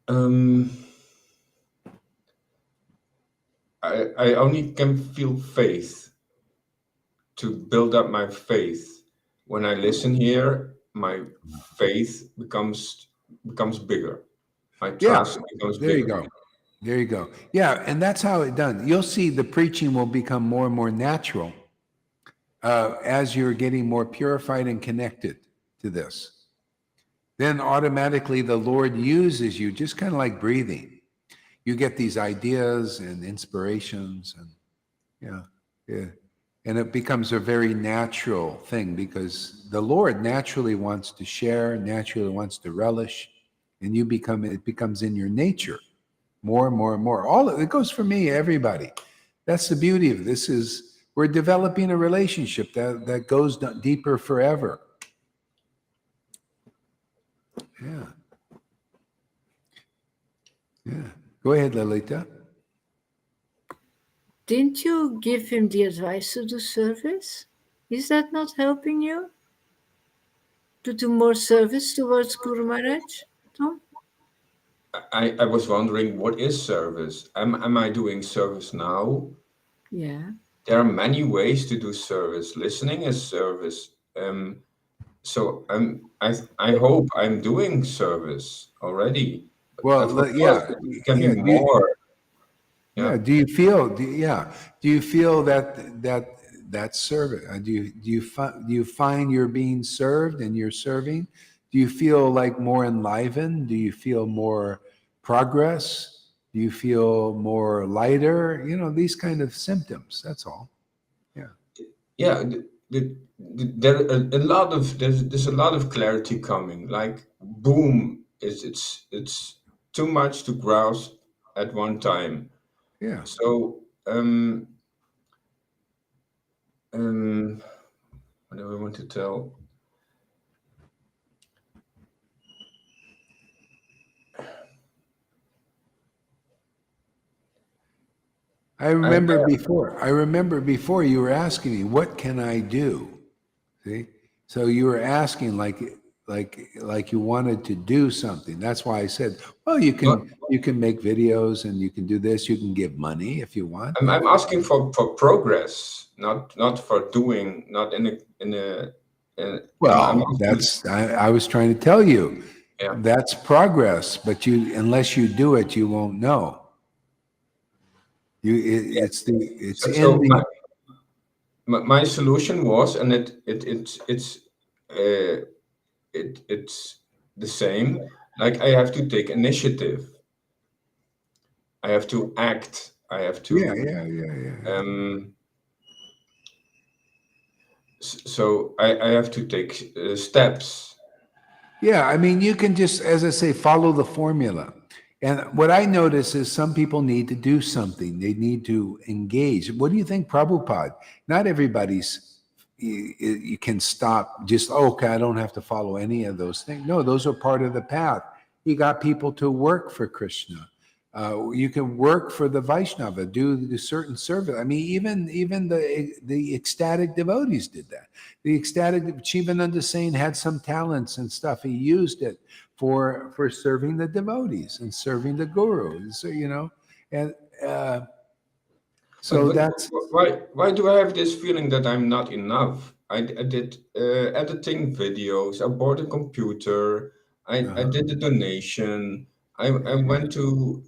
I only can feel faith to build up my faith. When I listen here, my faith becomes bigger. My trust becomes There you bigger. go. There you go. Yeah, and that's how it done. You'll see the preaching will become more and more natural as you're getting more purified and connected to this. Then automatically the Lord uses you, just kind of like breathing. You get these ideas and inspirations, and yeah. And it becomes a very natural thing because the Lord naturally wants to share, naturally wants to relish, and it becomes in your nature more and more and more. All it goes for me, everybody. That's the beauty of this is we're developing a relationship that goes deeper forever. Yeah. Yeah. Go ahead, Lalita. Didn't you give him the advice to do service? Is that not helping you to do more service towards Guru Maharaj, Tom? I was wondering, what is service? Am I doing service now? Yeah. There are many ways to do service. Listening is service. So I hope I'm doing service already. But Well, of course, it can be more. Yeah. Do you feel? Do you feel that service? Do you find you're being served and you're serving? Do you feel like more enlivened? Do you feel more progress? Do you feel more lighter? These kind of symptoms. That's all. Yeah. Yeah, there there's a lot of clarity coming. Like boom, it's too much to grasp at one time. Yeah. So what do I want to tell? I remember before you were asking me, what can I do? See? So you were asking like you wanted to do something. That's why I said, well, you can make videos and you can do this, you can give money if you want. I'm asking for progress, not for doing, not in a well, I was trying to tell you. Yeah. That's progress, but unless you do it, you won't know. My solution was, and it's the same. Like I have to take initiative. I have to act. I have to. Yeah. So I have to take steps. Yeah, I mean, you can just, as I say, follow the formula. And what I notice is some people need to do something. They need to engage. What do you think, Prabhupada? Not everybody's, you can stop just, okay, I don't have to follow any of those things. No, those are part of the path. You got people to work for Krishna. You can work for the Vaishnava, do the certain service. I mean, even the ecstatic devotees did that. The ecstatic Shivananda Sain had some talents and stuff. He used it for serving the devotees and serving the guru. So, So But that's why do I have this feeling that I'm not enough? I did editing videos. I bought a computer. I did a donation. I went to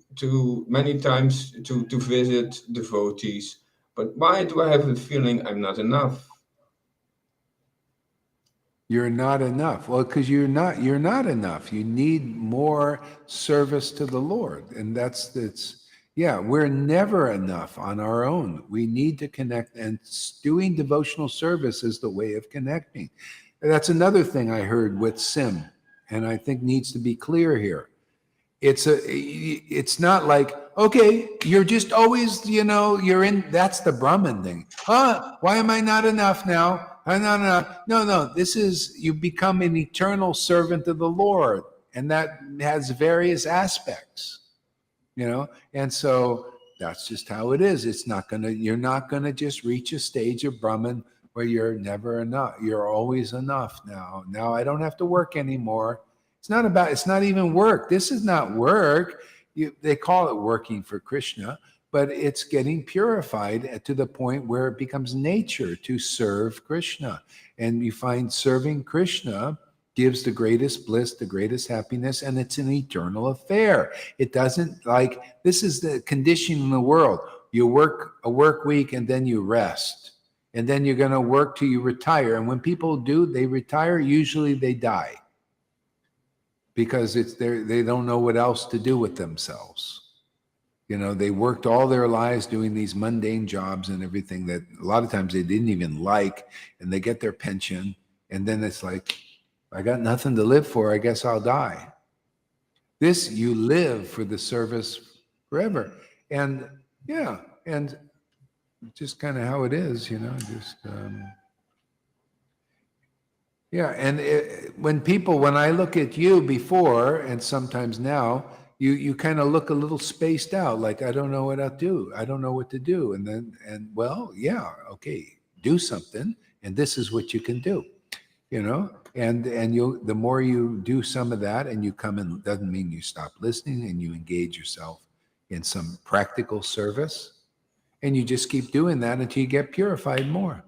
many times to visit devotees. But why do I have a feeling I'm not enough? you're not enough. Well, because you're not enough. You need more service to the Lord. And yeah, we're never enough on our own. We need to connect, and doing devotional service is the way of connecting. And that's another thing I heard with Sim, and I think needs to be clear here. It's not like, okay, you're just always, you're in, that's the Brahman thing. Why am I not enough now? I'm not enough. No, this is, you become an eternal servant of the Lord, and that has various aspects, and so that's just how it is. You're not gonna just reach a stage of Brahman where you're never enough. You're always enough now. I don't have to work anymore. It's not even work. This is not work. They call it working for Krishna, but it's getting purified to the point where it becomes nature to serve Krishna. And you find serving Krishna gives the greatest bliss, the greatest happiness, and it's an eternal affair. It doesn't, this is the condition in the world. You work a work week and then you rest. And then you're going to work till you retire. And when people they retire, usually they die, because they don't know what else to do with themselves. They worked all their lives doing these mundane jobs and everything that a lot of times they didn't even like, and they get their pension, and then it's like, I got nothing to live for, I guess I'll die. You live for the service forever. And yeah, and just kind of how it is, yeah, and when I look at you before and sometimes now, you kind of look a little spaced out, like, I don't know what I'll do. I don't know what to do. Well, yeah, okay, do something, and this is what you can do, and the more you do some of that, and you come in, doesn't mean you stop listening, and you engage yourself in some practical service, and you just keep doing that until you get purified more.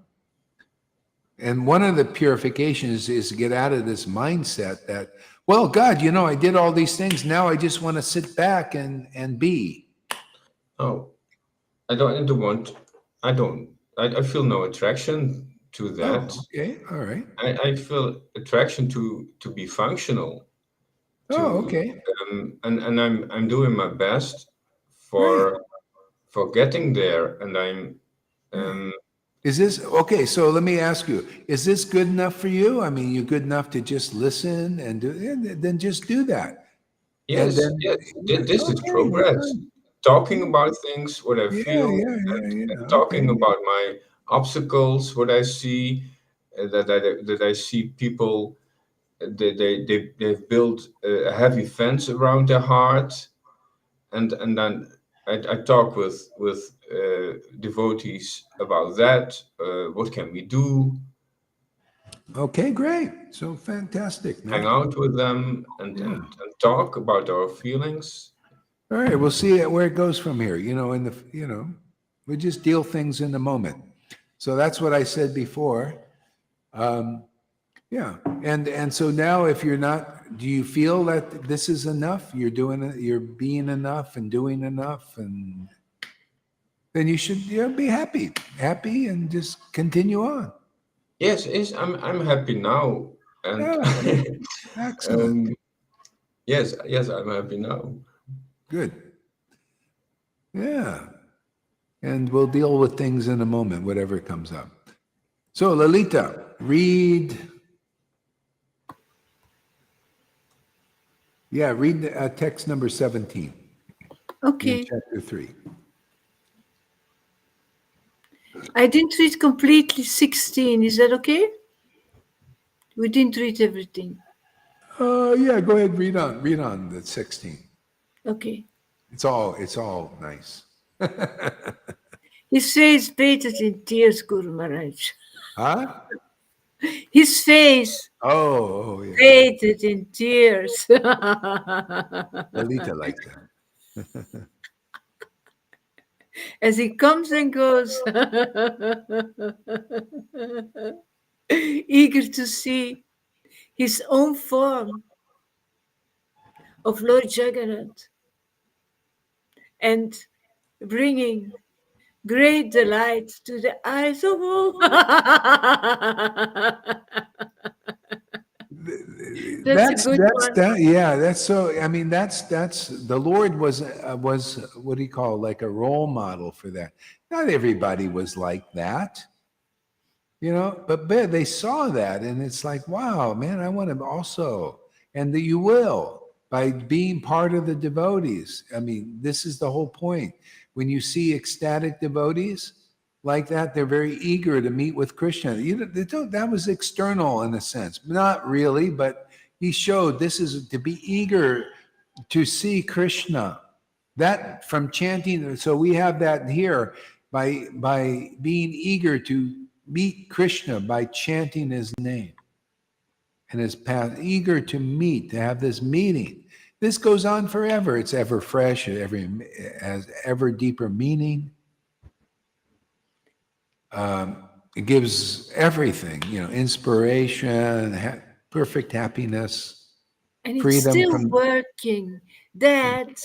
And one of the purifications is to get out of this mindset that, well, God, I did all these things. Now I just want to sit back and be. Oh, I feel no attraction to that. Oh, okay, all right. I feel attraction to be functional. Okay. And I'm doing my best for getting there, and I'm Is this okay? So let me ask you: is this good enough for you? I mean, you're good enough to just listen and then just do that. Yes, and then, yes. This is progress. Talking about things, what I feel, and talking about my obstacles, what I see, that I see people. They've built a heavy fence around their heart, and then I talk with devotees about that. What can we do? Okay, great. So fantastic, man. Hang out with them and talk about our feelings. All right, we'll see where it goes from here. We just deal things in the moment. So that's what I said before. Yeah, and so now, if you're not, do you feel that this is enough? You're being enough and doing enough, and then you should be happy, and just continue on. Yes, I'm happy now, and Excellent. yes, I'm happy now. Good. Yeah, and we'll deal with things in a moment, whatever comes up. So Lalita, read. Yeah, read text number 17. Okay. In chapter 3. I didn't read completely 16. Is that okay? We didn't read everything. Yeah, go ahead, read on the 16. Okay. It's all nice. His face bathed in tears, Guru Maharaj. Huh? His face Yeah. bathed in tears. Lalita likes that. as he comes and goes, eager to see his own form of Lord Jagannath and bringing great delight to the eyes of all. That's a good That's one. that. Yeah, that's so. I mean, that's the Lord was what do you call, like a role model for that. Not everybody was like that, but they saw that, and it's like, wow, man, I want to also, and that you will by being part of the devotees. I mean, this is the whole point. When you see ecstatic devotees like that, they're very eager to meet with Krishna. That was external in a sense, not really, but he showed this is to be eager to see Krishna. That from chanting, so we have that here by being eager to meet Krishna by chanting his name and his path, eager to meet, to have this meeting. This goes on forever. It's ever fresh, it has ever deeper meaning. It gives everything, inspiration, perfect happiness, And it's freedom still from. working. That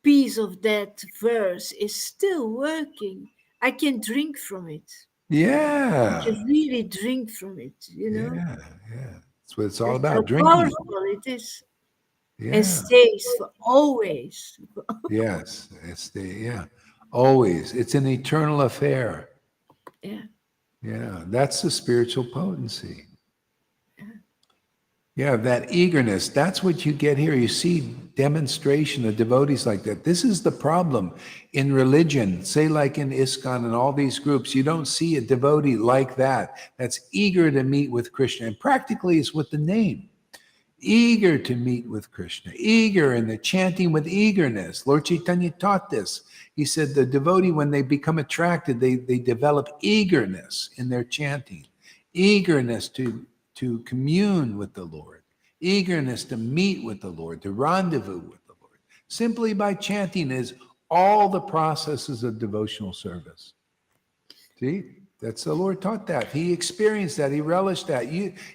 piece of that verse is still working. I can drink from it. I Yeah, can really drink from it, yeah, yeah. That's what it's all That's how about, drinking. powerful it is. And Yeah, stays for always. yes, always. It's an eternal affair. Yeah. Yeah, that's the spiritual potency. Yeah, that eagerness. That's what you get here. You see demonstration of devotees like that. This is the problem in religion. Say, like in ISKCON and all these groups, you don't see a devotee like that that's eager to meet with Krishna. And practically it's with the name. Eager to meet with Krishna, eager in the chanting with eagerness. Lord Caitanya taught this. He said the devotee, when they become attracted, they develop eagerness in their chanting, eagerness to commune with the Lord, eagerness to meet with the Lord, to rendezvous with the Lord. Simply by chanting is all the processes of devotional service. See? That's the Lord taught that. He experienced that. He relished that.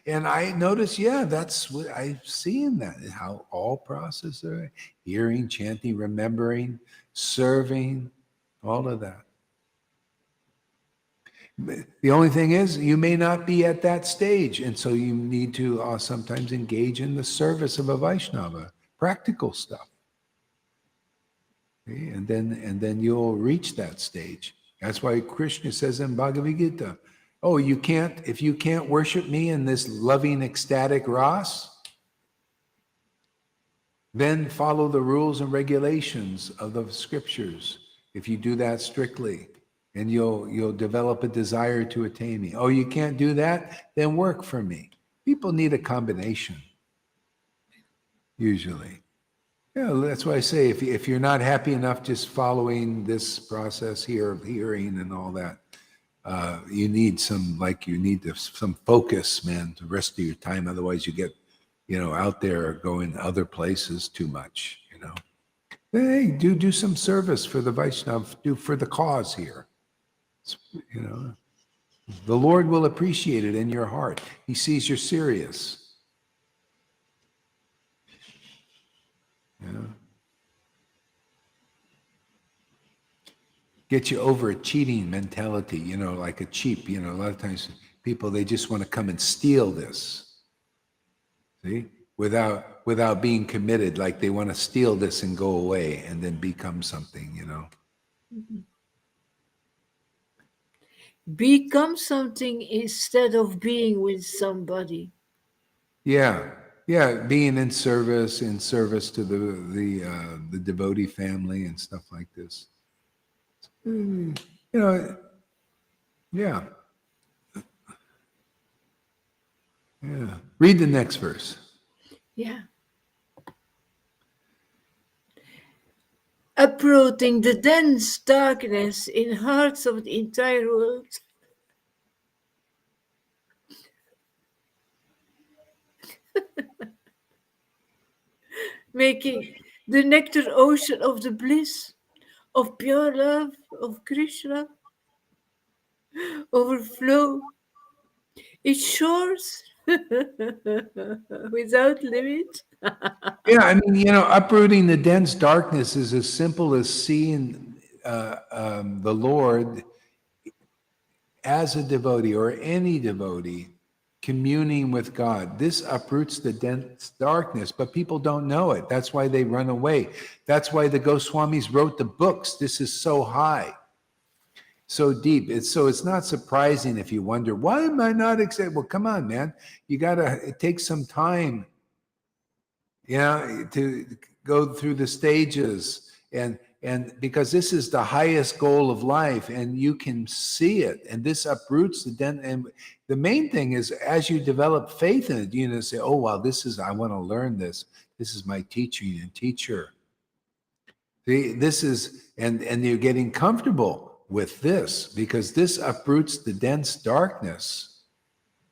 And I noticed, yeah, that's what I've seen that, how all processes are hearing, chanting, remembering, serving, all of that. The only thing is, you may not be at that stage. And so you need to sometimes engage in the service of a Vaishnava, practical stuff. Okay? And then you'll reach that stage. That's why Krishna says in Bhagavad Gita, oh, if you can't worship me in this loving, ecstatic ras, then follow the rules and regulations of the scriptures. If you do that strictly, and you'll develop a desire to attain me. Oh, you can't do that? Then work for me. People need a combination, usually. Yeah, that's why I say if you're not happy enough just following this process here of hearing and all that, you need some focus, man, the rest of your time. Otherwise, you get, out there going other places too much. Hey, do some service for the Vaishnav, do for the cause here. You know, the Lord will appreciate it in your heart. He sees you're serious. Get you over a cheating mentality, like a cheap, a lot of times people, they just want to come and steal this. See? Without being committed, like they want to steal this and go away and then become something, Become something instead of being with somebody. Yeah. Being in service to the devotee family and stuff like this. Yeah. Yeah. Read the next verse. Yeah. Uprooting the dense darkness in hearts of the entire world. Making the nectar ocean of the bliss of pure love of Krishna overflow its shores without limit. Yeah, I mean, uprooting the dense darkness is as simple as seeing the Lord as a devotee or any devotee communing with God. This uproots the dense darkness, but people don't know it. That's why they run away. That's why the Goswamis wrote the books. This is so high, so deep. It's not surprising if you wonder, why am I not excited? Well, come on, man. It takes some time, to go through the stages, and because this is the highest goal of life, and you can see it, and this uproots and the main thing is, as you develop faith in it, say, oh wow, I want to learn this. This is my teaching and teacher. This is, and you're getting comfortable with this, because this uproots the dense darkness.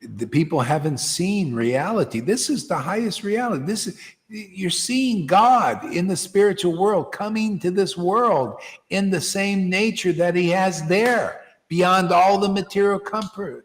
The people haven't seen reality. This is the highest reality. You're seeing God in the spiritual world, coming to this world in the same nature that he has there, beyond all the material comfort,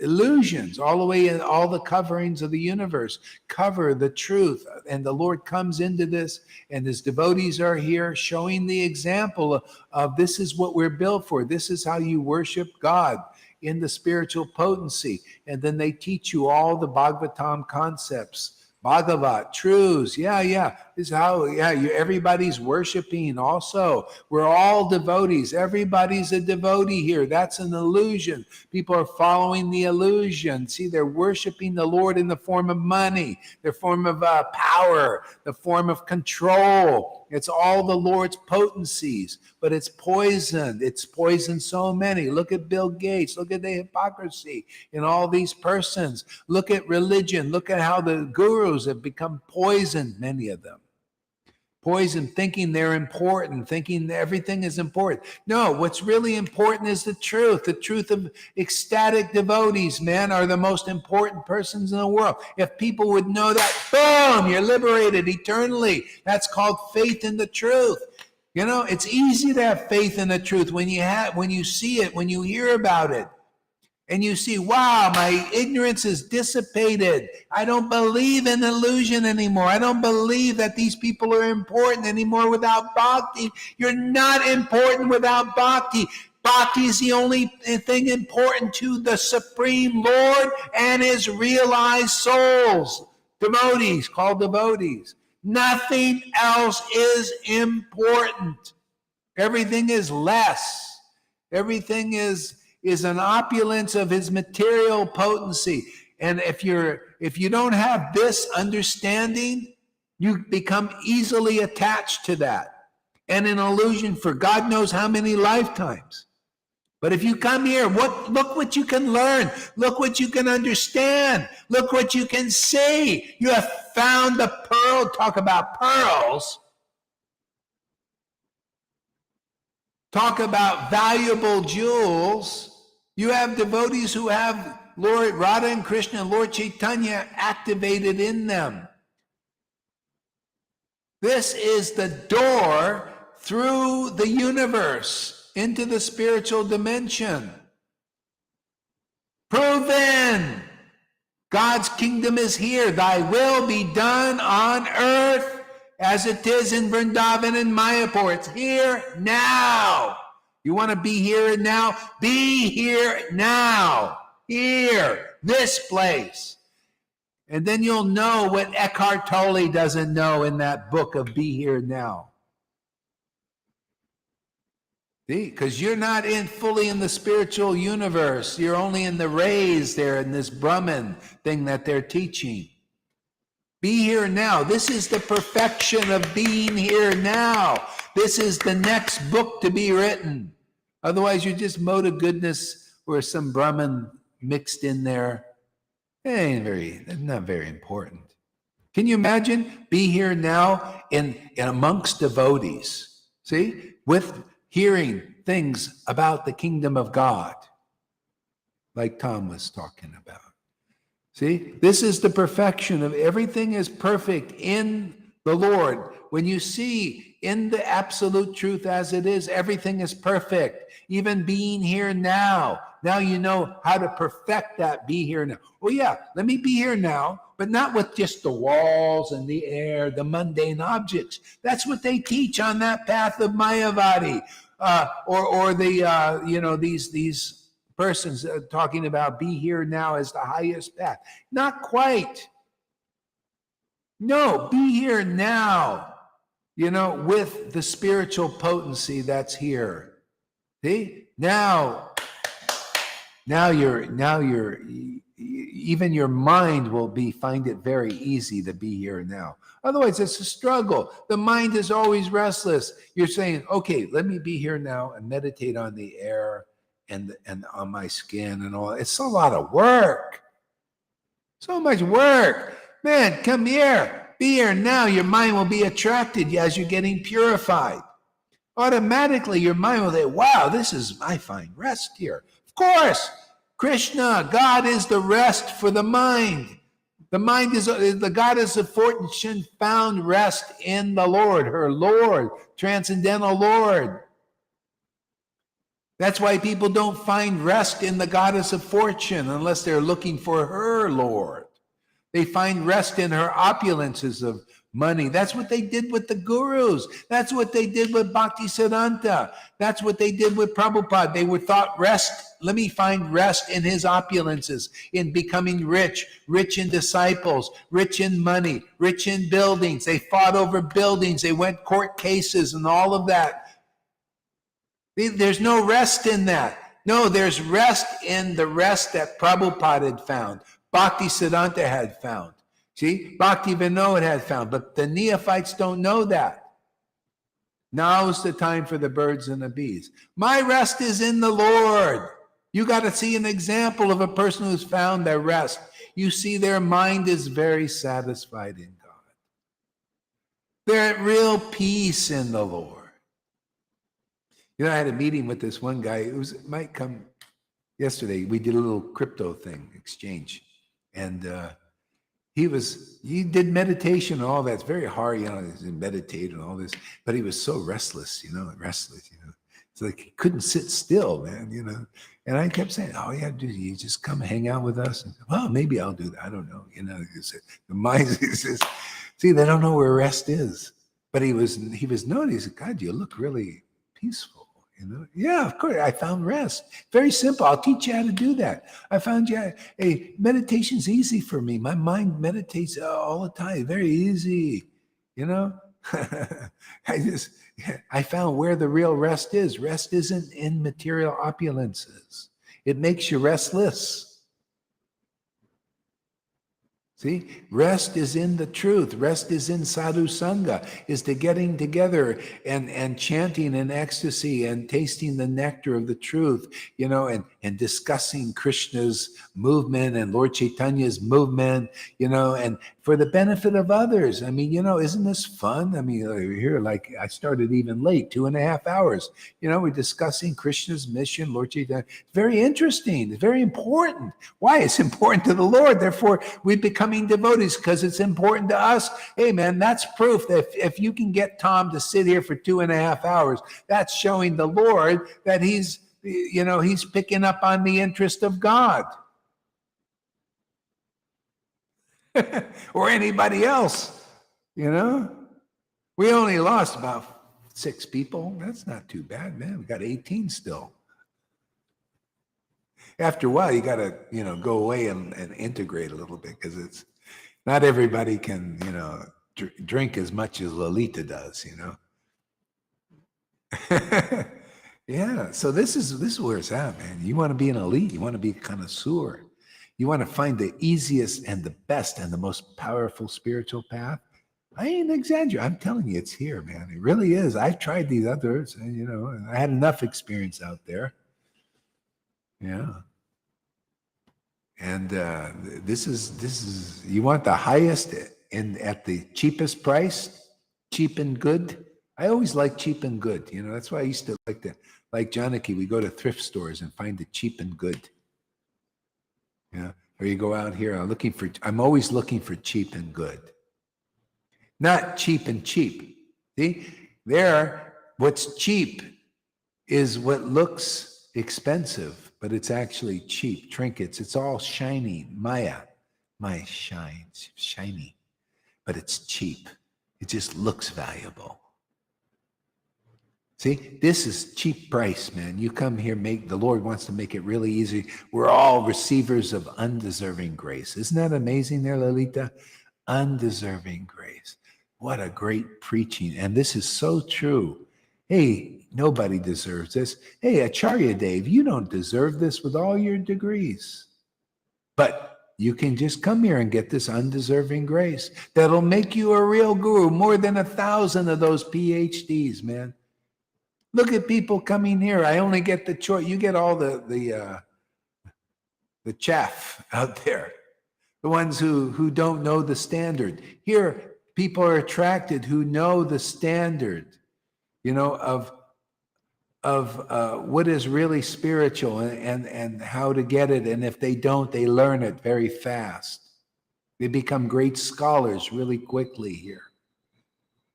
illusions, all the way in all the coverings of the universe, cover the truth. And the Lord comes into this, and his devotees are here showing the example of this is what we're built for. This is how you worship God in the spiritual potency. And then they teach you all the Bhagavatam concepts, Bhagavat, truths. This is how, everybody's worshiping also. We're all devotees. Everybody's a devotee here. That's an illusion. People are following the illusion. See, they're worshiping the Lord in the form of money, the form of power, the form of control. It's all the Lord's potencies, but it's poisoned. It's poisoned so many. Look at Bill Gates. Look at the hypocrisy in all these persons. Look at religion. Look at how the gurus have become poisoned, many of them. Poisoned, thinking they're important, thinking everything is important. No, what's really important is the truth. The truth of ecstatic devotees, man, are the most important persons in the world. If people would know that, boom, you're liberated eternally. That's called faith in the truth. It's easy to have faith in the truth when you see it, when you hear about it. And you see, wow, my ignorance is dissipated. I don't believe in illusion anymore. I don't believe that these people are important anymore without bhakti. You're not important without bhakti. Bhakti is the only thing important to the Supreme Lord and his realized souls. Devotees, called devotees. Nothing else is important. Everything is less. Everything is an opulence of his material potency. And if you don't have this understanding, you become easily attached to that, and an illusion for God knows how many lifetimes. But if you come here, look what you can learn. Look what you can understand. Look what you can see. You have found the pearl. Talk about pearls. Talk about valuable jewels. You have devotees who have Lord Radha and Krishna and Lord Caitanya activated in them. This is the door through the universe into the spiritual dimension. Proven. God's kingdom is here. Thy will be done on earth as it is in Vrindavan and Mayapur. It's here now. You want to be here and now? Be here now. Here. This place. And then you'll know what Eckhart Tolle doesn't know in that book of Be Here Now. See? Because you're not fully in the spiritual universe. You're only in the rays there in this Brahman thing that they're teaching. Be here now. This is the perfection of being here now. This is the next book to be written. Otherwise, you're just mode of goodness or some Brahman mixed in there. It's not very important. Can you imagine? Be here now in amongst devotees. See? With hearing things about the kingdom of God. Like Tom was talking about. See? This is the perfection of everything is perfect in the Lord, when you see in the absolute truth as it is, everything is perfect, even being here now. Now you know how to perfect that be here now. Oh yeah, let me be here now, but not with just the walls and the air, the mundane objects. That's what they teach on that path of Mayavadi, or the these persons talking about be here now as the highest path. Not quite. No, be here now, with the spiritual potency that's here. See? Now you're even your mind will find it very easy to be here now. Otherwise, it's a struggle. The mind is always restless. You're saying, okay, let me be here now and meditate on the air and on my skin and all. It's a lot of work. So much work. Man, come here. Be here now. Your mind will be attracted as you're getting purified. Automatically, your mind will say, wow, I find rest here. Of course, Krishna, God is the rest for the mind. The mind is the goddess of fortune found rest in the Lord, her Lord, transcendental Lord. That's why people don't find rest in the goddess of fortune unless they're looking for her Lord. They find rest in her opulences of money. That's what they did with the gurus. That's what they did with Bhaktisiddhanta. That's what they did with Prabhupada. They were thought rest. Let me find rest in his opulences, in becoming rich in disciples, rich in money, rich in buildings. They fought over buildings. They went court cases and all of that. There's no rest in that. No, there's rest in the rest that Prabhupada had found, Bhaktisiddhanta had found. See, Bhakti Vinod had found, but the neophytes don't know that. Now's the time for the birds and the bees. My rest is in the Lord. You got to see an example of a person who's found their rest. You see their mind is very satisfied in God. They're at real peace in the Lord. I had a meeting with this one guy. It might come yesterday. We did a little crypto thing, exchange. And he did meditation and all that. It's very hard, to meditate and all this, but he was so restless. It's like he couldn't sit still, man, And I kept saying, oh, yeah, dude, you just come hang out with us. And, well, maybe I'll do that. I don't know. The mind is just, see, they don't know where rest is. But he was noticing, he said, God, you look really peaceful. Yeah, of course. I found rest. Very simple. I'll teach you how to do that. I found meditation's easy for me. My mind meditates all the time. Very easy. I found where the real rest is. Rest isn't in material opulences. It makes you restless. See, rest is in the truth. Rest is in Sadhu Sanga, is the getting together and chanting in ecstasy and tasting the nectar of the truth, and discussing Krishna's movement and Lord Caitanya's movement, and for the benefit of others. I mean, isn't this fun? I mean, here, like I started even late, 2.5 hours. We're discussing Krishna's mission, Lord Caitanya. It's very interesting. It's very important. Why? It's important to the Lord. Therefore, we becoming devotees because it's important to us. Hey, man, that's proof that if you can get Tom to sit here for 2.5 hours, that's showing the Lord that he's picking up on the interest of God. Or anybody else, We only lost about 6 people. That's not too bad, man. We got 18 still. After a while, you got to, go away and integrate a little bit because it's not everybody can, drink as much as Lolita does, Yeah. So this is where it's at, man. You want to be an elite. You want to be a connoisseur. You want to find the easiest and the best and the most powerful spiritual path. I ain't exaggerating. I'm telling you, it's here, man. It really is. I've tried these others, and I had enough experience out there. Yeah. And this is you want the highest at the cheapest price, cheap and good. I always like cheap and good. That's why I used to like Janaki. We go to thrift stores and find the cheap and good. Or you go out here. I'm always looking for cheap and good. Not cheap and cheap. See, what's cheap is what looks expensive, but it's actually cheap. Trinkets, it's all shiny. Maya shines, shiny, but it's cheap. It just looks valuable. See, this is cheap price, man. You come here, the Lord wants to make it really easy. We're all receivers of undeserving grace. Isn't that amazing there, Lalita? Undeserving grace. What a great preaching. And this is so true. Hey, nobody deserves this. Hey, Acharya Dave, you don't deserve this with all your degrees. But you can just come here and get this undeserving grace that'll make you a real guru. More than 1,000 of those PhDs, man. Look at people coming here. I only get the choice. You get all the chaff out there, the ones who don't know the standard. Here, people are attracted who know the standard, of what is really spiritual and how to get it. And if they don't, they learn it very fast. They become great scholars really quickly here.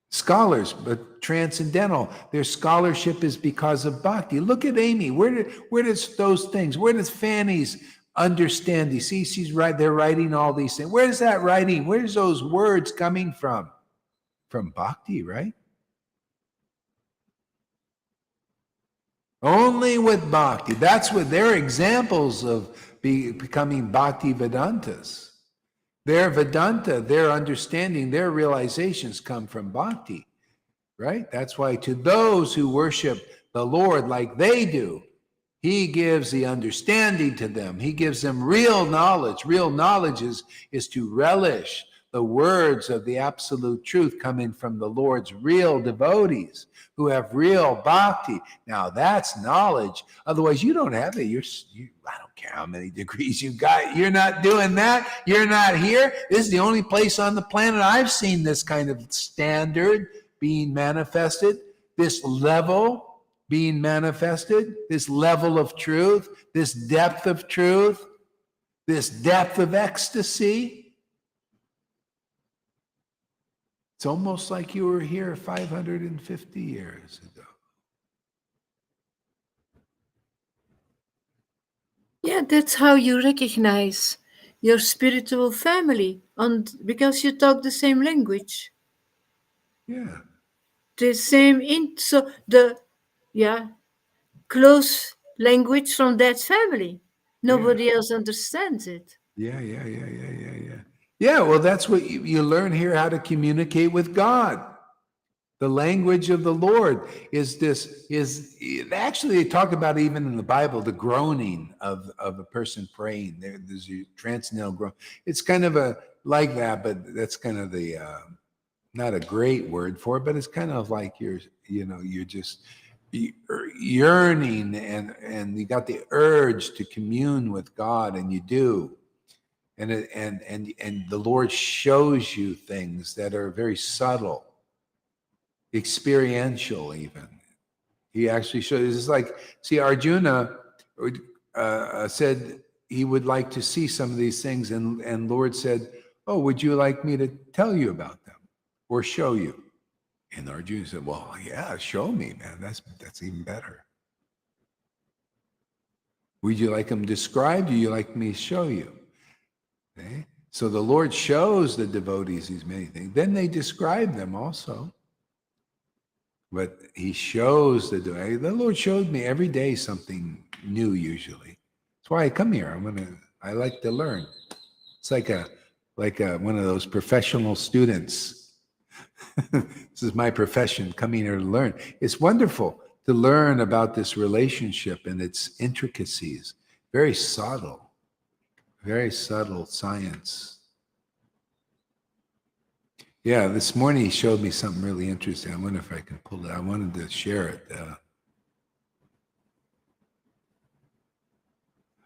Scholars, but transcendental. Their scholarship is because of bhakti. Look at Amy. Where does those things? Where does Fanny's understanding? See, they're writing all these things. Where is that writing? Where's those words coming from? From bhakti, right? Only with bhakti. That's what they're examples of becoming bhakti Vedantas. Their Vedanta, their understanding, their realizations come from bhakti, right? That's why to those who worship the Lord like they do, he gives the understanding to them. He gives them real knowledge. Real knowledge is to relish the words of the absolute truth coming from the Lord's real devotees who have real bhakti. Now that's knowledge. Otherwise, you don't have it. I don't care how many degrees you got. You're not doing that. You're not here. This is the only place on the planet I've seen this kind of standard being manifested, this level being manifested, this level of truth, this depth of truth, this depth of ecstasy. It's almost like you were here 550 years ago. Yeah, that's how you recognize your spiritual family, because you talk the same language. Yeah. The same close language from that family. Nobody else understands it. Yeah. Yeah, well, that's what you learn here, how to communicate with God. The language of the Lord is actually they talk about even in the Bible, the groaning of a person praying. There's a transcendental groan. It's kind of like that, but that's kind of the not a great word for it, but it's kind of like you're just yearning and you got the urge to commune with God, and you do. And the Lord shows you things that are very subtle, experiential even. He actually shows. It's like, see, Arjuna said he would like to see some of these things, and Lord said, "Oh, would you like me to tell you about them or show you?" And Arjuna said, "Well, yeah, show me, man. That's even better. Would you like them described? Or you like me to show you?" Okay? So the Lord shows the devotees these many things. Then they describe them also. But he shows the Lord showed me every day something new usually. That's why I come here. I like to learn. It's like one of those professional students. This is my profession, coming here to learn. It's wonderful to learn about this relationship and its intricacies. Very subtle science. Yeah, this morning he showed me something really interesting. I wonder if I can pull it. I wanted to share it.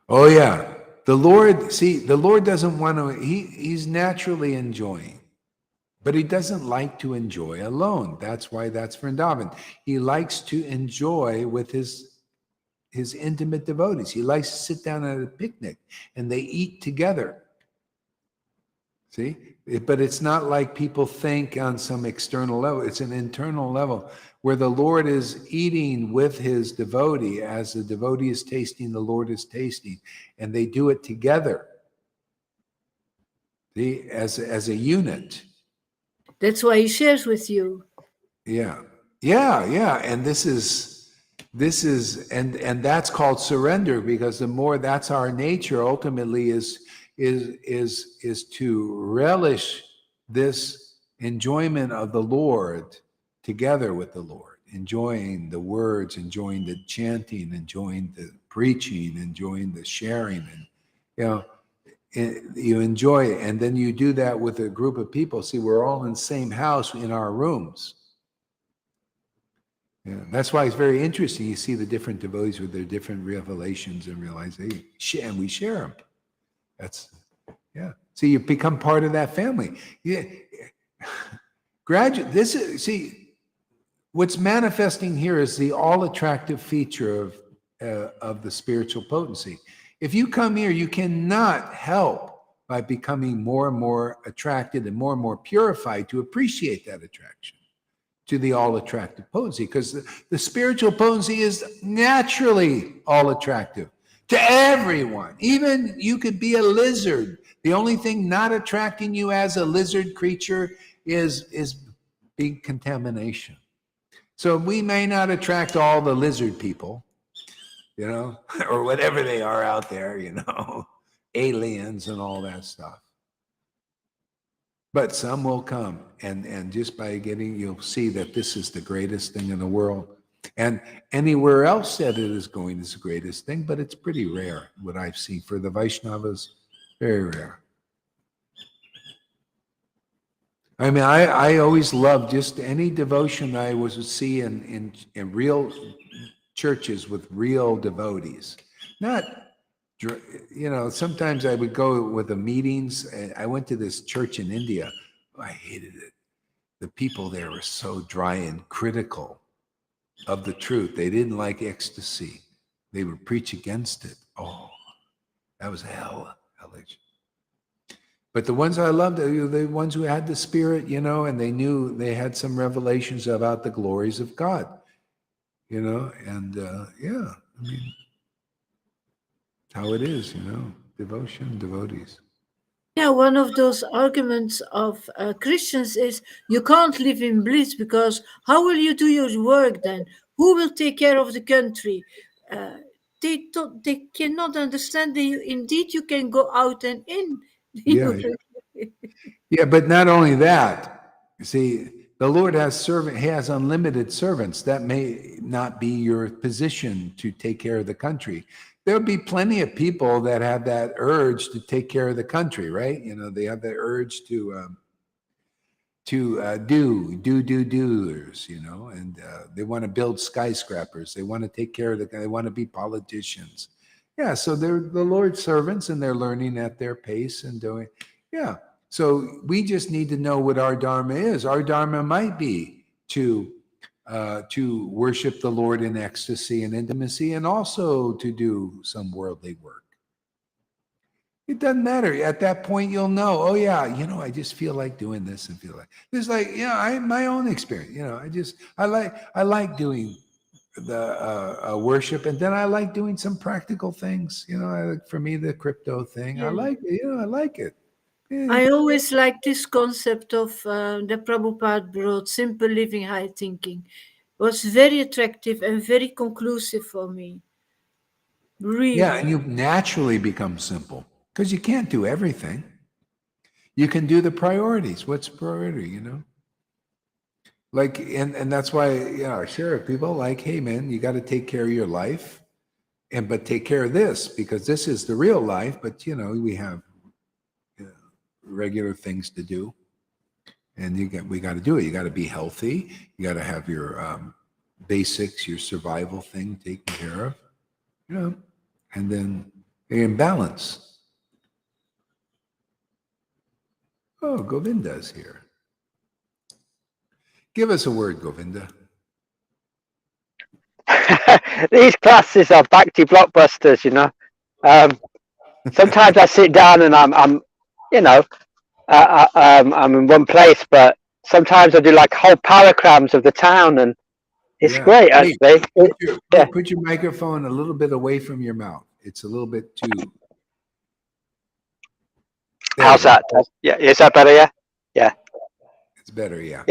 Oh yeah, the Lord doesn't want to, he's naturally enjoying, but he doesn't like to enjoy alone. That's why that's Vrindavan. He likes to enjoy with his intimate devotees. He likes to sit down at a picnic and they eat together. See? But it's not like people think on some external level. It's an internal level where the Lord is eating with his devotee. As the devotee is tasting, the Lord is tasting. And they do it together. See? As a unit. That's why he shares with you. Yeah. And this is and that's called surrender, because the more, that's our nature ultimately, is to relish this enjoyment of the Lord together with the Lord, enjoying the words, enjoying the chanting, enjoying the preaching, enjoying the sharing, and you enjoy it. And then you do that with a group of people. See, we're all in the same house in our rooms. Yeah, that's why it's very interesting. You see the different devotees with their different revelations and realizations, and we share them. That's, yeah. See, you become part of that family. Yeah. See, what's manifesting here is the all-attractive feature of the spiritual potency. If you come here, you cannot help by becoming more and more attracted and more purified to appreciate that attraction to the all-attractive potency, because the spiritual potency is naturally all-attractive to everyone. Even you could be a lizard. The only thing not attracting you as a lizard creature is big contamination. So we may not attract all the lizard people, or whatever they are out there, aliens and all that stuff. But some will come, and just by you'll see that this is the greatest thing in the world. And anywhere else that it is going is the greatest thing, but it's pretty rare, what I've seen. For the Vaishnavas, very rare. I mean, I always loved just any devotion I see in real churches with real devotees. Not, sometimes I would go with the meetings. I went to this church in India. I hated it. The people there were so dry and critical of the truth. They didn't like ecstasy. They would preach against it. Oh, that was hellish. But the ones I loved, the ones who had the spirit, and they knew they had some revelations about the glories of God, and yeah, I mean, how it is, devotion, devotees. Yeah, one of those arguments of Christians is you can't live in bliss because how will you do your work then? Who will take care of the country? They cannot understand that indeed you can go out and in. Yeah, but not only that. You see, the Lord has unlimited servants. That may not be your position to take care of the country. There'll be plenty of people that have that urge to take care of the country, right? They have that urge to doers, and they want to build skyscrapers. They want to take care of they want to be politicians. Yeah, so they're the Lord's servants, and they're learning at their pace and doing, yeah. So we just need to know what our dharma is. Our dharma might be to worship the Lord in ecstasy and intimacy, and also to do some worldly work. It doesn't matter. At that point, you'll know, oh yeah, I just feel like doing this and feel like it's like, my own experience. I like doing the worship, and then I like doing some practical things. For me, the crypto thing, I like it. I like it. Yeah. I always like this concept of the Prabhupada brought, simple living, high thinking. It was very attractive and very conclusive for me. Really. Yeah, and you naturally become simple because you can't do everything. You can do the priorities. What's priority, Like, and that's why, sure, people like, hey man, you got to take care of your life, but take care of this, because this is the real life. But we have regular things to do, and we got to do it. You got to be healthy. You got to have your basics, your survival thing taken care of, and then in balance. Oh, Govinda's here. Give us a word, Govinda. These classes are bhakti blockbusters, Sometimes I sit down and I'm I'm in one place, but sometimes I do like whole paragrams of the town, and it's great Hey, actually. put your microphone a little bit away from your mouth. It's a little bit too. How's that? Yeah, is that better? Yeah, yeah. It's better, yeah.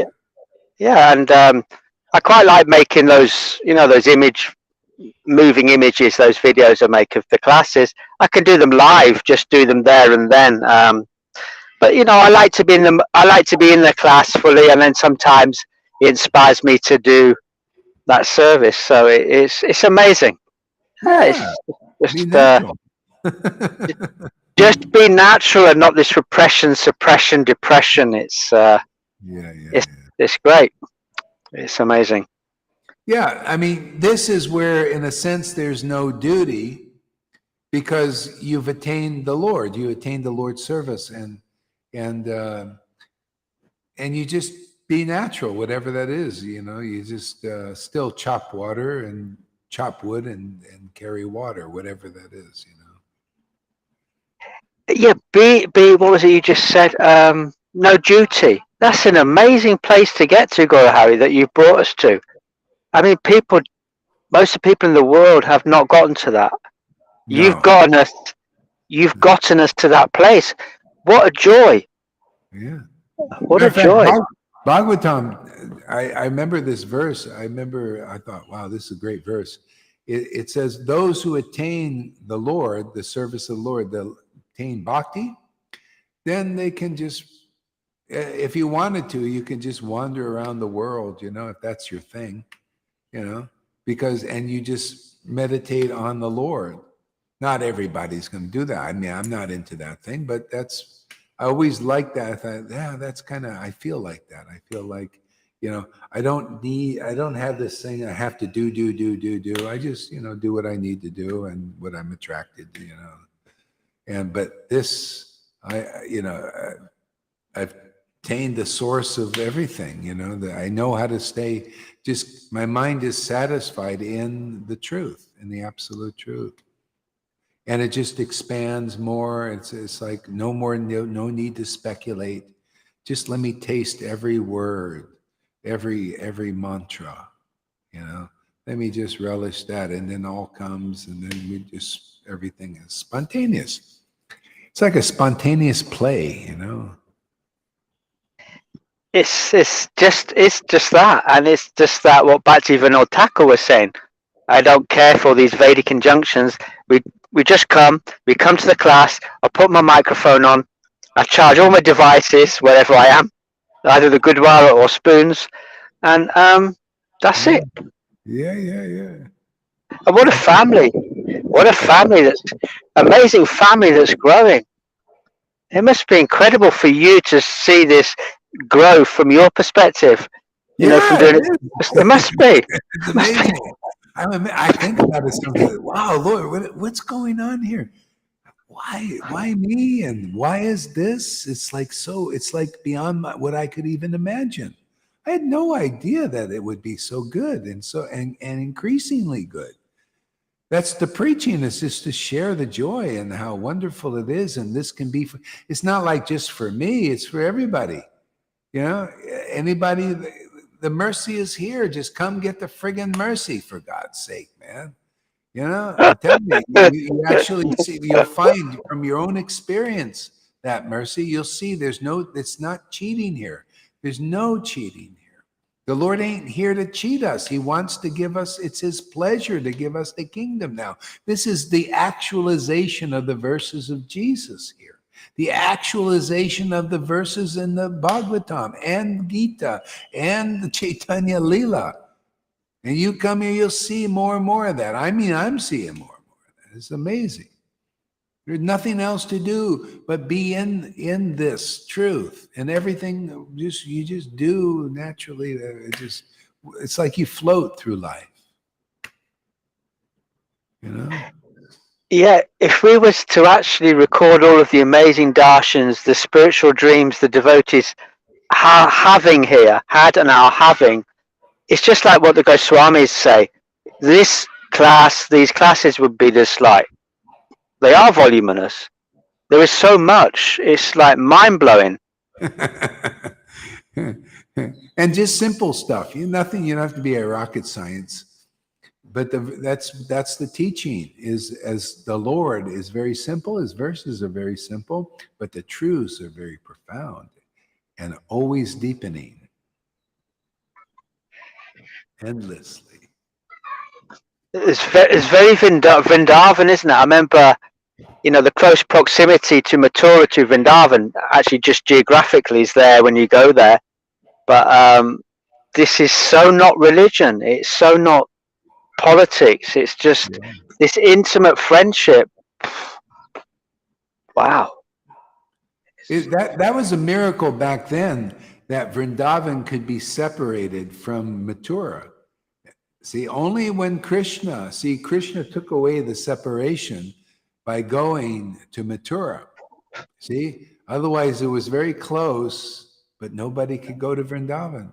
Yeah, and I quite like making those, those moving images, those videos I make of the classes. I can do them live, just do them there and then. But I like to be in the class fully, and then sometimes it inspires me to do that service. So it's amazing. Yeah, It's be natural. just be natural and not this repression, suppression, depression. It's great. It's amazing. Yeah, I mean, this is where, in a sense, there's no duty, because you've attained the Lord. You attained the Lord's service, and you just be natural, whatever that is. You just still chop water and chop wood and carry water, whatever that is. Yeah, be what was it you just said? No duty. That's an amazing place to get to, Guru Hari, that you brought us to. I mean, most of the people in the world have not gotten to that. No. You've gotten us to that place. What a joy. Yeah. What a joy. Bhagavatam, I remember this verse. I thought, wow, this is a great verse. It says, those who attain the Lord, the service of the Lord, they'll attain bhakti, then they can just, if you wanted to, you can just wander around the world, if that's your thing, and you just meditate on the Lord. Not everybody's going to do that. I mean, I'm not into that thing, but I always liked that. I thought, yeah, that's I feel like that. I feel like, I don't have this thing I have to do. I just, do what I need to do and what I'm attracted to, but this, I've attained the source of everything, that I know how to stay, just my mind is satisfied in the truth, in the absolute truth. And it just expands more. It's like no need to speculate. Just let me taste every word, every mantra, Let me just relish that, and then all comes, and then everything is spontaneous. It's like a spontaneous play, It's just that, and it's just that what Bhaktivinoda Thakur was saying. I don't care for these Vedic injunctions. We just come. We come to the class. I put my microphone on. I charge all my devices wherever I am, either the Gurdwara or spoons, and that's it. Yeah. And what a family! What a family! That's amazing family that's growing. It must be incredible for you to see this grow from your perspective. From doing it must be. It's amazing. I think about it sometimes. Wow, Lord, what's going on here? Why me? And why is this? It's like beyond what I could even imagine. I had no idea that it would be so good and increasingly good. That's the preaching, is just to share the joy and how wonderful it is. And this can be, it's not like just for me, it's for everybody. Anybody, the mercy is here. Just come get the friggin' mercy, for God's sake, man. I'm telling you actually see, you'll find from your own experience that mercy, you'll see it's not cheating here. There's no cheating here. The Lord ain't here to cheat us. He wants to give us, it's his pleasure to give us the kingdom now. This is the actualization of the verses of Jesus here. The actualization of the verses in the Bhagavatam and Gita and the Chaitanya Leela. And you come here, you'll see more and more of that. I mean, I'm seeing more and more of that. It's amazing. There's nothing else to do but be in this truth, and everything you just do naturally. It's like you float through life. Yeah, if we was to actually record all of the amazing darshans, the spiritual dreams the devotees are having here, had and are having, it's just like what the Goswamis say. These classes would be just like, they are voluminous. There is so much. It's like mind-blowing. And just simple stuff. Nothing. You don't have to be a rocket science. But that's the teaching. Is as the Lord is very simple. His verses are very simple, but the truths are very profound and always deepening, endlessly. It's very Vrindavan, isn't it? I remember, the close proximity to Mathura to Vrindavan actually just geographically is there when you go there. But this is so not religion. It's so not politics. It's just this intimate friendship. Wow. That was a miracle back then, that Vrindavan could be separated from Mathura. See, only when Krishna took away the separation by going to Mathura. See, otherwise it was very close, but nobody could go to Vrindavan.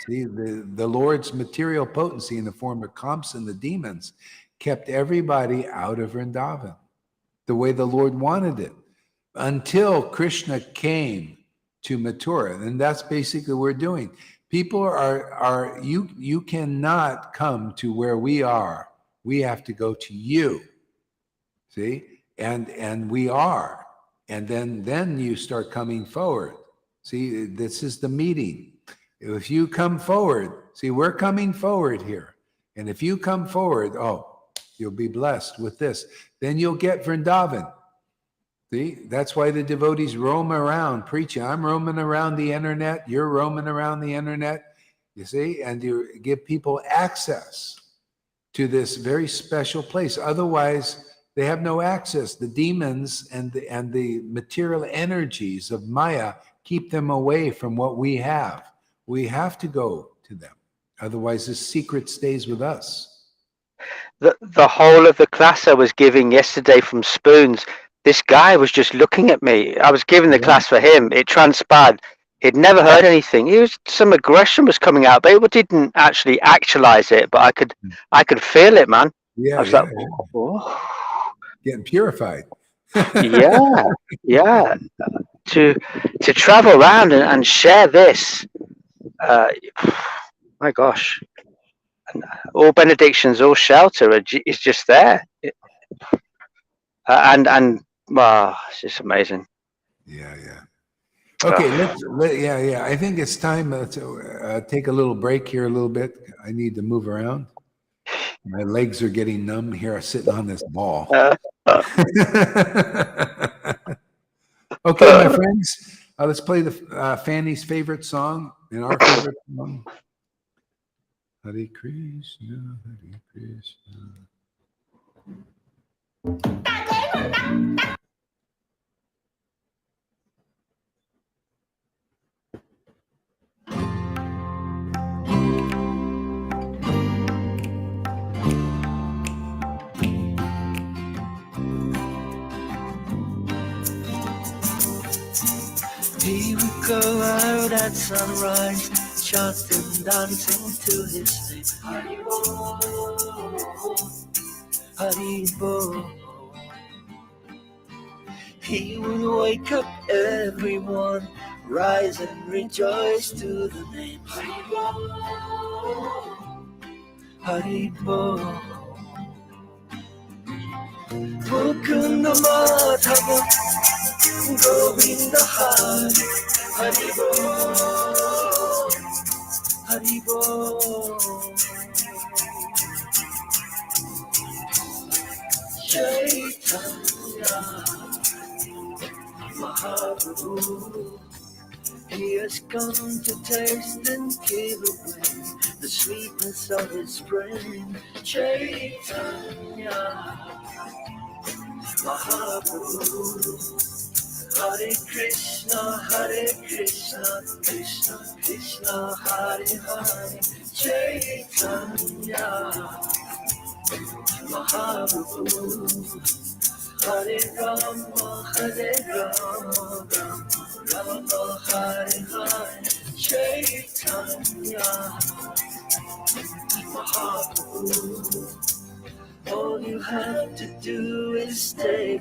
See, the Lord's material potency in the form of Kamsa and the demons kept everybody out of Vrindavan, the way the Lord wanted it, until Krishna came to Mathura. And that's basically what we're doing. People you cannot come to where we are. We have to go to you. See? And we are. And then you start coming forward. See, this is the meeting. If you come forward, see, we're coming forward here. And if you come forward, you'll be blessed with this. Then you'll get Vrindavan. See, that's why the devotees roam around preaching. I'm roaming around the internet. You're roaming around the internet. You see, and you give people access to this very special place. Otherwise, they have no access. The demons and the material energies of Maya keep them away from what we have. We have to go to them. Otherwise, the secret stays with us. The whole of the class I was giving yesterday from Spoons, this guy was just looking at me. I was giving the class for him. It transpired he'd never heard anything. Some aggression was coming out, but it didn't actually actualize it. But I could feel it, man. I was like, oh. Getting purified. yeah. To travel around and share this. My gosh. And all benedictions, all shelter is just there. It's just amazing. Yeah. Okay, I think it's time to take a little break here a little bit. I need to move around. My legs are getting numb here, sitting on this ball. Okay, my friends, let's play the Fanny's favorite song and our favorite song. Hare Krishna, Hare Krishna. He would go out at sunrise, chanting, dancing to his name. Haribo, Haribo. He would wake up everyone, rise and rejoice to the name. Haribo, Haribo. Mukunda Madhava, Govinda Hari, Haribo, Haribo. Chaitanya Mahaprabhu, he has come to taste and give away the sweetness of his brain. Chaitanya Mahaprabhu, Hare Krishna, Krishna Krishna, Hare Hare. Chaitanya Mahaprabhu, Hare Rama, Rama Hare Hare. Chaitanya Mahaprabhu, all you have to do is take